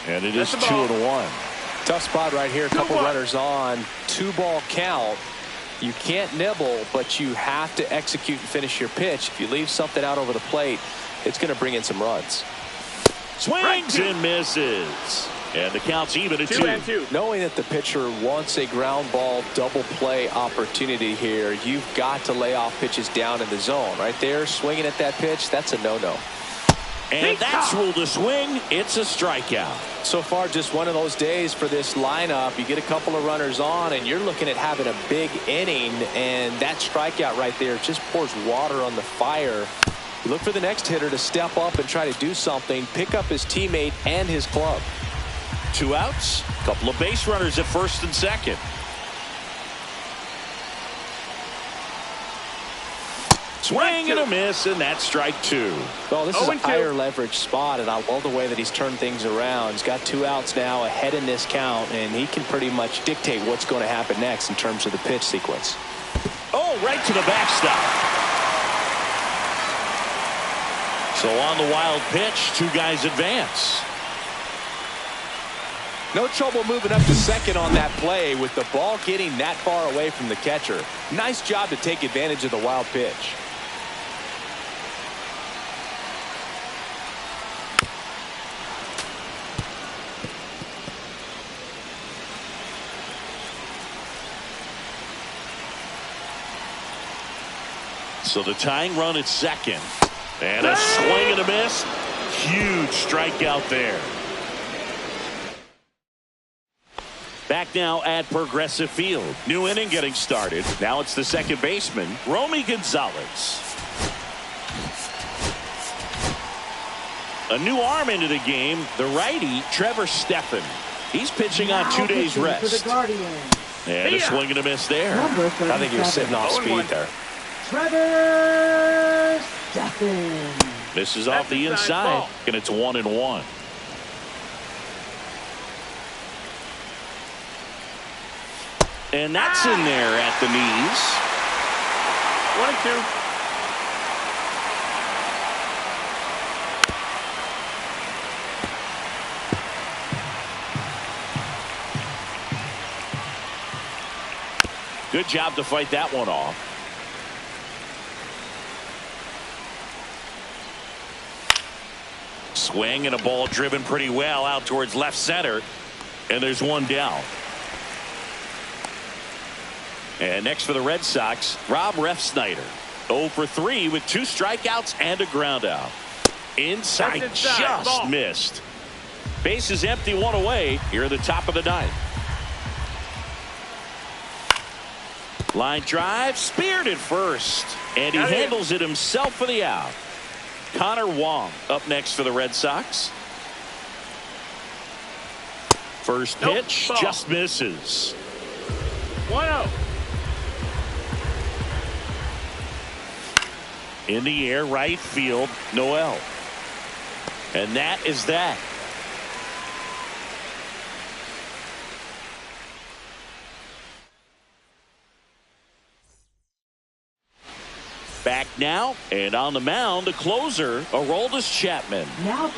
And it is 2-1. Tough spot right here. A couple runners on. 2-ball count. You can't nibble, but you have to execute and finish your pitch. If you leave something out over the plate, it's going to bring in some runs. Swings and misses. And the count's even at 2. Knowing that the pitcher wants a ground ball double play opportunity here, you've got to lay off pitches down in the zone. Right there, swinging at that pitch, that's a no-no. And that's ruled a swing. It's a strikeout. So far, just one of those days for this lineup. You get a couple of runners on, and you're looking at having a big inning, and that strikeout right there just pours water on the fire. You look for the next hitter to step up and try to do something, pick up his teammate and his club. 2 outs, a couple of base runners at first and second. Swing and a miss, and that's strike 2. Well, this is a higher leverage spot, and I love the way that he's turned things around. He's got 2 outs now ahead in this count, and he can pretty much dictate what's going to happen next in terms of the pitch sequence. Oh, right to the backstop. So on the wild pitch, 2 guys advance. No trouble moving up to second on that play with the ball getting that far away from the catcher. Nice job to take advantage of the wild pitch. So the tying run at second. And a swing and a miss. Huge strikeout there. Back now at Progressive Field. New inning getting started. Now it's the second baseman, Romy Gonzalez. A new arm into the game, the righty, Trevor Stephan. He's pitching on 2 days rest. And a swing and a miss there. I think he was sitting off speed there. Trevor Stephan. Misses off the inside, and it's 1-1. And that's in there at the knees. 1-2. Good job to fight that one off. Swing and a ball driven pretty well out towards left center. And there's one down. And next for the Red Sox, Rob Refsnyder. 0 for 3 with 2 strikeouts and a ground out. Inside, just ball. Missed. Base is empty, 1 away here at the top of the 9th. Line drive, speared at first. And he handles it himself for the out. Connor Wong up next for the Red Sox. First pitch, just misses. 1-0. In the air, right field, Noel. And that is that. Back now, and on the mound, the closer, Aroldis Chapman.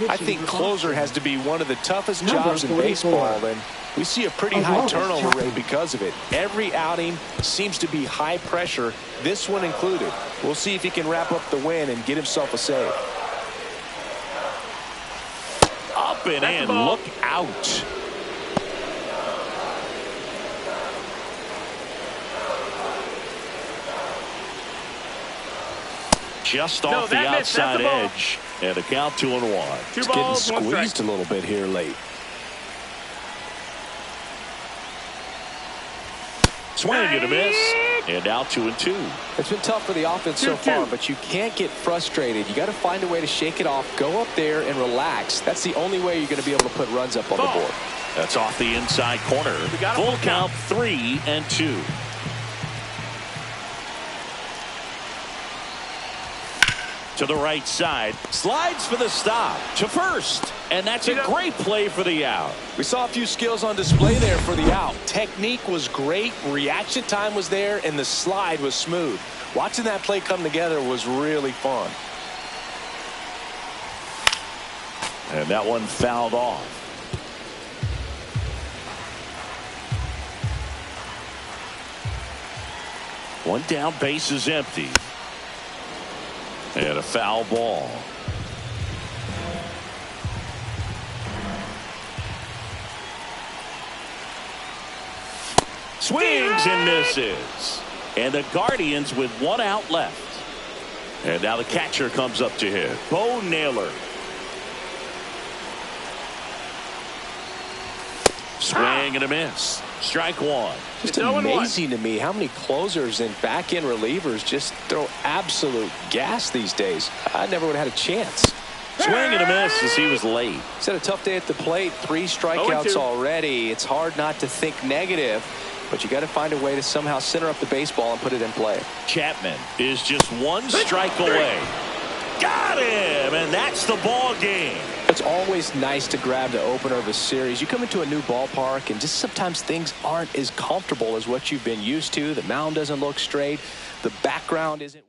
I think closer has to be one of the toughest jobs in baseball, and we see a pretty high turnover rate because of it. Every outing seems to be high pressure, this one included. We'll see if he can wrap up the win and get himself a save. Up and in, look out. Just off the outside edge, and a count 2-1. It's getting squeezed a little bit here late. Swing and a miss, and now 2-2. It's been tough for the offense so far, but you can't get frustrated. You got to find a way to shake it off, go up there and relax. That's the only way you're going to be able to put runs up on the board. That's off the inside corner. Full count, 3-2. To the right side, slides for the stop to first, and that's a great play for the out. We saw a few skills on display there for the out. Technique was great, reaction time was there, and the slide was smooth. Watching that play come together was really fun. And that one fouled off. One down, base is empty. And a foul ball. Swings and misses. And the Guardians with 1 out left. And now the catcher comes up to hit. Bo Naylor. Swing and a miss. Strike 1. Just amazing to me how many closers and back-end relievers just throw absolute gas these days. I never would have had a chance. Swing and a miss as he was late. He's had a tough day at the plate. 3 strikeouts already. It's hard not to think negative, but you got to find a way to somehow center up the baseball and put it in play. Chapman is just 1 strike away. Got him, and that's the ball game. It's always nice to grab the opener of a series. You come into a new ballpark, and just sometimes things aren't as comfortable as what you've been used to. The mound doesn't look straight. The background isn't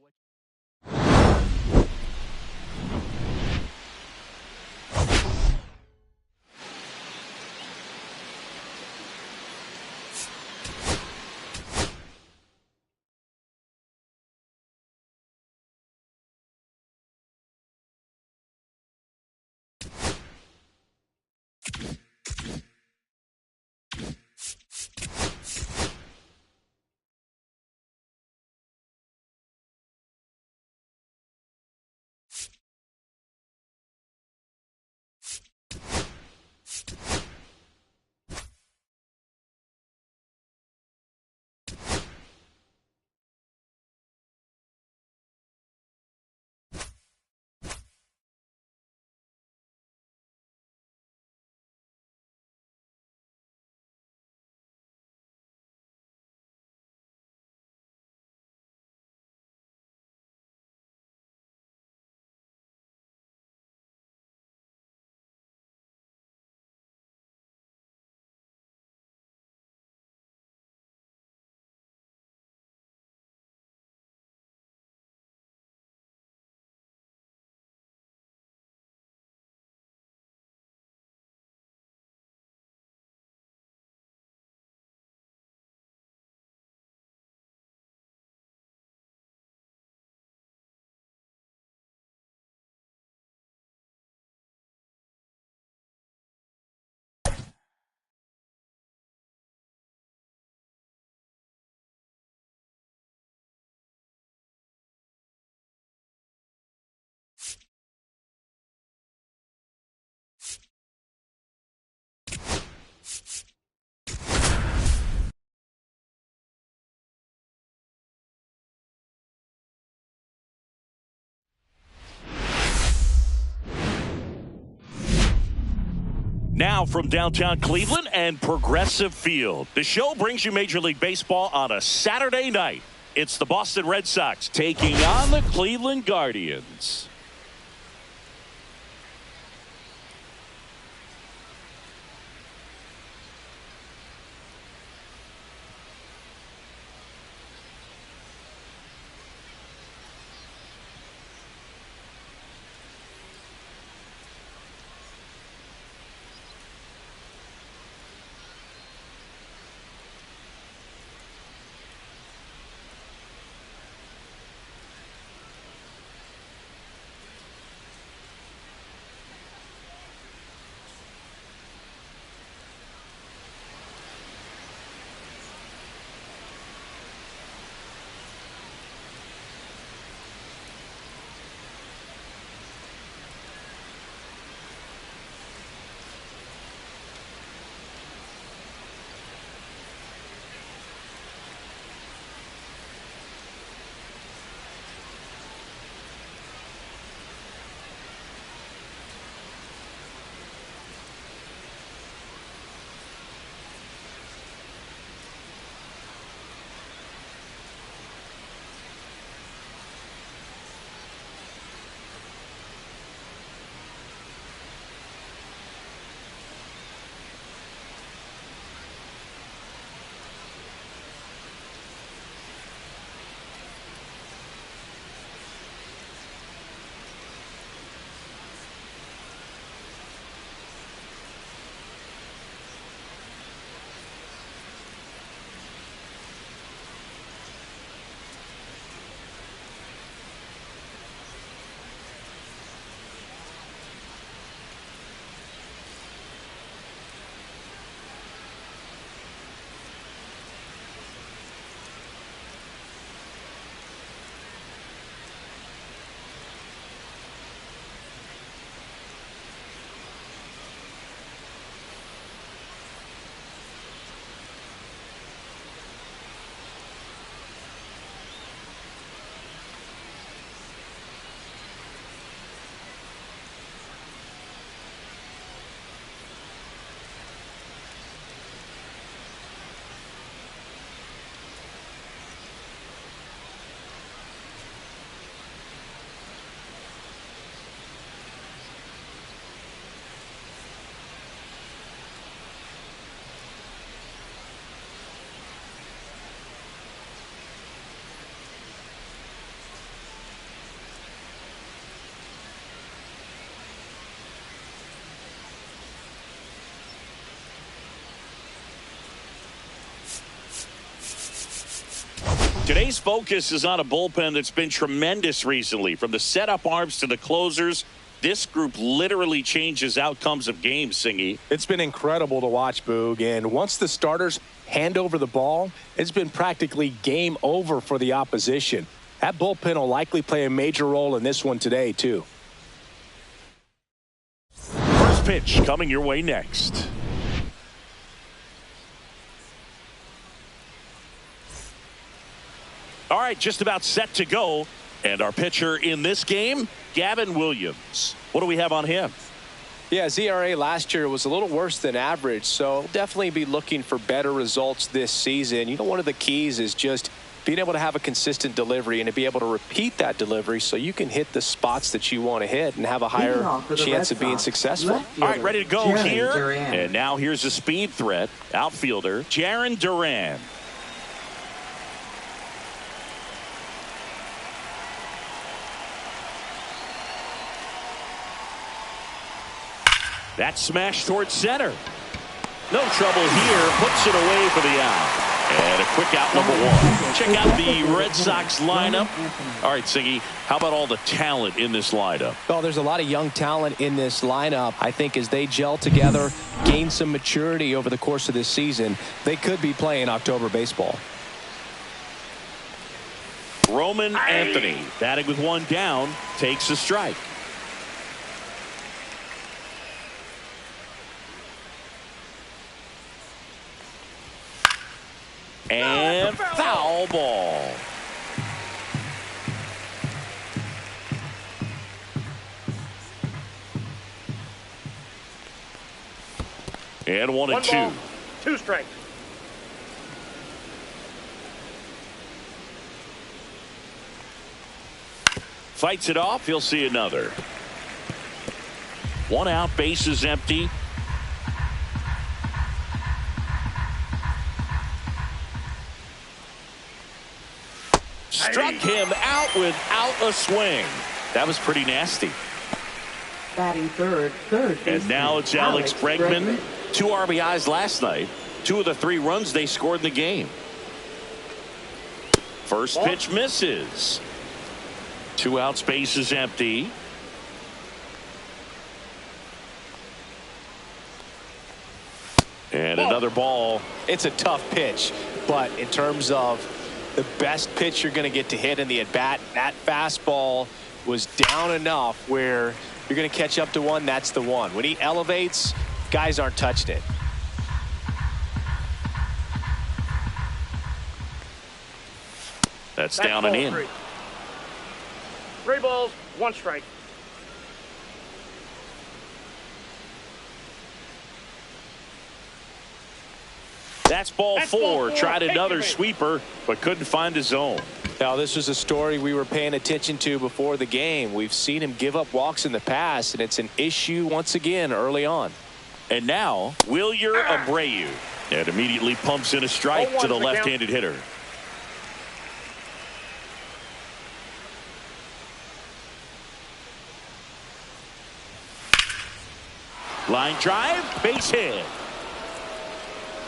Now from downtown Cleveland and Progressive Field. The show brings you Major League Baseball on a Saturday night. It's the Boston Red Sox taking on the Cleveland Guardians. Today's focus is on a bullpen that's been tremendous recently. From the setup arms to the closers, this group literally changes outcomes of games, Singy. It's been incredible to watch, Boog. And once the starters hand over the ball, it's been practically game over for the opposition. That bullpen will likely play a major role in this one today, too. First pitch coming your way next. All right, just about set to go. And our pitcher in this game, Gavin Williams. What do we have on him? Yeah, ZRA last year was a little worse than average, so definitely be looking for better results this season. You know, one of the keys is just being able to have a consistent delivery and to be able to repeat that delivery so you can hit the spots that you want to hit and have a higher chance of being successful. All right, ready to go here. And now here's a speed threat. Outfielder, Jarren Duran. That smash towards center. No trouble here. Puts it away for the out. And a quick out, number one. Check out the Red Sox lineup. All right, Siggy, how about all the talent in this lineup? Well, there's a lot of young talent in this lineup. I think as they gel together, gain some maturity over the course of this season, they could be playing October baseball. Roman Anthony, batting with one down, takes a strike. And foul ball. And 1 and 2. Ball, 2 strikes. Fights it off. He'll see another. 1 out, base is empty. Struck him out without a swing. That was pretty nasty. Batting third And now it's Alex Bregman. 2 RBIs last night. 2 of the 3 runs they scored in the game. First pitch misses. 2 outs, base is empty. And another ball. It's a tough pitch, but in terms of the best pitch you're going to get to hit in the at-bat, that fastball was down enough where you're going to catch up to one. That's the one. When he elevates, guys aren't touching it. That's down and in. 3 balls, 1 strike. That's ball 4. Tried another sweeper, but couldn't find his zone. Now, this was a story we were paying attention to before the game. We've seen him give up walks in the past, and it's an issue once again early on. And now, Wilyer Abreu. And immediately pumps in a strike to the left-handed hitter. Line drive, base hit.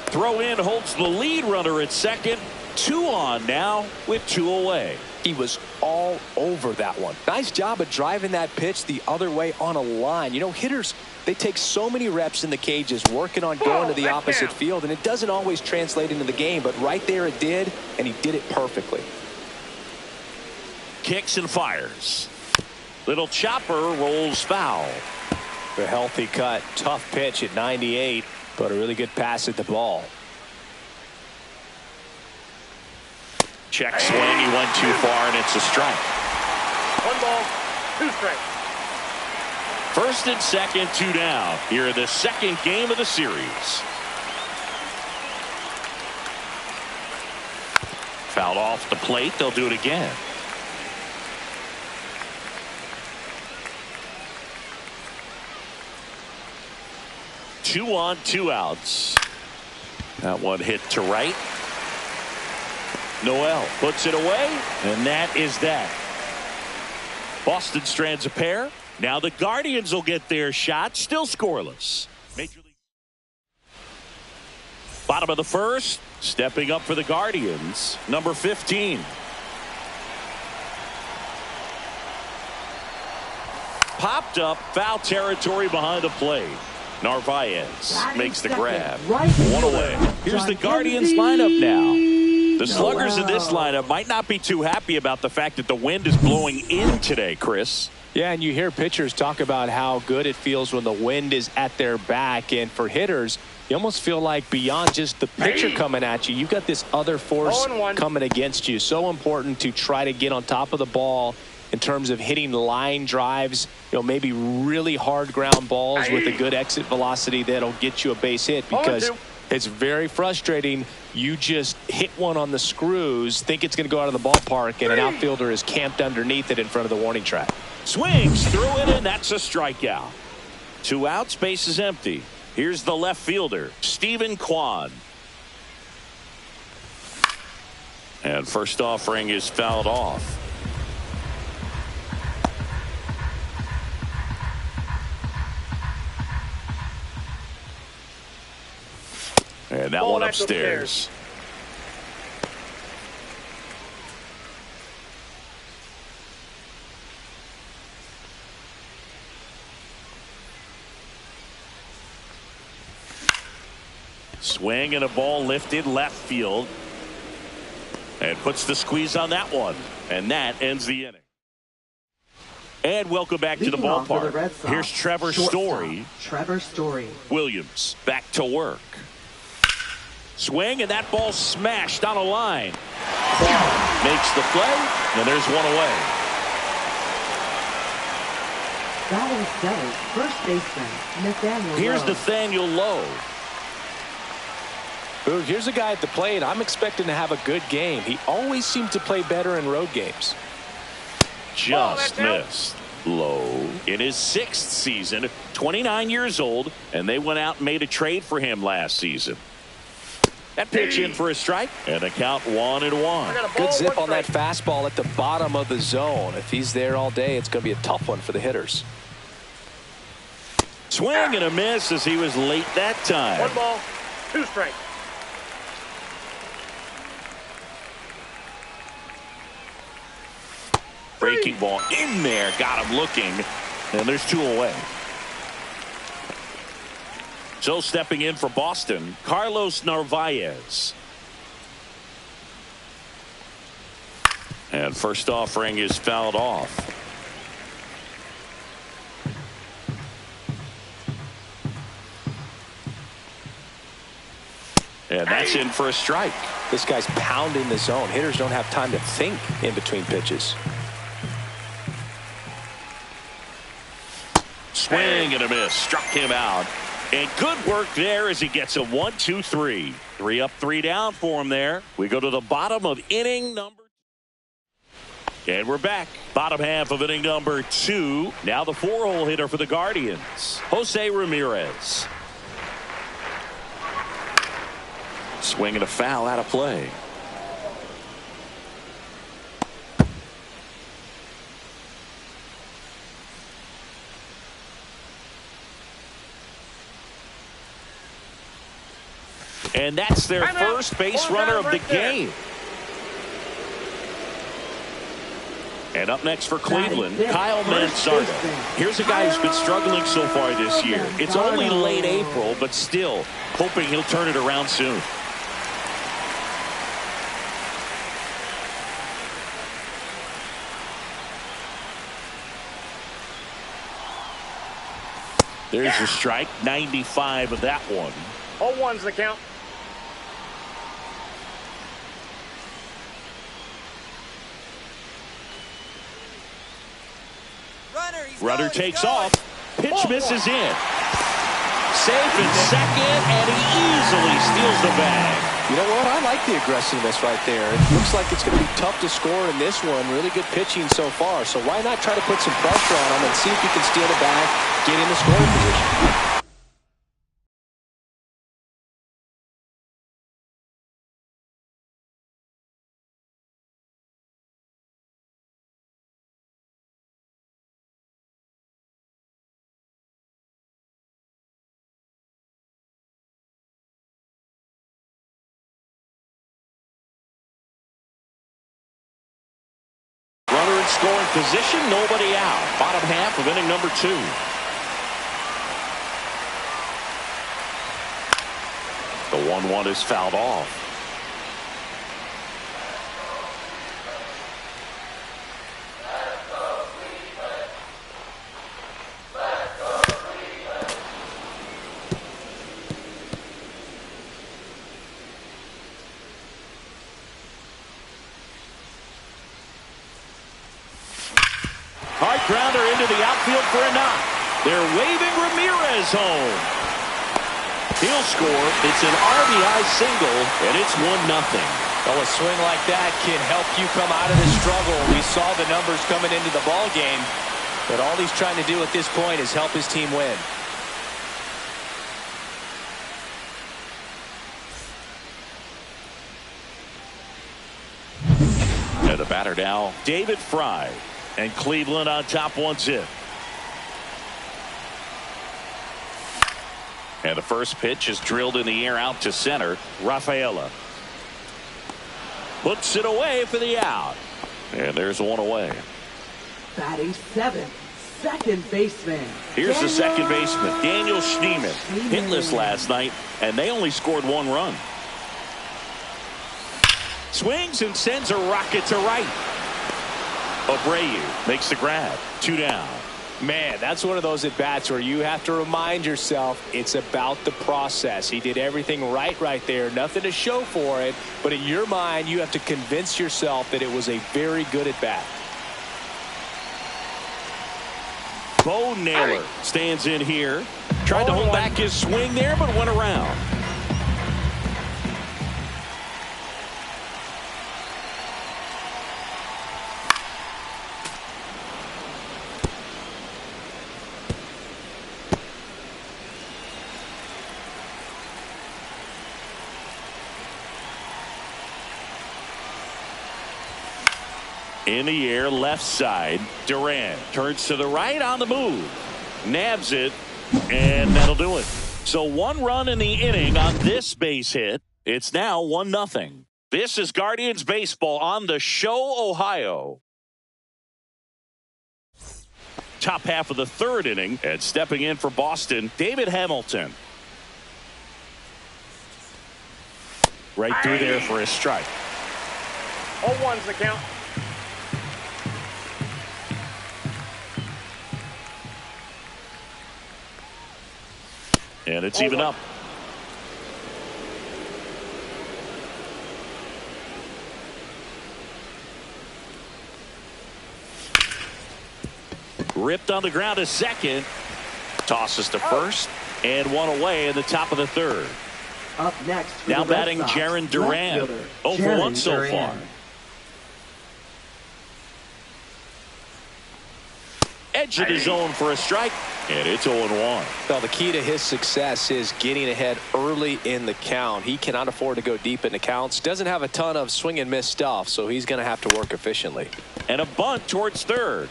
Throw in holds the lead runner at second. 2 on now with 2 away. He was all over that one. Nice job of driving that pitch the other way on a line. You know, hitters, they take so many reps in the cages working on going to the opposite field, and it doesn't always translate into the game, but right there it did, and he did it perfectly. Kicks and fires. Little chopper rolls foul. A healthy cut, tough pitch at 98, but a really good pass at the ball. Check swing, he went too far, and it's a strike. 1 ball, 2 strikes. First and second, 2 down. Here in the second game of the series. Fouled off the plate. They'll do it again. Two on, 2 outs. That one hit to right. Noel puts it away, and that is that. Boston strands a pair. Now the Guardians will get their shot. Still scoreless. Major League. Bottom of the first. Stepping up for the Guardians. Number 15. Popped up. Foul territory behind the plate. Narvaez makes the grab. 1 away. Here's the Guardians lineup now. The sluggers in this lineup might not be too happy about the fact that the wind is blowing in today, Chris. Yeah, and you hear pitchers talk about how good it feels when the wind is at their back. And for hitters, you almost feel like beyond just the pitcher coming at you, you've got this other force coming against you. So important to try to get on top of the ball in terms of hitting line drives, you know, maybe really hard ground balls with a good exit velocity that'll get you a base hit, because it's very frustrating. You just hit one on the screws, think it's going to go out of the ballpark, and an outfielder is camped underneath it in front of the warning track. Swings through it, and that's a strikeout. 2 outs, base is empty. Here's the left fielder, Stephen Kwan. And first offering is fouled off. And that one upstairs. Swing and a ball lifted left field. And puts the squeeze on that one. And that ends the inning. And welcome back to the ballpark. Here's Trevor Story. Trevor Story. Williams back to work. Swing, and that ball smashed on a line. Makes the play, and there's 1 away. Batting seventh, first baseman Nathaniel Lowe. Here's Nathaniel Lowe. Boog, here's a guy at the plate. I'm expecting to have a good game. He always seems to play better in road games. Just missed. Low in his 6th season, 29 years old, and they went out and made a trade for him last season. That pitch in for a strike, and a count 1-1. Good zip on that fastball at the bottom of the zone. If he's there all day, it's going to be a tough one for the hitters. Swing and a miss as he was late that time. 1 ball, 2 strikes. Breaking ball in there, got him looking, and there's 2 away. So stepping in for Boston, Carlos Narvaez. And first offering is fouled off. And that's in for a strike. This guy's pounding the zone. Hitters don't have time to think in between pitches. Swing and a miss. Struck him out. And good work there as he gets a 1-2-3. 3 up, 3 down for him there. We go to the bottom of inning number. And we're back. Bottom half of inning number 2. Now the 4-hole hitter for the Guardians, Jose Ramirez. Swing and a foul out of play. And that's their first base runner of the game. And up next for Cleveland, Kyle Manzardo. Here's a guy who's been struggling so far this year. It's only late April, but still hoping he'll turn it around soon. There's a strike, 95 of that one. 0-1's the count. Runner takes off. Pitch misses in. Safe in second, and he easily steals the bag. You know what? I like the aggressiveness right there. It looks like it's going to be tough to score in this one. Really good pitching so far. So why not try to put some pressure on him and see if he can steal the bag, get in the scoring position. Runner in scoring position, nobody out. Bottom half of inning number 2. The 1-1 is fouled off. Hard grounder into the outfield for a knock. They're waving Ramirez home. He'll score. It's an RBI single, and it's 1-0. Well, a swing like that can help you come out of the struggle. We saw the numbers coming into the ball game, but all he's trying to do at this point is help his team win. And the batter now, David Fry. And Cleveland on top 1-0. And the first pitch is drilled in the air out to center. Rafaela puts it away for the out. And there's 1 away. Batting 7th, second baseman. Here's the second baseman, Daniel Schneemann. Hitless last night, and they only scored 1 run. Swings and sends a rocket to right. Abreu makes the grab. 2 down. Man, that's one of those at-bats where you have to remind yourself it's about the process. He did everything right there. Nothing to show for it. But in your mind, you have to convince yourself that it was a very good at-bat. Bo Naylor stands in here. Tried to hold back his swing there, but went around. In the air, left side. Durant turns to the right on the move. Nabs it, and that'll do it. So 1 run in the inning on this base hit. It's now 1-0. This is Guardians Baseball on the Show, Ohio. Top half of the 3rd inning, and stepping in for Boston, David Hamilton. Right through there for a strike. 0-1's the count. And it's even up. Ripped on the ground to second. Tosses to first. And 1 away in the top of the 3rd. Up next, now batting Jarren Duran. 0 for 1 so far. Edge of the zone for a strike. And it's 0-1. Well, the key to his success is getting ahead early in the count. He cannot afford to go deep in the counts. Doesn't have a ton of swing and miss stuff, so he's going to have to work efficiently. And a bunt towards 3rd.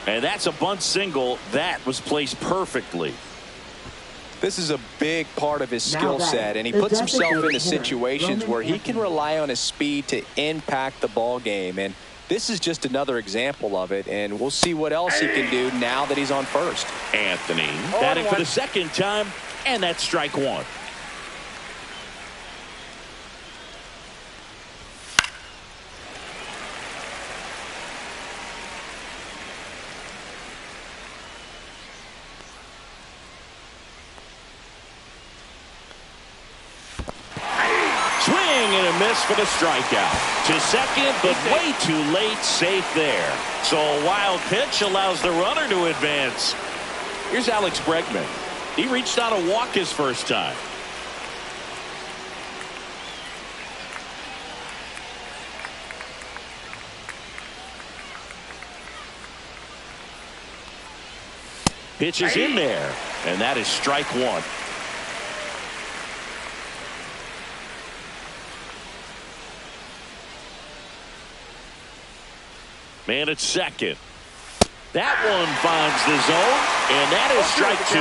And that's a bunt single that was placed perfectly. This is a big part of his skill set, and he puts himself into situations where he can rely on his speed to impact the ball game. And this is just another example of it, and we'll see what else he can do now that he's on first. Anthony batting for the 2nd time, and that's strike 1. Swing and a miss for the strikeout. To second, but way too late, safe there. So a wild pitch allows the runner to advance. Here's Alex Bregman. He reached on a walk his first time. Pitch is in there, and that is strike 1. Man at second. That one finds the zone, and that is strike 2.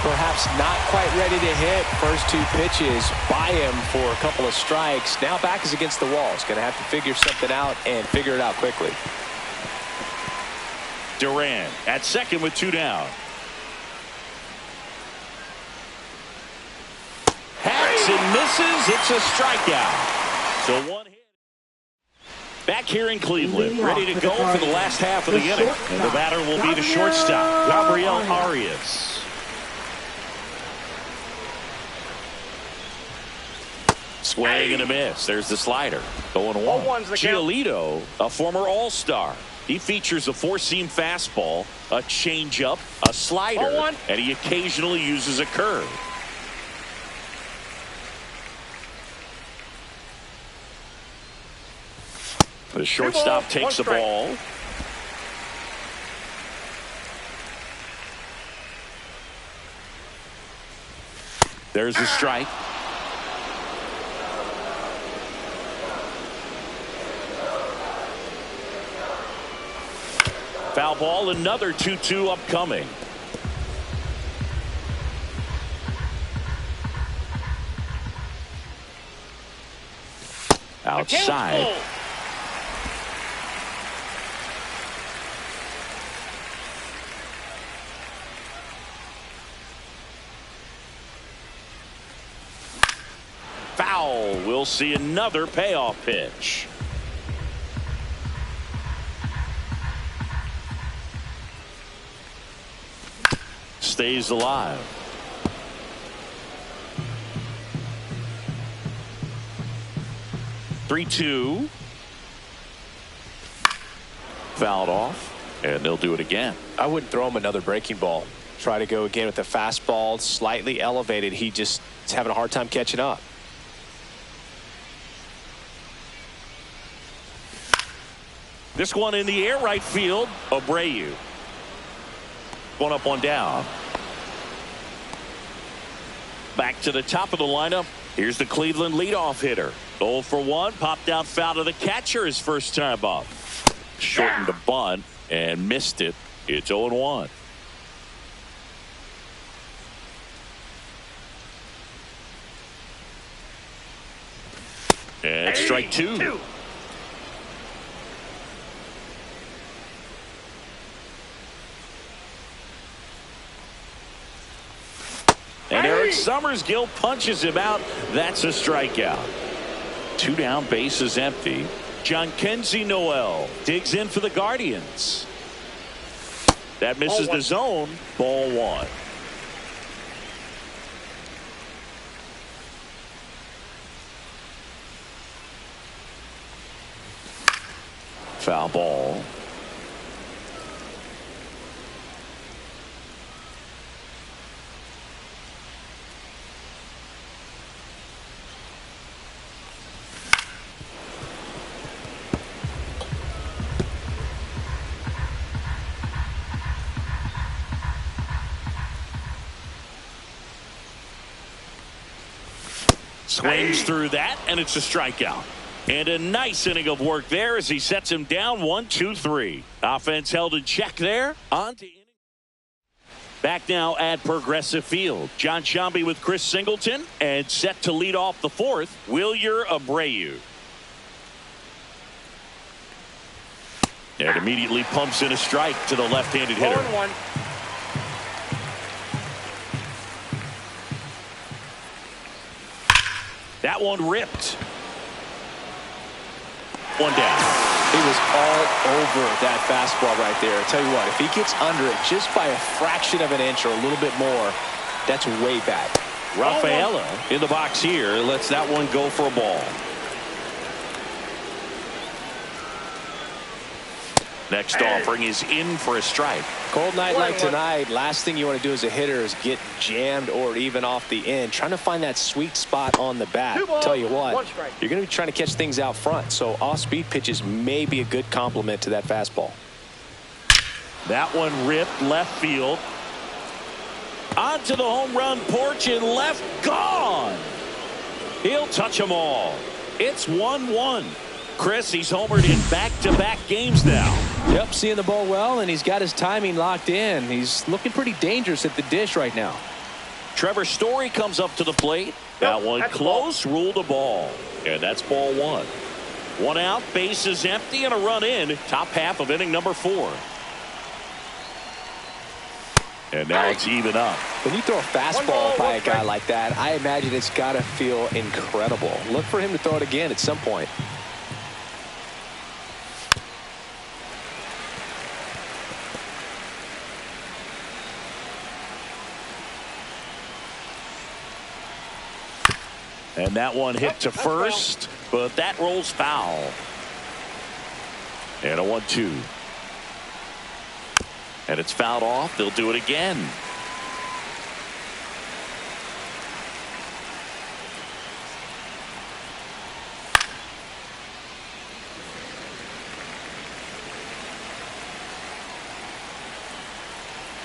Perhaps not quite ready to hit. First 2 pitches by him for a couple of strikes. Now back is against the wall. He's going to have to figure something out and figure it out quickly. Durant at second with 2 down. Hacks and misses. It's a strikeout. So 1 hit. Back here in Cleveland, ready to go for the last half of the inning. And the batter will be the shortstop, Gabriel Arias. Swing and a miss. There's the slider. 0-1. Giolito, a former All-Star. He features a 4-seam fastball, a changeup, a slider, and he occasionally uses a curve. The shortstop takes the ball. There's a strike. Foul ball, another 2-2 upcoming. Outside. Foul. We'll see another payoff pitch. Stays alive. Three-two. Fouled off, and they'll do it again. I wouldn't throw him another breaking ball. Try to go again with the fastball, slightly elevated. He just is having a hard time catching up. This one in the air, right field. Abreu. One up, one down. Back to the top of the lineup, Here's the Cleveland leadoff hitter. 0 for 1, popped out foul to the catcher his first time up. Shortened the bunt and missed it. It's 0-1. And strike two. And Eric Summersgill punches him out. That's a strikeout. 2 down, bases empty. Jhonkensy Noel digs in for the Guardians. That misses the zone. Ball 1. Foul ball. Swings through that, and it's a strikeout. And a nice inning of work there as he sets him down 1-2-3. Offense held in check there. On to inning. Back now at Progressive Field. John Sciambi with Chris Singleton, and set to lead off the 4th, Wilyer Abreu. And immediately pumps in a strike to the left-handed hitter. 0-1. That one ripped. 1 down. He was all over that fastball right there. I tell you what, if he gets under it just by a fraction of an inch or a little bit more, that's way back. Rafaela in the box here lets that one go for a ball. Next offering is in for a strike. Cold night like tonight, last thing you want to do as a hitter is get jammed or even off the end. Trying to find that sweet spot on the bat. Tell you what, you're going to be trying to catch things out front, so off-speed pitches may be a good complement to that fastball. That one ripped left field. Onto the home run porch and left, gone. He'll touch them all. It's 1-1. Chris, he's homered in back-to-back games now. Yep, seeing the ball well, and he's got his timing locked in. He's looking pretty dangerous at the dish right now. Trevor Story comes up to the plate. That one close, ruled a ball. And that's ball 1. 1 out, bases empty, and a run in. Top half of inning number 4. And now it's even up. When you throw a fastball by a guy like that, I imagine it's got to feel incredible. Look for him to throw it again at some point. And that one hit to first, but that rolls foul. And a 1-2. And it's fouled off. They'll do it again.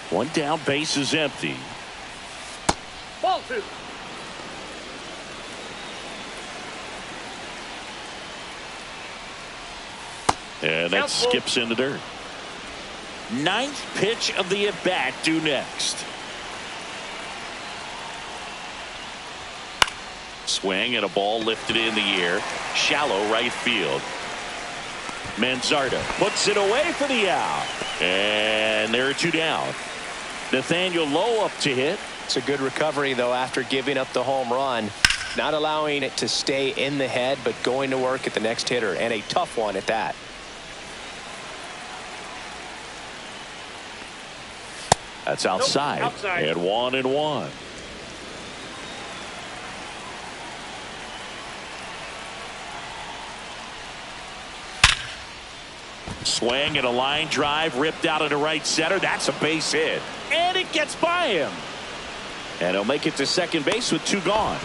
One down, base is empty. Ball 2. And that skips in the dirt. 9th pitch of the at-bat due next. Swing and a ball lifted in the air. Shallow right field. Manzardo puts it away for the out. And there are 2 down. Nathaniel Lowe up to hit. It's a good recovery, though, after giving up the home run. Not allowing it to stay in the head, but going to work at the next hitter, and a tough one at that. That's outside. Outside. And 1-1. Swing and a line drive ripped out into right center. That's a base hit. And it gets by him. And he'll make it to second base with 2 gone.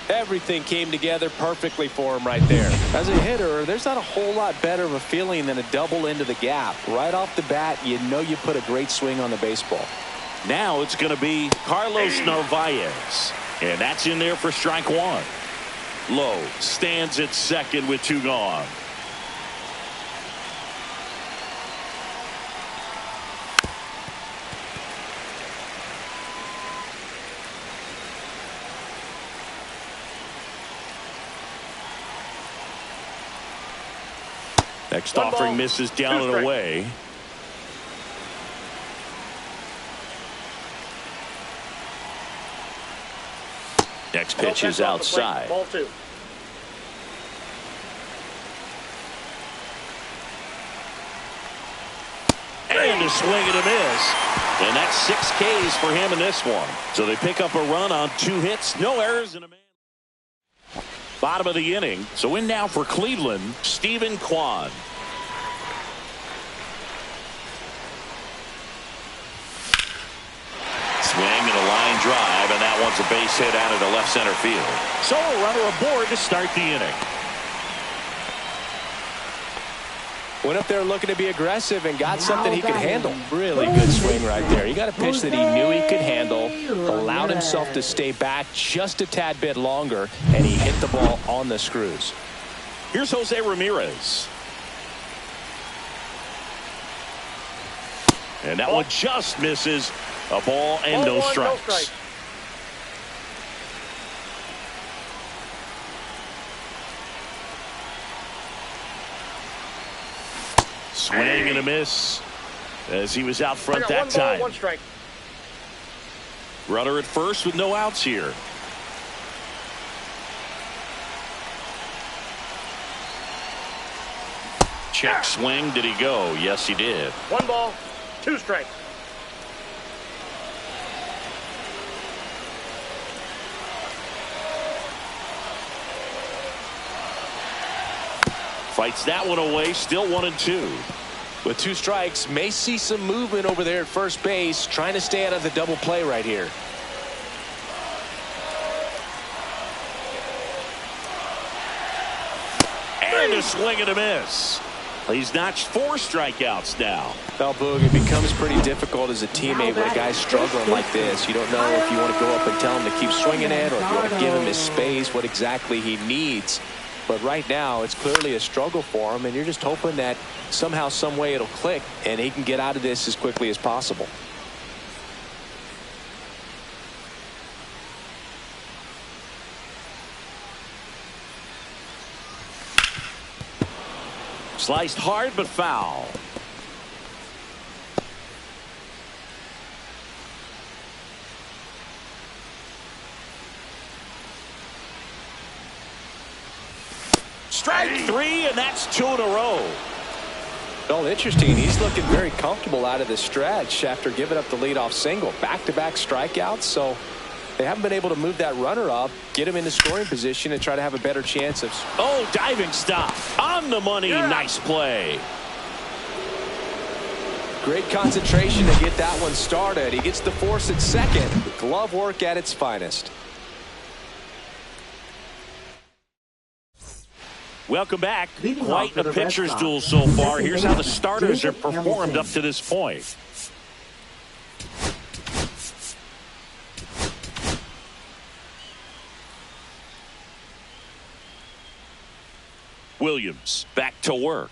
Everything came together perfectly for him right there. As a hitter, there's not a whole lot better of a feeling than a double into the gap. Right off the bat, you know you put a great swing on the baseball. Now it's going to be Carlos Narvaez. And that's in there for strike one. Lowe stands at second with 2 gone. Next offering misses down and away. Next pitch is outside. Ball 2. And a swing and a miss. And that's 6 Ks for him in this one. So they pick up a run on 2 hits, no errors, and a man. Bottom of the inning. So in now for Cleveland, Stephen Kwan. Swing and a line drive, and that one's a base hit out of the left center field. So a runner aboard to start the inning. Went up there looking to be aggressive and got something he could handle. Really good swing right there. He got a pitch that he knew he could handle, allowed himself to stay back just a tad bit longer, and he hit the ball on the screws. Here's Jose Ramirez. And that one just misses. A ball and no strikes. Swing and a miss as he was out front that time. 1 strike. Runner at first with no outs here. Check swing. Did he go? Yes, he did. 1 ball, 2 strikes. Fights that one away. Still 1-2. With 2 strikes, may see some movement over there at first base, trying to stay out of the double play right here. And a swing and a miss. He's notched 4 strikeouts now. Well, Boog, it becomes pretty difficult as a teammate when a guy's struggling like this. You don't know if you want to go up and tell him to keep swinging it, or if you want to give him his space, what exactly he needs. But right now, it's clearly a struggle for him, and you're just hoping that somehow, some way it'll click, and he can get out of this as quickly as possible. Sliced hard but foul. Strike 3, and that's 2 in a row. Well, interesting. He's looking very comfortable out of the stretch after giving up the leadoff single. Back-to-back strikeouts, so they haven't been able to move that runner up, get him into scoring position, and try to have a better chance of... Oh, diving stop. On the money. Yeah. Nice play. Great concentration to get that one started. He gets the force at second. Glove work at its finest. Welcome back. Quite a pitcher's duel so far. Here's how the starters have performed up to this point. Williams back to work.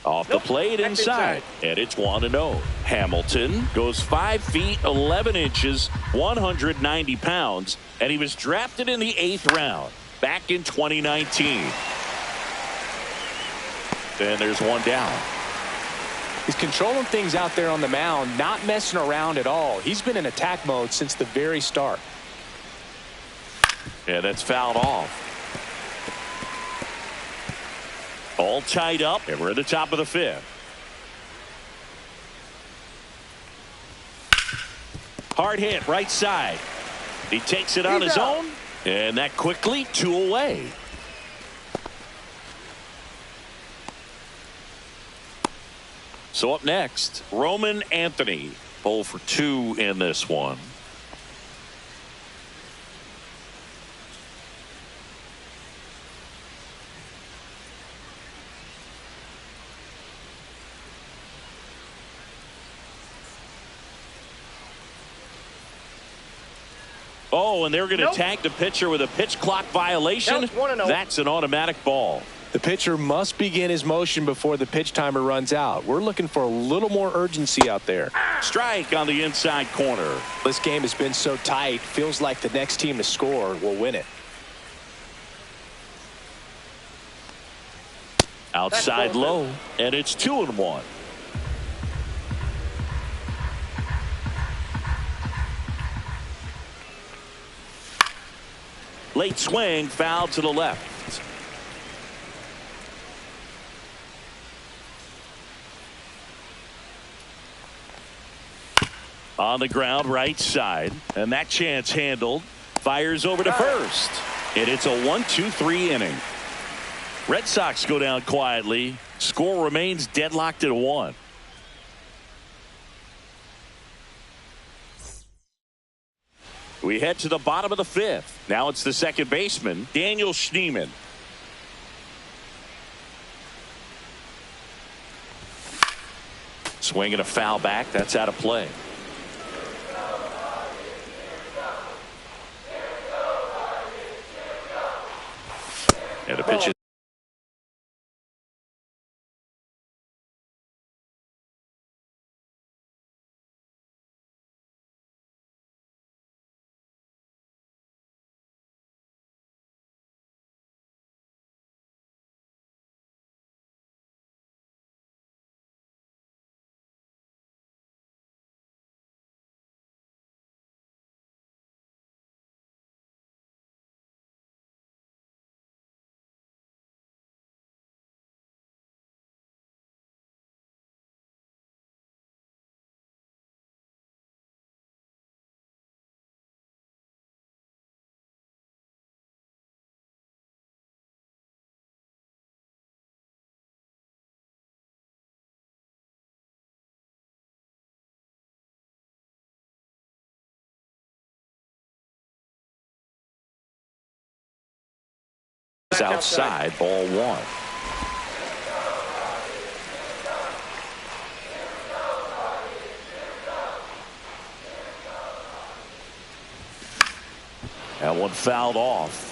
Off the plate inside. And it's 1-0. Hamilton goes 5 feet 11 inches, 190 pounds, and he was drafted in the 8th round back in 2019. And there's one down. He's controlling things out there on the mound, not messing around at all. He's been in attack mode since the very start. And that's fouled off. All tied up, and we're at the top of the 5th. Hard hit, right side. He takes it on his own, and that quickly 2 away. So up next, Roman Anthony, 0 for 2 in this one. Oh, and they're going to tag the pitcher with a pitch clock violation. That's an automatic ball. The pitcher must begin his motion before the pitch timer runs out. We're looking for a little more urgency out there. Strike on the inside corner. This game has been so tight. Feels like the next team to score will win it. Outside low, and it's 2-1. Late swing, foul to the left. On the ground, right side, and that chance handled. Fires over to first, and it's a 1-2-3 inning. Red Sox go down quietly. Score remains deadlocked at 1. We head to the bottom of the 5th. Now it's the second baseman, Daniel Schneemann. Swing and a foul back. That's out of play. And the pitch is outside, ball 1. That one fouled off.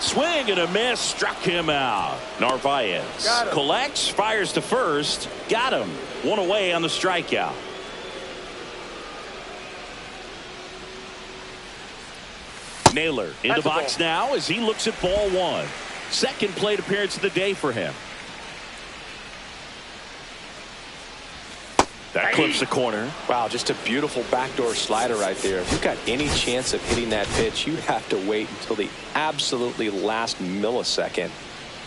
Swing and a miss, struck him out. Narvaez collects, fires to first, got him. One away on the strikeout. Naylor in the box now as he looks at ball 1. Second plate appearance of the day for him. That clips the corner. Wow, just a beautiful backdoor slider right there. If you've got any chance of hitting that pitch, you have to wait until the absolutely last millisecond.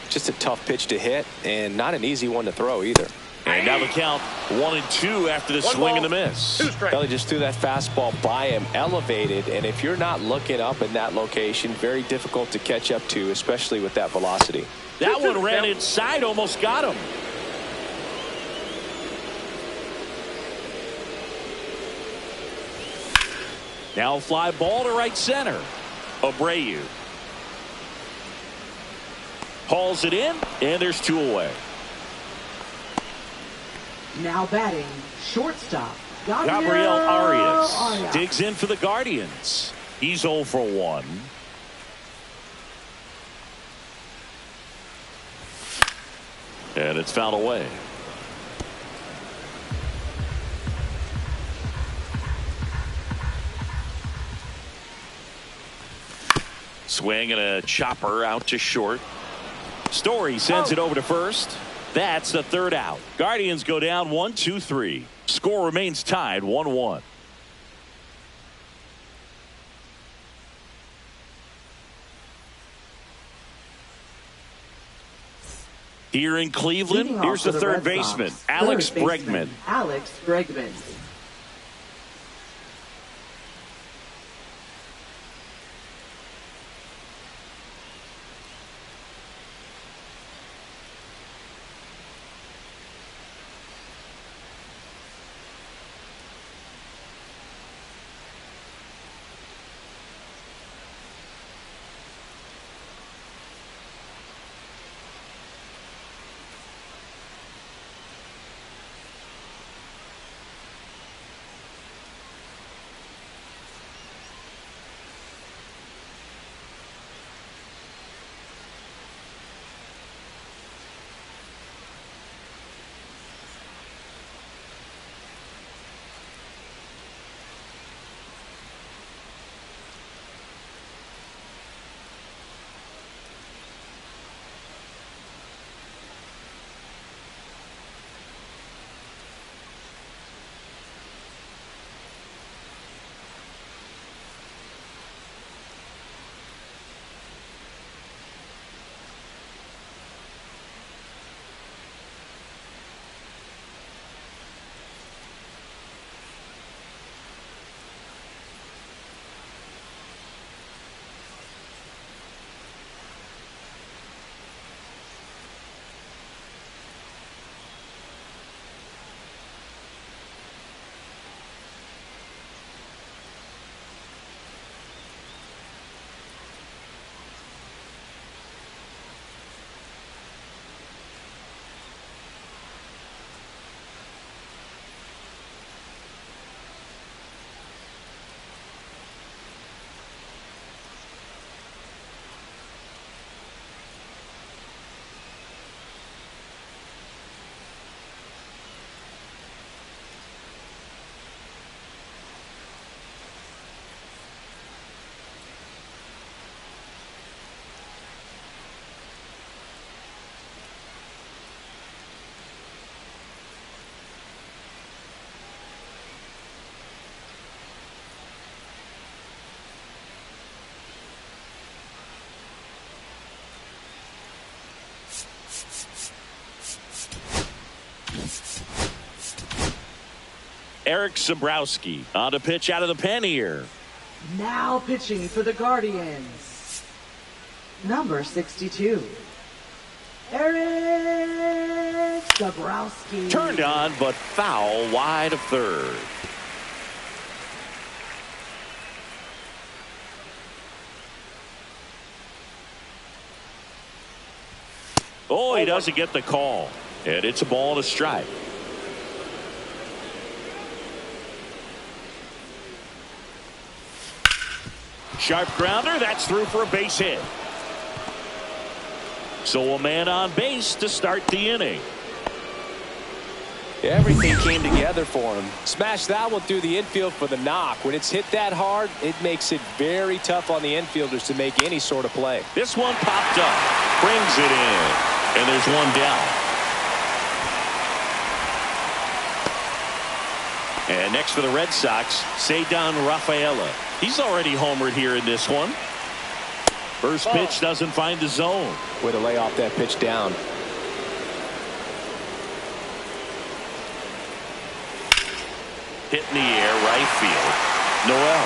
Just a tough pitch to hit and not an easy one to throw either. And now the count 1-2 after the swing and the miss. Belly just threw that fastball by him, elevated, and if you're not looking up in that location, very difficult to catch up to, especially with that velocity. That one ran inside, almost got him. Now fly ball to right center. Abreu hauls it in, and there's 2 away. Now batting, shortstop, Gabriel Arias digs in for the Guardians. He's 0 for 1. And it's fouled away. Swing and a chopper out to short. Story sends it over to first. That's the 3rd out. Guardians go down 1-2-3. Score remains tied 1-1. Here in Cleveland, here's the third baseman, Alex Bregman. Alex Bregman. Eric Sabrowski on to pitch out of the pen here. Now pitching for the Guardians, number 62, Eric Sabrowski. Turned on, but foul wide of third. Oh, he doesn't get the call. And it's a ball and a strike. Sharp grounder. That's through for a base hit. So a man on base to start the inning. Everything came together for him. Smash that one through the infield for the knock. When it's hit that hard, it makes it very tough on the infielders to make any sort of play. This one popped up. Brings it in. And there's one down. And next for the Red Sox, Cedar Rafaela. He's already homered here in this one. First pitch doesn't find the zone. Way to lay off that pitch down. Hit in the air, right field. Noel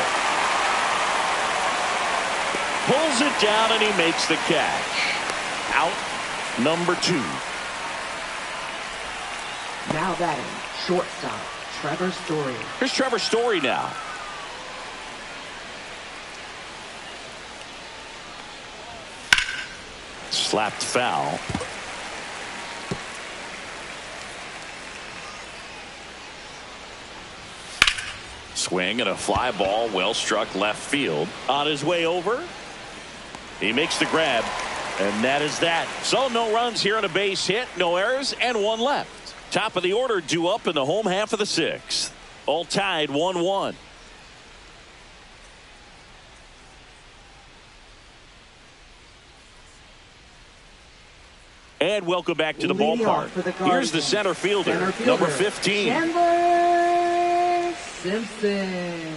pulls it down and he makes the catch. Out number 2. Now batting, shortstop, Trevor Story. Here's Trevor Story now. Slapped foul. Swing and a fly ball, well struck left field. On his way over, he makes the grab, and that is that. So no runs here on a base hit, no errors, and one left. Top of the order due up in the home half of the 6th. All tied 1-1. And welcome back to the ballpark. Here's the center fielder, number 15. Chandler Simpson.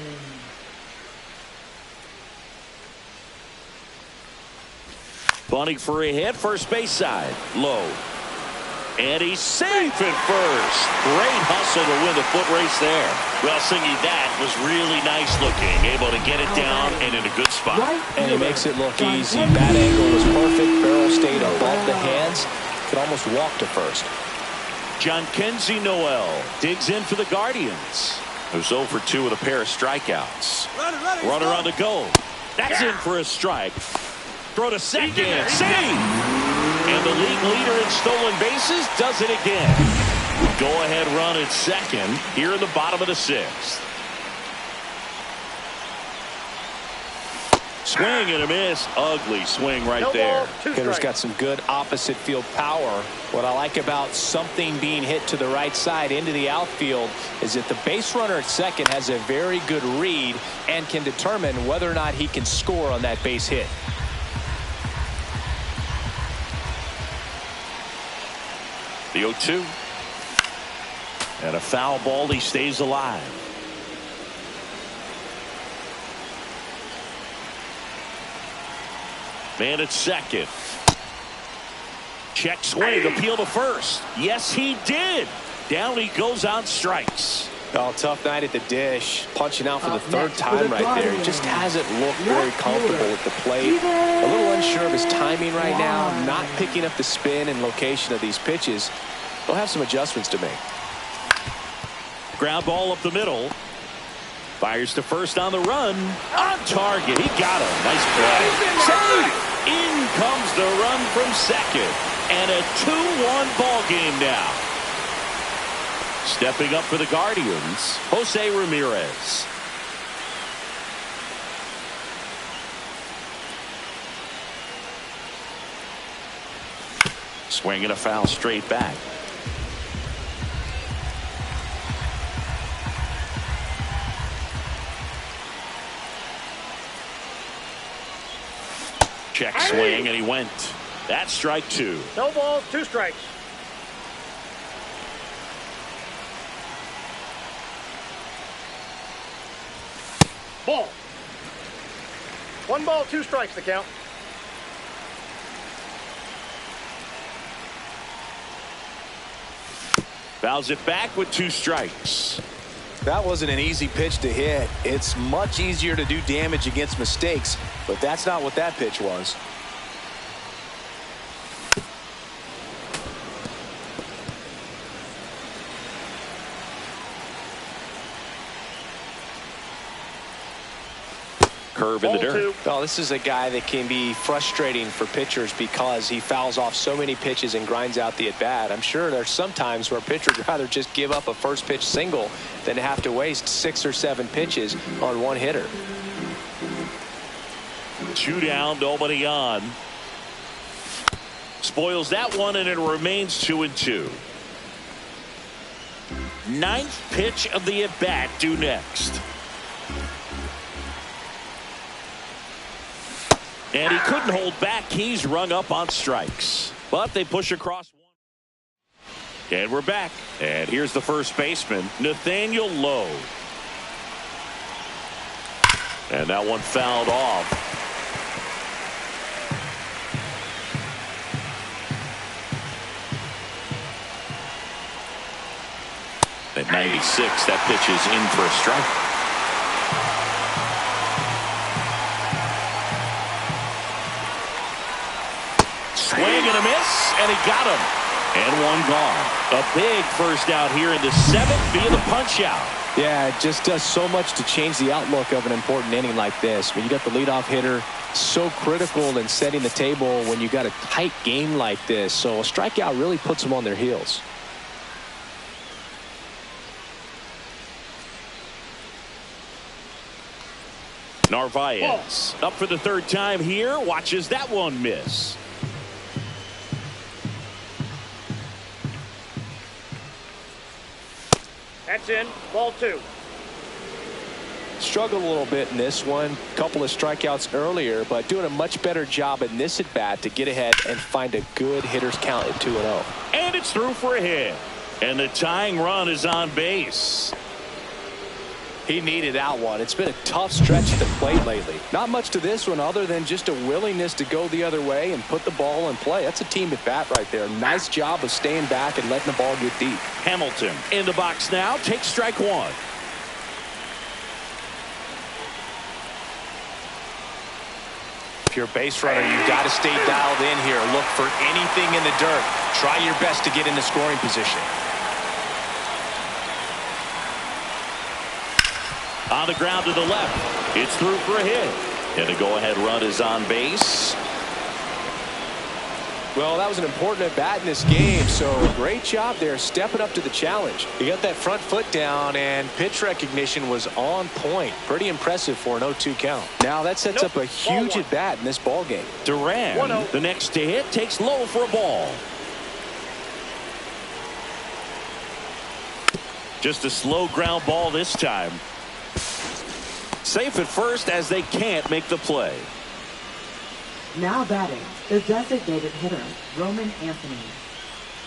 Bunting for a hit, first base side, low. And he's safe at first. Great hustle to win the foot race there. Well, Singy, that was really nice looking. Able to get it down and in a good spot. And he makes it look easy. Bat angle was perfect. Barrel stayed above the hands. Could almost walk to first. John Kenzie Noel digs in for the Guardians. Who's 0 for 2 with a pair of strikeouts. Runner on the go. That's in for a strike. Throw to second. Save! And the league leader in stolen bases does it again. Go-ahead run at second here in the bottom of the 6th. Swing and a miss. Ugly swing right there. Hitter's got some good opposite field power. What I like about something being hit to the right side into the outfield is that the base runner at second has a very good read and can determine whether or not he can score on that base hit. The 0-2. And a foul ball. He stays alive. Man at second. Check swing. Appeal to first. Yes, he did. Down he goes on strikes. Oh, tough night at the dish. Punching out for the 3rd time right there. He just hasn't looked very comfortable at the plate. A little unsure of his timing right now. Not picking up the spin and location of these pitches. He'll have some adjustments to make. Ground ball up the middle. Fires to first on the run. On target. He got him. Nice play. Save! In comes the run from second. And a 2-1 ball game now. Stepping up for the Guardians, Jose Ramirez. Swinging a foul straight back. Check swing, and he went. That's strike 2. No balls, 2 strikes. Ball. 1 ball, 2 strikes to count. Fouls it back with 2 strikes. That wasn't an easy pitch to hit. It's much easier to do damage against mistakes, but that's not what that pitch was. Curve in the dirt. Well, this is a guy that can be frustrating for pitchers because he fouls off so many pitches and grinds out the at-bat. I'm sure there's some times where pitchers would rather just give up a first pitch single than have to waste 6 or 7 pitches on one hitter. 2 down, nobody on. Spoils that one, and it remains 2-2. 9th pitch of the at-bat due next. And he couldn't hold back. He's rung up on strikes. But they push across one. And we're back. And here's the first baseman, Nathaniel Lowe. And that one fouled off. At 96, that pitch is in for a strike. Swing and a miss, and he got him. And one gone. A big first out here in the 7th via the punch out. Yeah, it just does so much to change the outlook of an important inning like this. When you got the leadoff hitter, so critical in setting the table when you got a tight game like this. So a strikeout really puts them on their heels. Narvaez up for the 3rd time here. Watches that one miss. That's in. Ball 2. Struggled a little bit in this one. Couple of strikeouts earlier, but doing a much better job in this at bat to get ahead and find a good hitter's count at 2-0. And it's through for a hit. And the tying run is on base. He needed that one. It's been a tough stretch at the plate lately. Not much to this one other than just a willingness to go the other way and put the ball in play. That's a team at bat right there. Nice job of staying back and letting the ball get deep. Hamilton in the box now. Takes strike 1. If you're a base runner, you've got to stay dialed in here. Look for anything in the dirt. Try your best to get in the scoring position. On the ground to the left. It's through for a hit. And the go-ahead run is on base. Well, that was an important at bat in this game, so great job there stepping up to the challenge. He got that front foot down, and pitch recognition was on point. Pretty impressive for an 0-2 count. Now that sets up a huge at bat in this ball game. Duran, the next to hit, takes low for a ball. Just a slow ground ball this time. Safe at first as they can't make the play. Now batting, the designated hitter, Roman Anthony.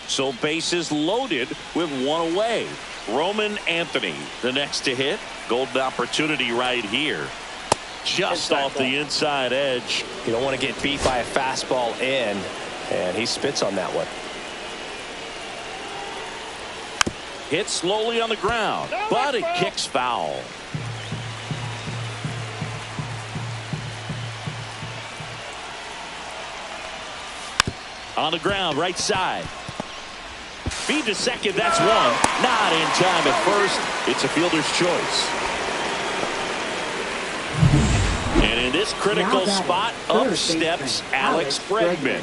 So bases loaded with one away. Roman Anthony, the next to hit. Golden opportunity right here. Just off the inside edge. You don't want to get beat by a fastball in, and he spits on that one. Hit slowly on the ground, but it kicks foul. On the ground, right side. Feed to second, that's one. Not in time at first. It's a fielder's choice. And in this critical spot, up steps Alex Bregman.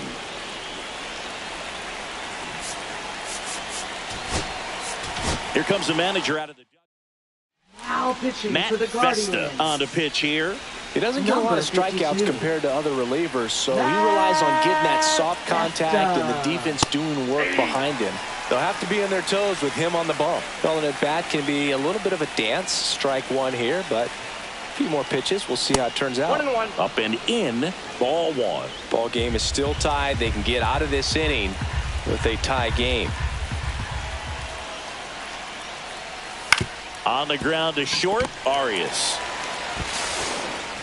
Here comes the manager out of the Now pitching Matt for the Festa Guardians. on the pitch here. He doesn't get a lot of strikeouts compared to other relievers, so he relies on getting that soft contact and the defense doing work behind him. They'll have to be on their toes with him on the bump. Calling it bat can be a little bit of a dance. Strike 1 here, but a few more pitches. We'll see how it turns out. 1-1. Up and in, ball 1. Ball game is still tied. They can get out of this inning with a tie game. On the ground to short, Arias.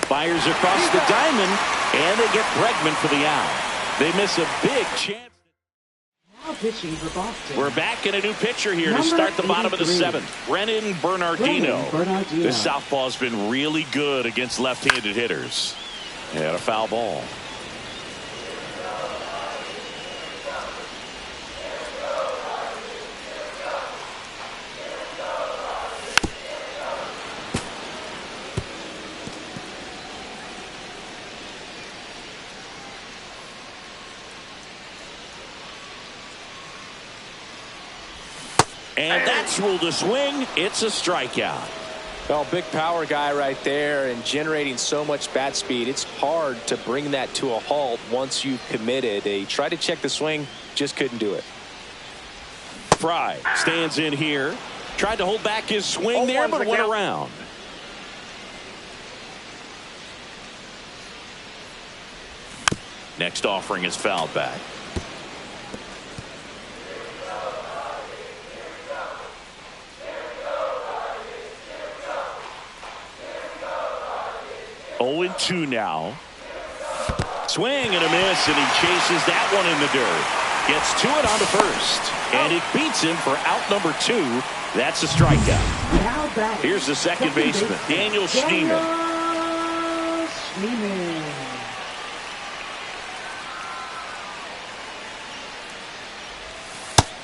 Fires across the diamond, and they get Bregman for the out. They miss a big chance. Now pitching for Boston. We're back in a new pitcher here to start the bottom of the 7th. Brennan Bernardino. This southpaw's been really good against left-handed hitters. And a foul ball. And that's ruled a swing. It's a strikeout. Well, big power guy right there and generating so much bat speed. It's hard to bring that to a halt once you've committed. He tried to check the swing, just couldn't do it. Fry stands in here. Tried to hold back his swing there, but went around. Next offering is fouled back. Oh, 0-2 now. Swing and a miss, and he chases that one in the dirt. Gets to it on to first, and it beats him for out number 2. That's a strikeout. Here's the second baseman, Daniel Schneemann.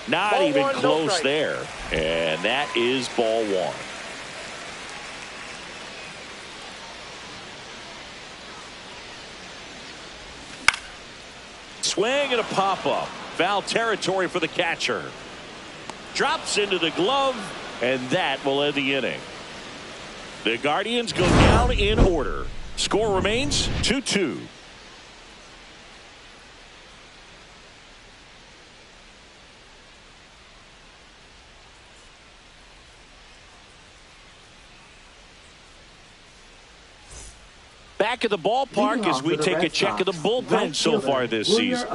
Not even close there, and that is ball 1. Swing and a pop-up. Foul territory for the catcher. Drops into the glove, and that will end the inning. The Guardians go down in order. Score remains 2-2. Back at the ballpark as we take a check of the bullpen so far this season.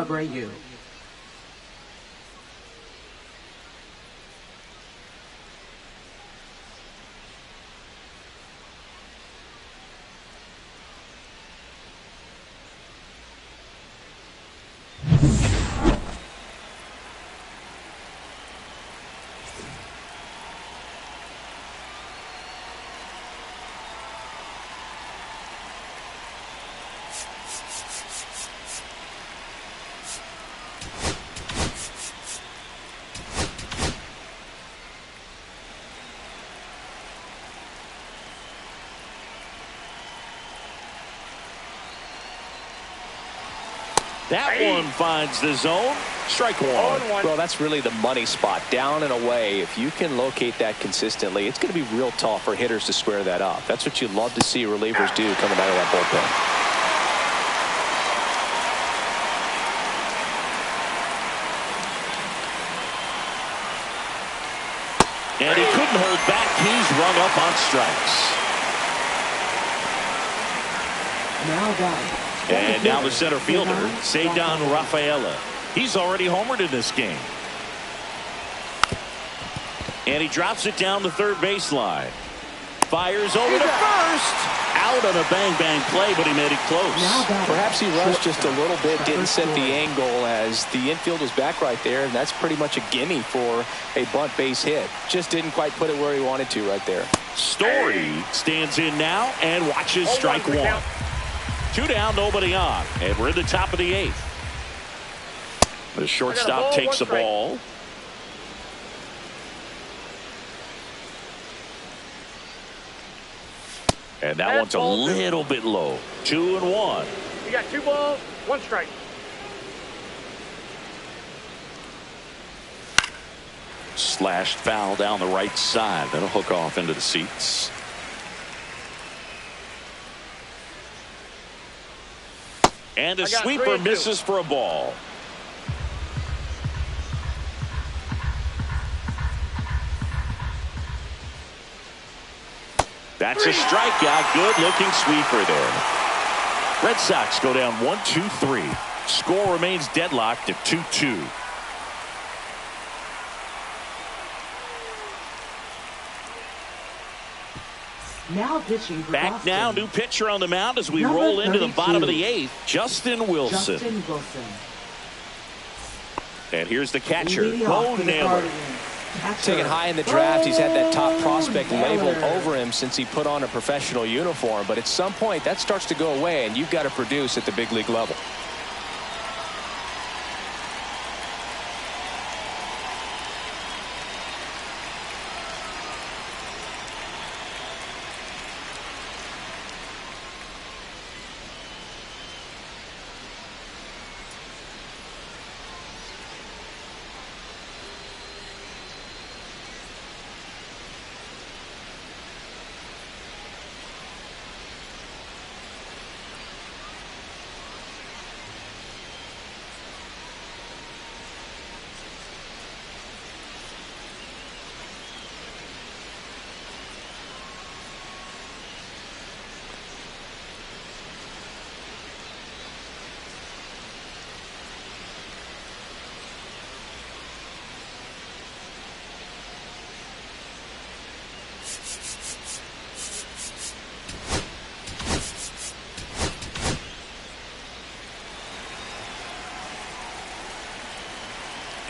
That one finds the zone. Strike 1. Well, that's really the money spot. Down and away. If you can locate that consistently, it's going to be real tough for hitters to square that up. That's what you love to see relievers do coming out of that bullpen. And he couldn't hold back. He's rung up on strikes. And now the center fielder, Ceddanne Rafaela. He's already homered in this game. And he drops it down the third baseline. Fires over to first. Out on a bang-bang play, but he made it close. Perhaps he rushed just a little bit, didn't set the angle as the infield was back right there, and that's pretty much a gimme for a bunt base hit. Just didn't quite put it where he wanted to right there. Story stands in now and watches strike 1. 2 down, nobody on, and we're in the top of the 8th. The shortstop takes the ball. And that one's a little bit low. 2-1. You got 2 balls, 1 strike. Slashed foul down the right side. That'll hook off into the seats. And the sweeper misses for a ball. That's a strikeout. Good looking sweeper there. Red Sox go down 1-2-3. Score remains deadlocked at 2-2. Now pitching for Back Boston. now, new pitcher on the mound as we roll into the bottom of the 8th. Justin Wilson. And here's the catcher, Leading Bo off for the Naylor. Guardians, catcher, Taken high in the draft, he's had that top prospect labeled Naylor. over him since he put on a professional uniform. But at some point, that starts to go away, and you've got to produce at the big league level.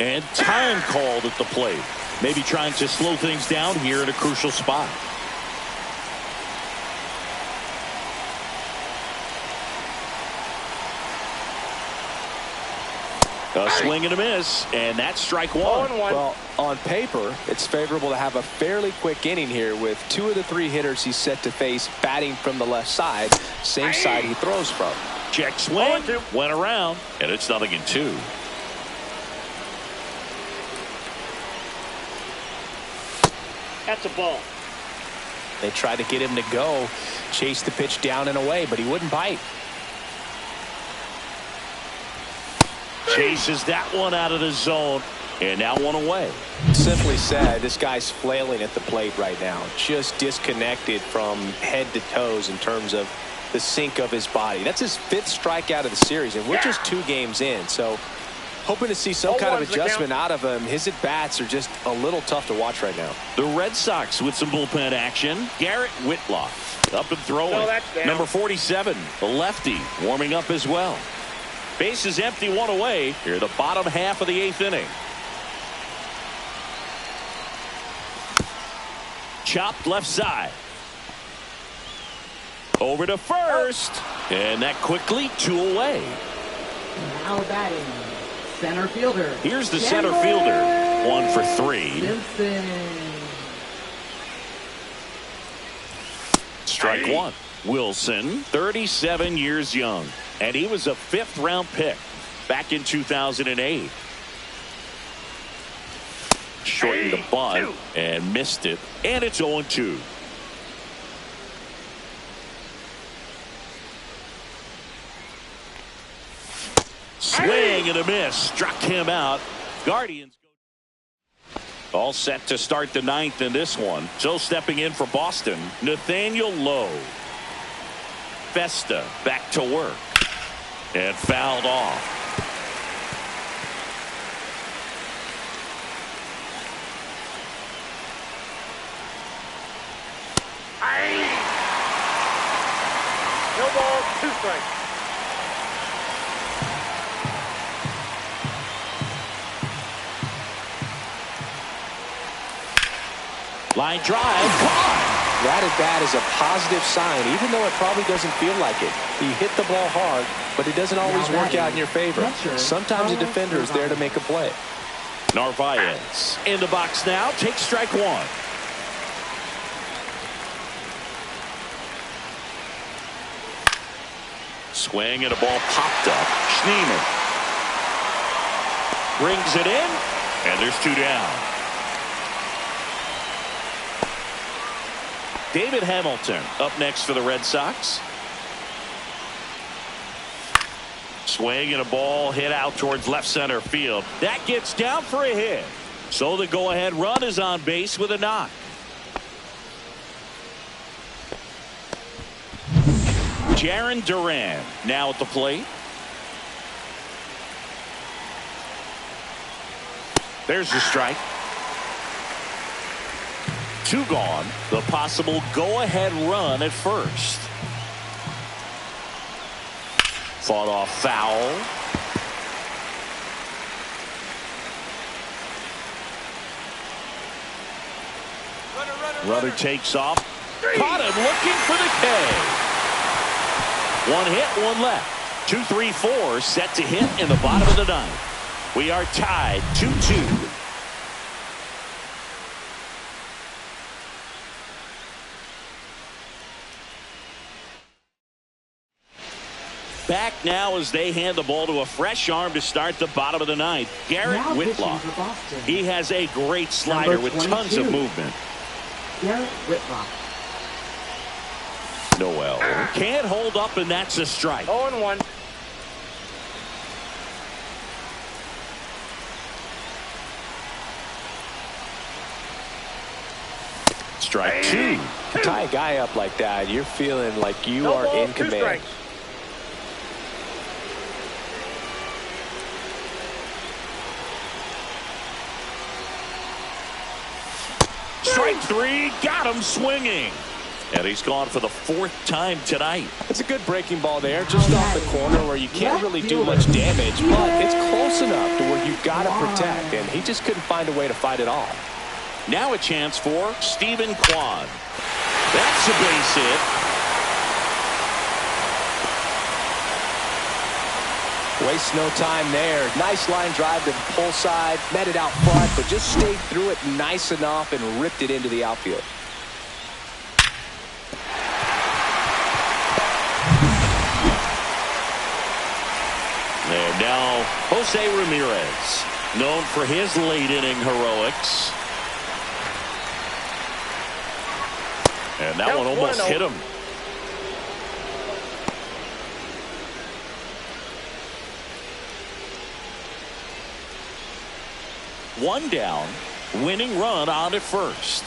And time called at the plate. Maybe trying to slow things down here in a crucial spot. A swing and a miss, and that's strike one. Well, on paper, it's favorable to have a fairly quick inning here with 2 of the 3 hitters he's set to face batting from the left side, same side he throws from. Check swing, went around, and it's 0-2. That's a ball. They tried to get him to go, chase the pitch down and away, but he wouldn't bite. Chases that one out of the zone, and now one away. Simply said, this guy's flailing at the plate right now, just disconnected from head to toes in terms of the sink of his body. That's his 5th strikeout of the series, and we're just 2 games in, so hoping to see some kind of adjustment out of him. His at-bats are just a little tough to watch right now. The Red Sox with some bullpen action. Garrett Whitlock up and throwing. Number 47, the lefty, warming up as well. Base is empty, one away. Here, the bottom half of the 8th inning. Chopped left side. Over to first. And that quickly 2 away. Now batting, center fielder. Here's the center fielder. 1 for 3. Simpson. Strike one. Wilson, 37 years young. And he was a 5th-round pick back in 2008. Shortened the bunt and missed it. And it's 0-2. Swing and a miss. Struck him out. Guardians all set to start the 9th in this one. So stepping in for Boston, Nathaniel Lowe. Festa back to work. And fouled off. No balls, 2 strikes. Line drive. Caught. That at bat is a positive sign, even though it probably doesn't feel like it. He hit the ball hard, but it doesn't always work out in your favor. Sometimes a defender is there to make a play. Narvaez in the box now. Takes strike one. Swing and a ball popped up. Schneemann brings it in, and there's 2 down. David Hamilton up next for the Red Sox. Swing and a ball hit out towards left center field. That gets down for a hit. So the go-ahead run is on base with a knock. Jarren Duran now at the plate. There's the strike. 2 gone. The possible go-ahead run at first. Fought off foul. Runner takes off. Caught him looking for the K. One hit, one left. 2, 3, 4 set to hit in the bottom of the ninth. We are tied 2-2. Back now as they hand the ball to a fresh arm to start the bottom of the ninth. Garrett Now Whitlock. pitching for Boston. He has a great slider Number with tons of 22. movement. Garrett Whitlock. Noel can't hold up, and that's a strike. 0-1. Strike 2. To tie a guy up like that, you're feeling like you No are ball, in 2 command. strikes. Strike 3. Got him swinging. And he's gone for the 4th time tonight. It's a good breaking ball there, just off the corner where you can't really do much damage, but it's close enough to where you've got to protect, and he just couldn't find a way to fight it off. Now a chance for Stephen Kwan. That's a base hit. Waste no time there. Nice line drive to the pull side, met it out front, but just stayed through it nice enough and ripped it into the outfield. And now Jose Ramirez, known for his late inning heroics. And that one almost hit him. One down, winning run on at first.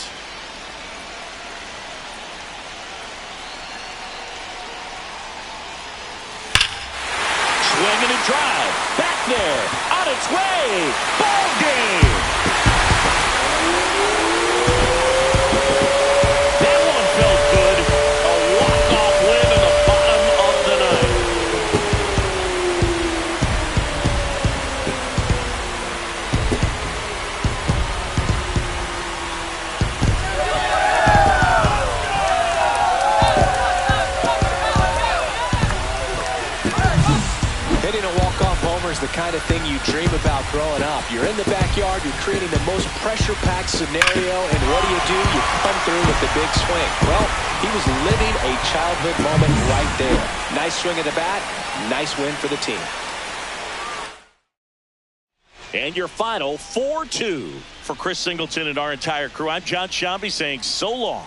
Swing and a drive. Back there. On its way. Ball game. That one felt good. A walk-off win in the bottom of the ninth. Hitting a walk-off homer is the kind of thing you dream about growing up. You're in the backyard, you're creating the most pressure-packed scenario, and what do? You come through with the big swing. Well, he was living a childhood moment right there. Nice swing of the bat, nice win for the team. And your final 4-2 for Chris Singleton and our entire crew. I'm John Shambi saying so long.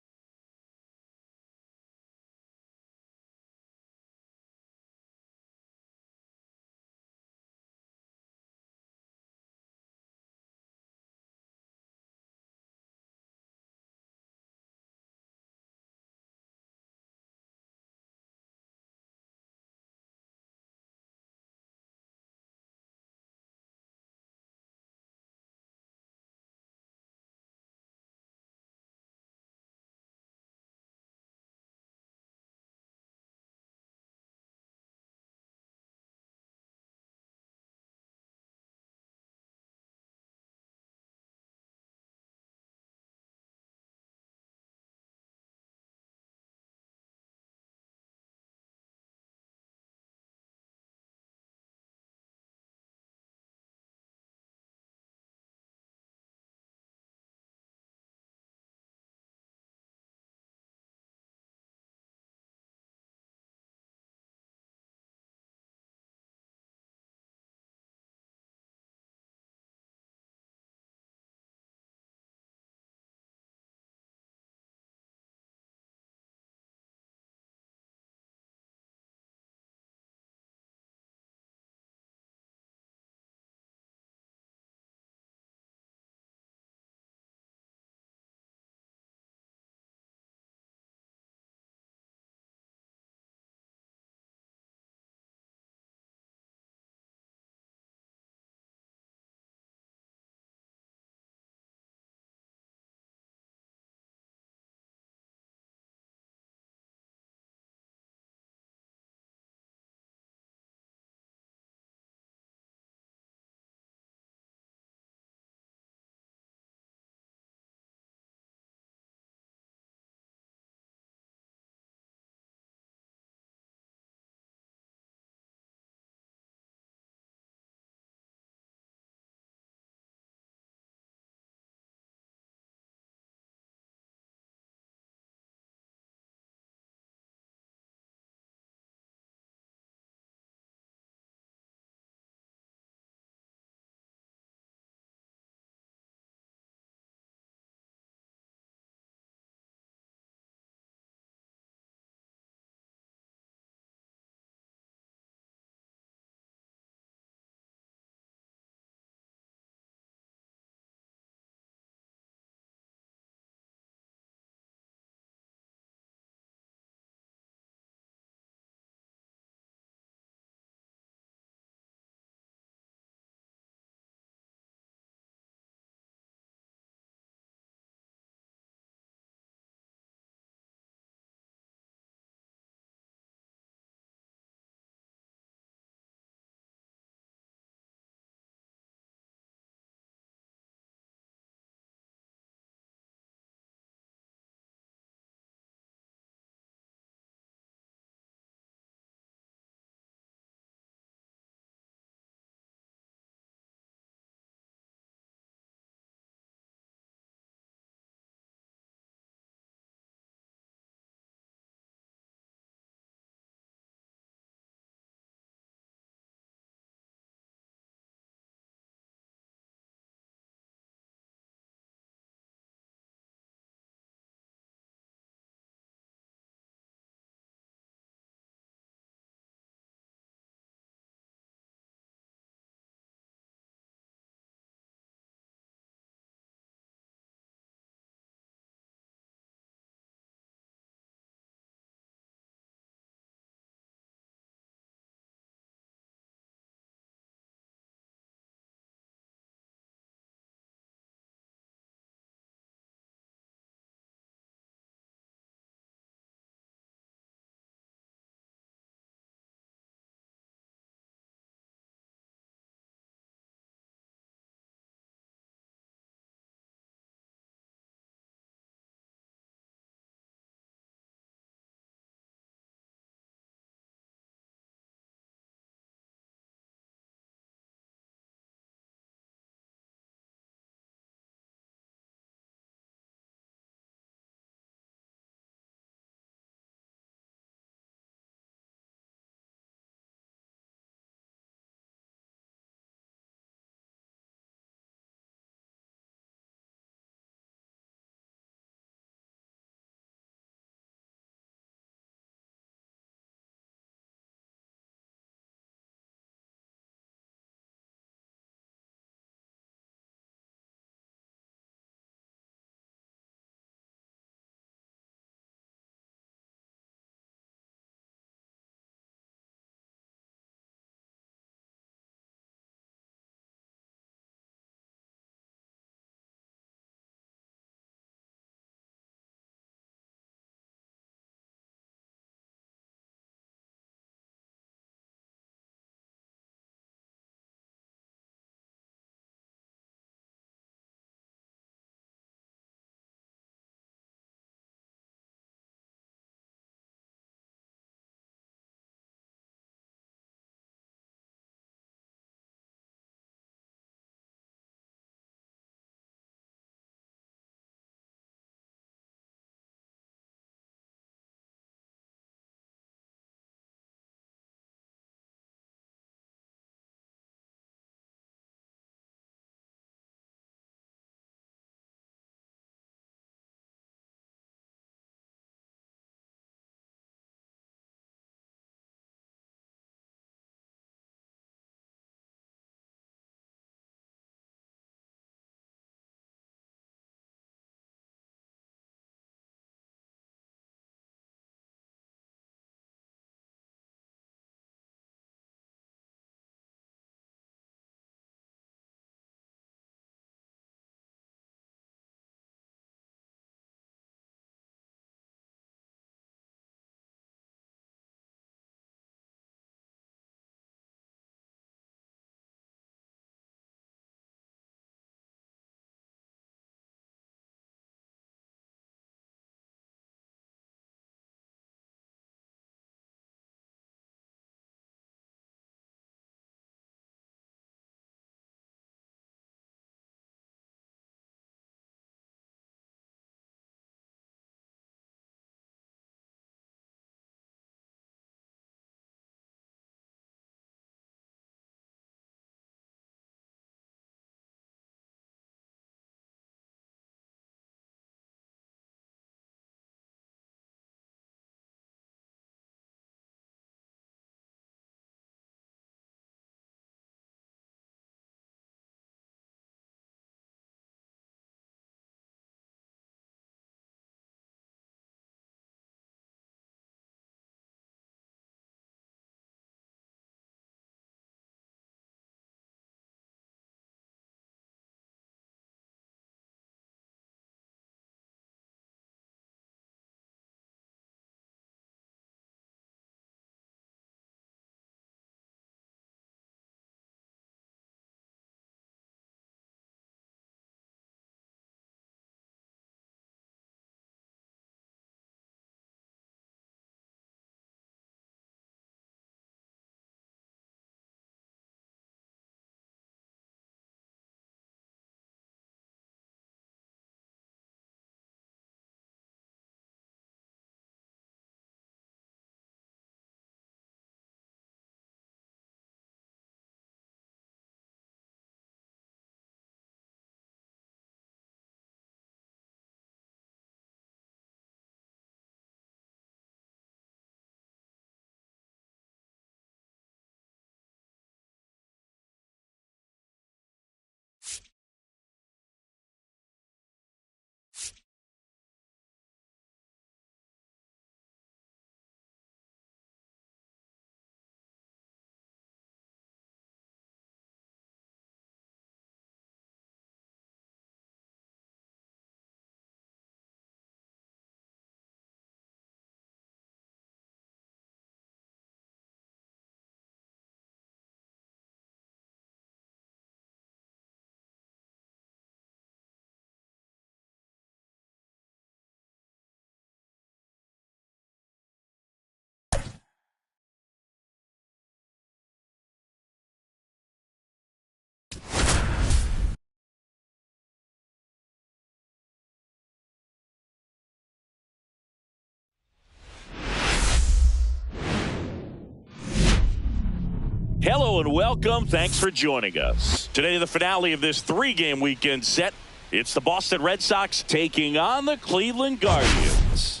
Hello and welcome. Thanks for joining us. Today, the finale of this 3-game weekend set. It's the Boston Red Sox taking on the Cleveland Guardians.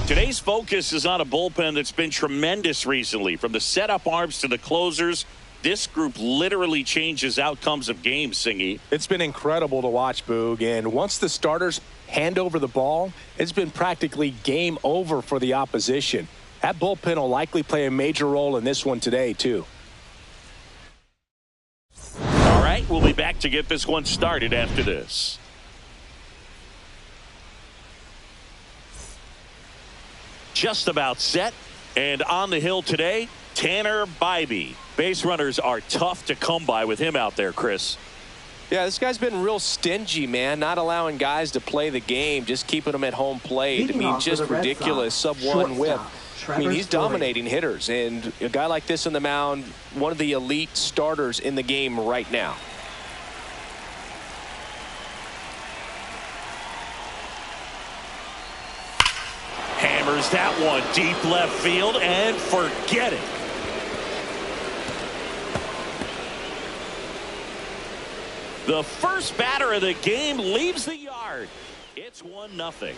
Today's focus is on a bullpen that's been tremendous recently. From the setup arms to the closers, this group literally changes outcomes of games, Singy. It's been incredible to watch, Boog. And once the starters hand over the ball, it's been practically game over for the opposition. That bullpen will likely play a major role in this one today, too. All right, we'll be back to get this one started after this. Just about set, and on the hill today, Tanner Bybee. Base runners are tough to come by with him out there, Chris. Yeah, this guy's been real stingy, man, not allowing guys to play the game, just keeping them at home plate. I mean, just ridiculous sub-1 whip. I mean, he's dominating hitters, and a guy like this on the mound, one of the elite starters in the game right now. Hammers that one deep left field, and forget it. The first batter of the game leaves the yard. It's 1-0.